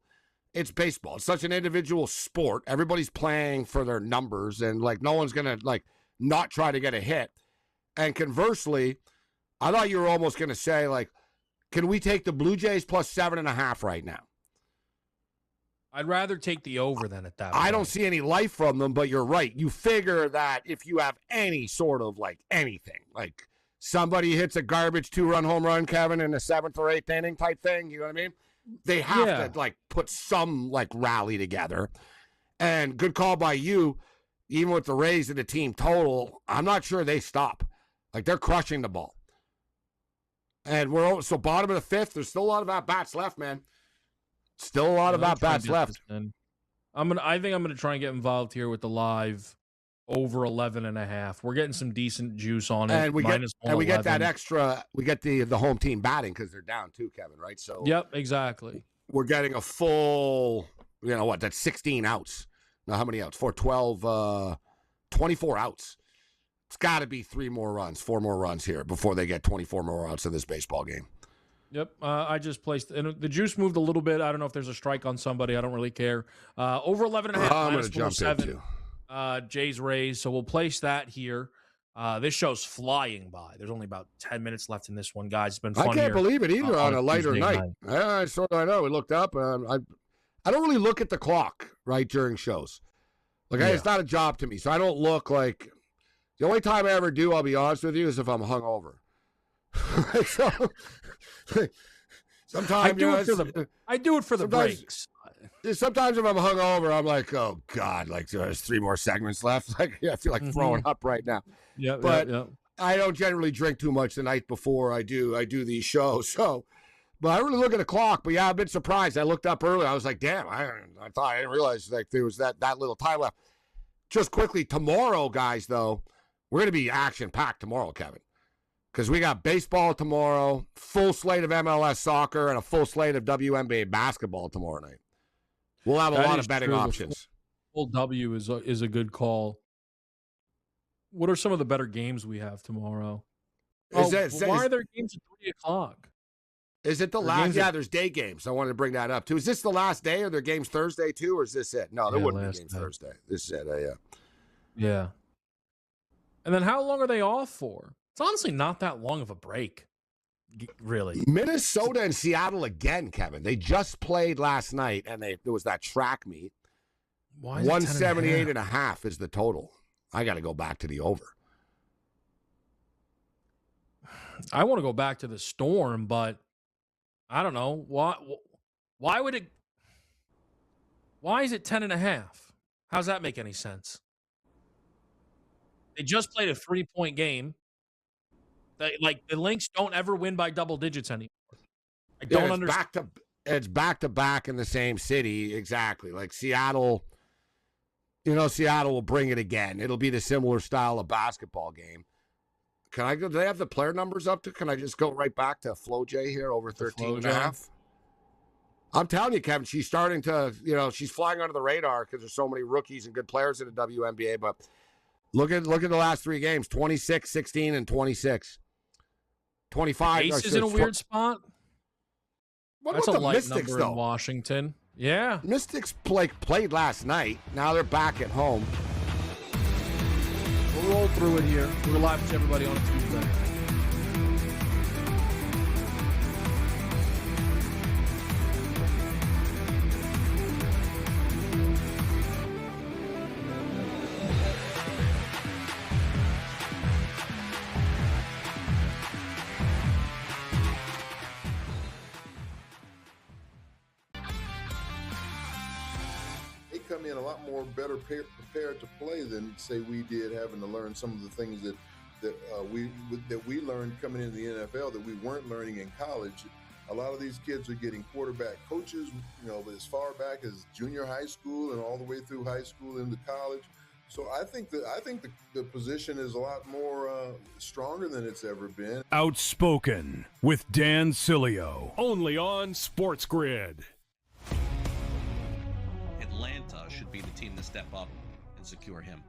Speaker 2: It's baseball. It's such an individual sport. Everybody's playing for their numbers, and, no one's going to, not try to get a hit. And conversely, I thought you were almost going to say, can we take the Blue Jays plus 7.5 right now?
Speaker 1: I'd rather take the over than at that point.
Speaker 2: I don't see any life from them, but you're right. You figure that if you have any sort of anything, somebody hits a garbage 2-run home run, Kevin, in the 7th or 8th inning type thing, you know what I mean? They have to put some rally together. And good call by you, even with the Rays and the team total, I'm not sure they stop. They're crushing the ball. And we're so bottom of the 5th, there's still a lot of at-bats left, man. Still a lot of at-bats left.
Speaker 1: I think I'm gonna try and get involved here with the live over 11.5. We're getting some decent juice on it.
Speaker 2: And we get that extra. We get the home team batting because they're down too, Kevin. Right? So
Speaker 1: yep, exactly.
Speaker 2: We're getting a full. That's 16 outs. Now how many outs? 12, 24 outs. It's got to be 4 more runs here before they get 24 more outs in this baseball game.
Speaker 1: Yep, I just placed, and the juice moved a little bit. I don't know if there's a strike on somebody. I don't really care. Over 11.5.
Speaker 2: I'm going to jump into
Speaker 1: Jays Rays. So we'll place that here. This show's flying by. There's only about 10 minutes left in this one, guys. It's been fun.
Speaker 2: I can't believe it either on a lighter night. I know. We looked up. I don't really look at the clock right during shows. Like, it's not a job to me, so I don't look like. The only time I ever do, I'll be honest with you, is if I'm hungover. Sometimes
Speaker 1: I do it for the breaks.
Speaker 2: Sometimes if I'm hungover, I'm like, oh God, like there's 3 more segments left. Like, I feel like throwing up right now.
Speaker 1: Yeah,
Speaker 2: but I don't generally drink too much the night before I do these shows. So, but I really look at the clock. But yeah, I've been surprised. I looked up early. I was like, damn, I didn't realize like there was that little time left. Just quickly, tomorrow, guys, though, we're going to be action-packed tomorrow, Kevin. Because we got baseball tomorrow, full slate of MLS soccer, and a full slate of WNBA basketball tomorrow night. We'll have a lot of betting options.
Speaker 1: Full W is a good call. What are some of the better games we have tomorrow? Why are there games at 3 o'clock?
Speaker 2: Is it the last? Yeah, there's day games. I wanted to bring that up, too. Is this the last day? Are there games Thursday, too, or is this it? No, there wouldn't be games Thursday. This is it, yeah.
Speaker 1: Yeah. And then how long are they off for? It's honestly not that long of a break, really.
Speaker 2: Minnesota and Seattle again, Kevin. They just played last night, and there was that track meet. 178.5 is the total. I got to go back to the over.
Speaker 1: I want to go back to the Storm, but I don't know. Why would it? Why is it 10.5? How does that make any sense? They just played a 3-point game. Like the Lynx don't ever win by double digits anymore. I don't understand.
Speaker 2: It's back to back in the same city, exactly. Like Seattle, Seattle will bring it again. It'll be the similar style of basketball game. Can I go? Do they have the player numbers up to? Can I just go right back to Flo J here over 13.5? I'm telling you, Kevin, she's starting to, she's flying under the radar because there's so many rookies and good players in the WNBA. But look at the last 3 games: 26, 16, and 26. 25.
Speaker 1: Ace is in a weird spot. That's a light
Speaker 2: Mystics,
Speaker 1: number in Washington. Yeah.
Speaker 2: Mystics played last night. Now they're back at home.
Speaker 1: We'll roll through it here. We're live with everybody on a Tuesday.
Speaker 3: Come in a lot more better prepared to play than say we did, having to learn some of the things that we learned coming into the NFL that we weren't learning in college. A lot of these kids are getting quarterback coaches, as far back as junior high school and all the way through high school into college. So I think the position is a lot more stronger than it's ever been.
Speaker 4: Outspoken with Dan Cilio, only on SportsGrid.
Speaker 5: Atlanta should be the team to step up and secure him.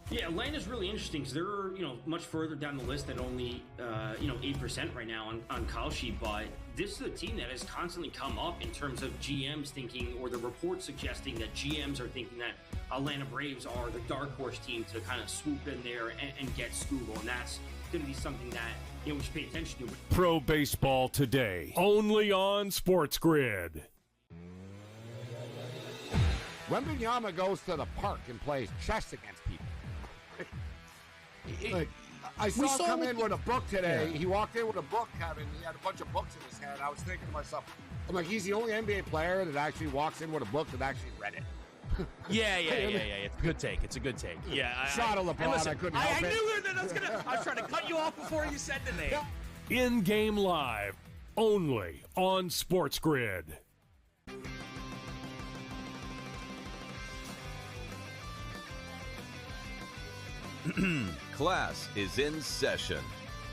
Speaker 6: Yeah, Atlanta's really interesting because they're much further down the list at only 8% right now on Kalshi, but this is a team that has constantly come up in terms of GMs thinking, or the reports suggesting that GMs are thinking that Atlanta Braves are the dark horse team to kind of swoop in there and get Scoogle, and that's going to be something that we should pay attention to.
Speaker 4: Pro Baseball Today, only on SportsGrid.
Speaker 2: Wembanyama goes to the park and plays chess against people. I saw him come in with a book today. Yeah. He walked in with a book, Kevin. He had a bunch of books in his hand. I was thinking to myself, I'm like, he's the only NBA player that actually walks in with a book that actually read it.
Speaker 1: Yeah. It's a good take. Yeah.
Speaker 2: Shot of LeBron. Listen, I couldn't help it.
Speaker 1: I knew that I was trying to cut you off before you said the name.
Speaker 4: In-game live, only on SportsGrid.
Speaker 7: Class is in session.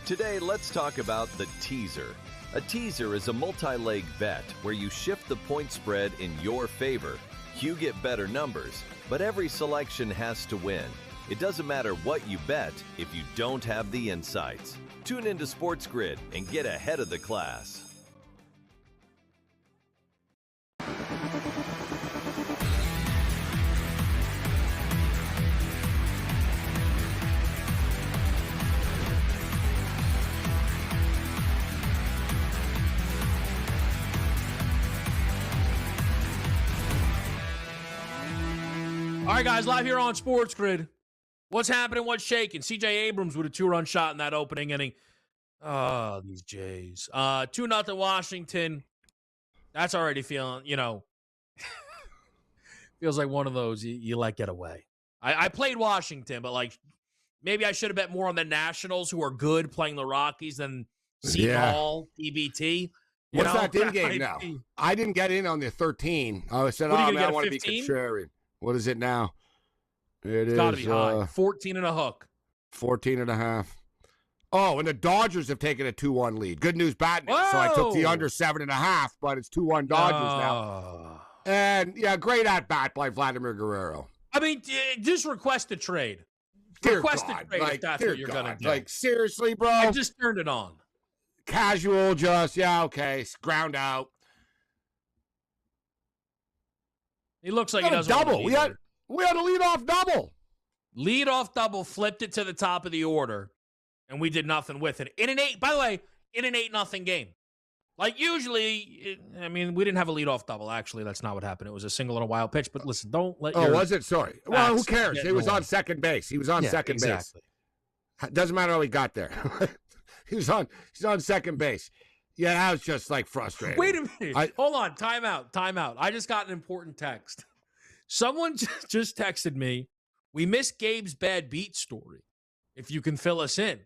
Speaker 7: Today, let's talk about the teaser. A teaser is a multi-leg bet where you shift the point spread in your favor. You get better numbers, but every selection has to win. It doesn't matter what you bet if you don't have the insights. Tune into SportsGrid and get ahead of the class.
Speaker 1: right, guys, live here on SportsGrid. What's happening? What's shaking? C.J. Abrams with a 2-run shot in that opening inning. Oh, these Jays. 2-0 Washington. That's already feeling, feels like one of those you let get away. I played Washington, but maybe I should have bet more on the Nationals, who are good playing the Rockies, than Seton Hall, TBT.
Speaker 2: What's that in game now? I didn't get in on the 13. I said, I want to be contrarian. What is it now? It's
Speaker 1: got to be high. 14 and a hook.
Speaker 2: 14 and a half. Oh, and the Dodgers have taken a 2-1 lead. Good news, bad news.
Speaker 1: Whoa!
Speaker 2: So I took the under 7.5, but it's 2-1 Dodgers now. And, great at-bat by Vladimir Guerrero.
Speaker 1: I mean, just request a trade. Request a trade if that's what you're going to do.
Speaker 2: Seriously, bro?
Speaker 1: I just turned it on.
Speaker 2: Casual, okay, ground out.
Speaker 1: He looks like he doesn't
Speaker 2: double. We had a leadoff double.
Speaker 1: Leadoff double, flipped it to the top of the order, and we did nothing with it. In an 8-0 game. Usually, we didn't have a leadoff double. Actually, that's not what happened. It was a single and a wild pitch. But listen, don't let your...
Speaker 2: Oh, was it? Sorry. Well, who cares? He was on second base. He was on second base. Doesn't matter how he got there. He's on second base. Yeah, that was just frustrating.
Speaker 1: Wait a minute. Hold on. Time out. I just got an important text. Someone just texted me, we missed Gabe's bad beat story. If you can fill us in.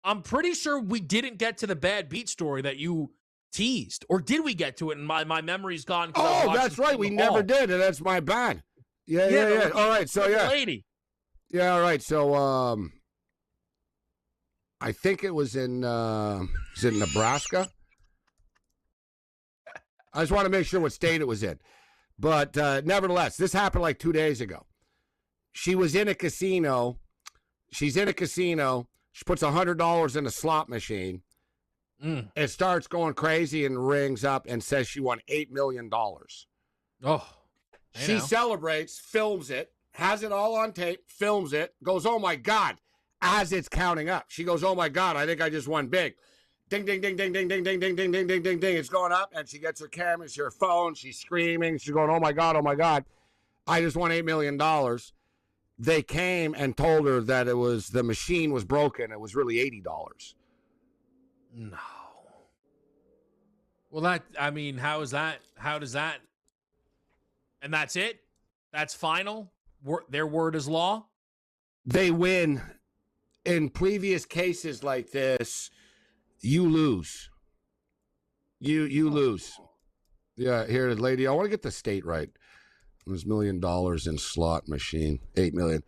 Speaker 1: I'm pretty sure we didn't get to the bad beat story that you teased. Or did we get to it and my memory's gone?
Speaker 2: Oh, that's right. We never did, and that's my bad. Yeah. All right, so
Speaker 1: lady.
Speaker 2: Yeah, all right. So I think it was in Nebraska. I just want to make sure what state it was in. But nevertheless, this happened 2 days ago. She was in a casino. She's in a casino. She puts $100 in a slot machine. It starts going crazy and rings up and says she won $8 million.
Speaker 1: Oh.
Speaker 2: She celebrates, films it, has it all on tape, films it, goes, oh, my God, as it's counting up. She goes, oh, my God, I think I just won big. Ding, ding, ding, ding, ding, ding, ding, ding, ding, ding, ding, ding, ding. It's going up, and she gets her camera, her phone. She's screaming. She's going, oh, my God, I just won $8 million. They came and told her that the machine was broken. It was really $80.
Speaker 1: No. Well, how is that? How does that? And that's it? That's final? Their word is law?
Speaker 2: They win. In previous cases like this, you lose. You lose. Yeah, here, lady, I want to get the state right. It was $1 million in slot machine, $8 million.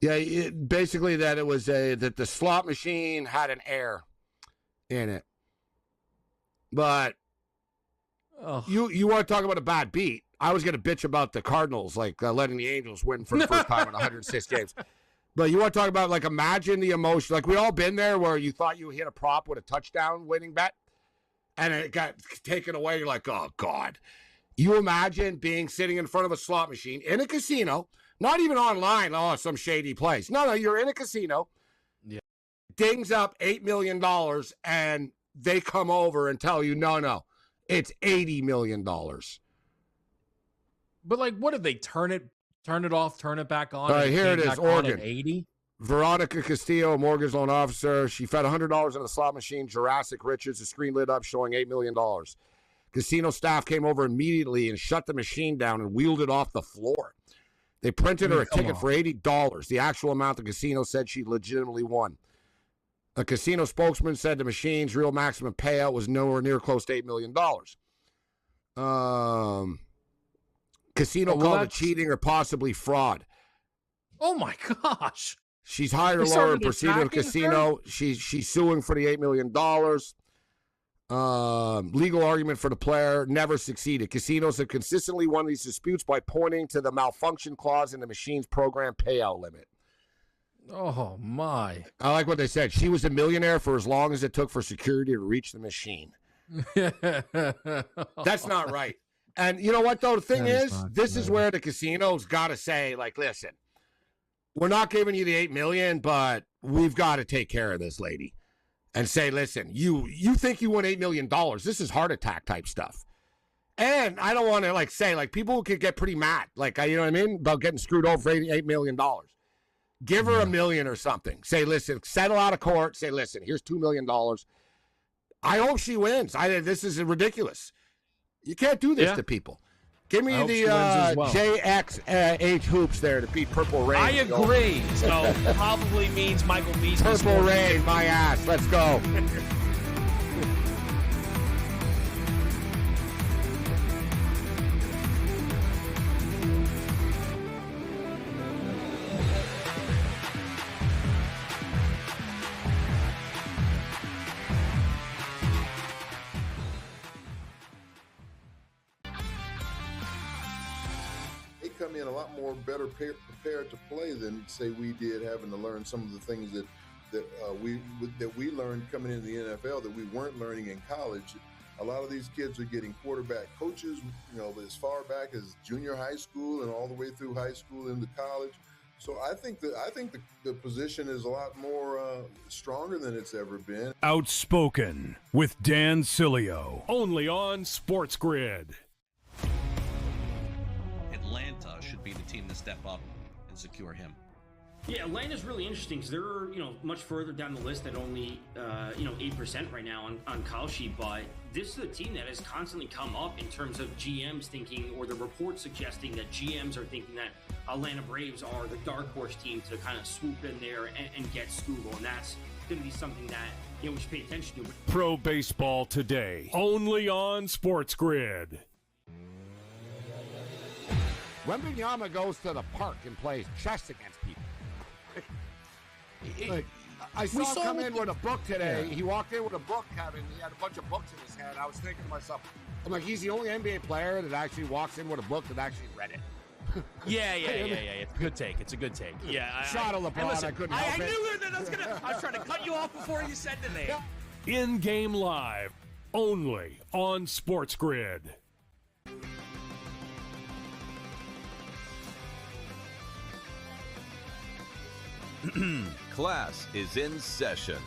Speaker 2: Yeah, basically that it was that the slot machine had an error in it. But you want to talk about a bad beat? I was going to bitch about the Cardinals, letting the Angels win for the first time in 106 games. But you want to talk about, imagine the emotion. We all been there where you thought you hit a prop with a touchdown winning bet, and it got taken away. You're like, oh, God. You imagine sitting in front of a slot machine in a casino, not even online, some shady place. No, you're in a casino.
Speaker 1: Yeah.
Speaker 2: Dings up $8 million, and they come over and tell you, no, it's $80 million.
Speaker 1: But, what did they turn it off, turn it back on?
Speaker 2: All right, here it is, Oregon.
Speaker 1: 80?
Speaker 2: Veronica Castillo, mortgage loan officer. She fed $100 in the slot machine. Jurassic Richards, the screen lit up showing $8 million. Casino staff came over immediately and shut the machine down and wheeled it off the floor. They printed her a ticket for $80, the actual amount the casino said she legitimately won. A casino spokesman said the machine's real maximum payout was nowhere near close to $8 million. Casino called it cheating or possibly fraud.
Speaker 1: Oh, my gosh.
Speaker 2: She's hired a lawyer and proceeded to the casino. She's suing for the $8 million. Legal argument for the player never succeeded. Casinos have consistently won these disputes by pointing to the malfunction clause in the machine's program payout limit.
Speaker 1: Oh, my.
Speaker 2: I like what they said. She was a millionaire for as long as it took for security to reach the machine. That's not right. And you know what, though? The thing is, this is where the casino's got to say, listen, we're not giving you the $8 million, but we've got to take care of this lady. And say, listen, you think you won $8 million. This is heart attack type stuff. And I don't want to say people could get pretty mad, you know what I mean, about getting screwed over for $88 million. Give her $1 million or something. Say, listen, settle out of court. Say, listen, here's $2 million. I hope she wins. This is ridiculous. You can't do this to people. Give me the JXH hoops there to beat Purple Rain.
Speaker 1: I agree. So probably means Michael Beasley.
Speaker 2: Purple Rain, my ass. Let's go.
Speaker 3: Come in a lot more better prepared to play than say we did, having to learn some of the things that we learned coming into the NFL that we weren't learning in college. A lot of these kids are getting quarterback coaches, as far back as junior high school and all the way through high school into college. So I think the position is a lot more stronger than it's ever been.
Speaker 4: Outspoken with Dan Cilio, only on SportsGrid.
Speaker 5: Atlanta should be the team to step up and secure him.
Speaker 6: Yeah, Atlanta's really interesting because they're much further down the list at only 8% right now on call sheet. But this is a team that has constantly come up in terms of GMs thinking, or the reports suggesting that GMs are thinking that Atlanta Braves are the dark horse team to kind of swoop in there and get Scoogle, and that's going to be something that we should pay attention to.
Speaker 4: Pro Baseball Today, only on SportsGrid.
Speaker 2: Wembanyama goes to the park and plays chess against people. I saw him come in with a book today. Yeah. He walked in with a book, Kevin. He had a bunch of books in his hand. I was thinking to myself, I'm like, he's the only NBA player that actually walks in with a book that actually read it.
Speaker 1: Yeah. It's a good take. Yeah.
Speaker 2: Shot of LeBron.
Speaker 1: Listen,
Speaker 2: I couldn't help it.
Speaker 1: I knew that I was trying to cut you off before you said the name.
Speaker 4: In-game live, only on SportsGrid.
Speaker 7: Class is in session.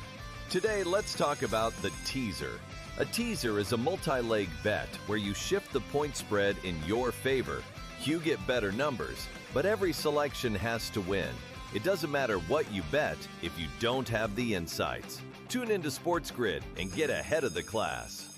Speaker 7: Today, let's talk about the teaser. A teaser is a multi-leg bet where you shift the point spread in your favor. You get better numbers, but every selection has to win. It doesn't matter what you bet if you don't have the insights. Tune into SportsGrid and get ahead of the class.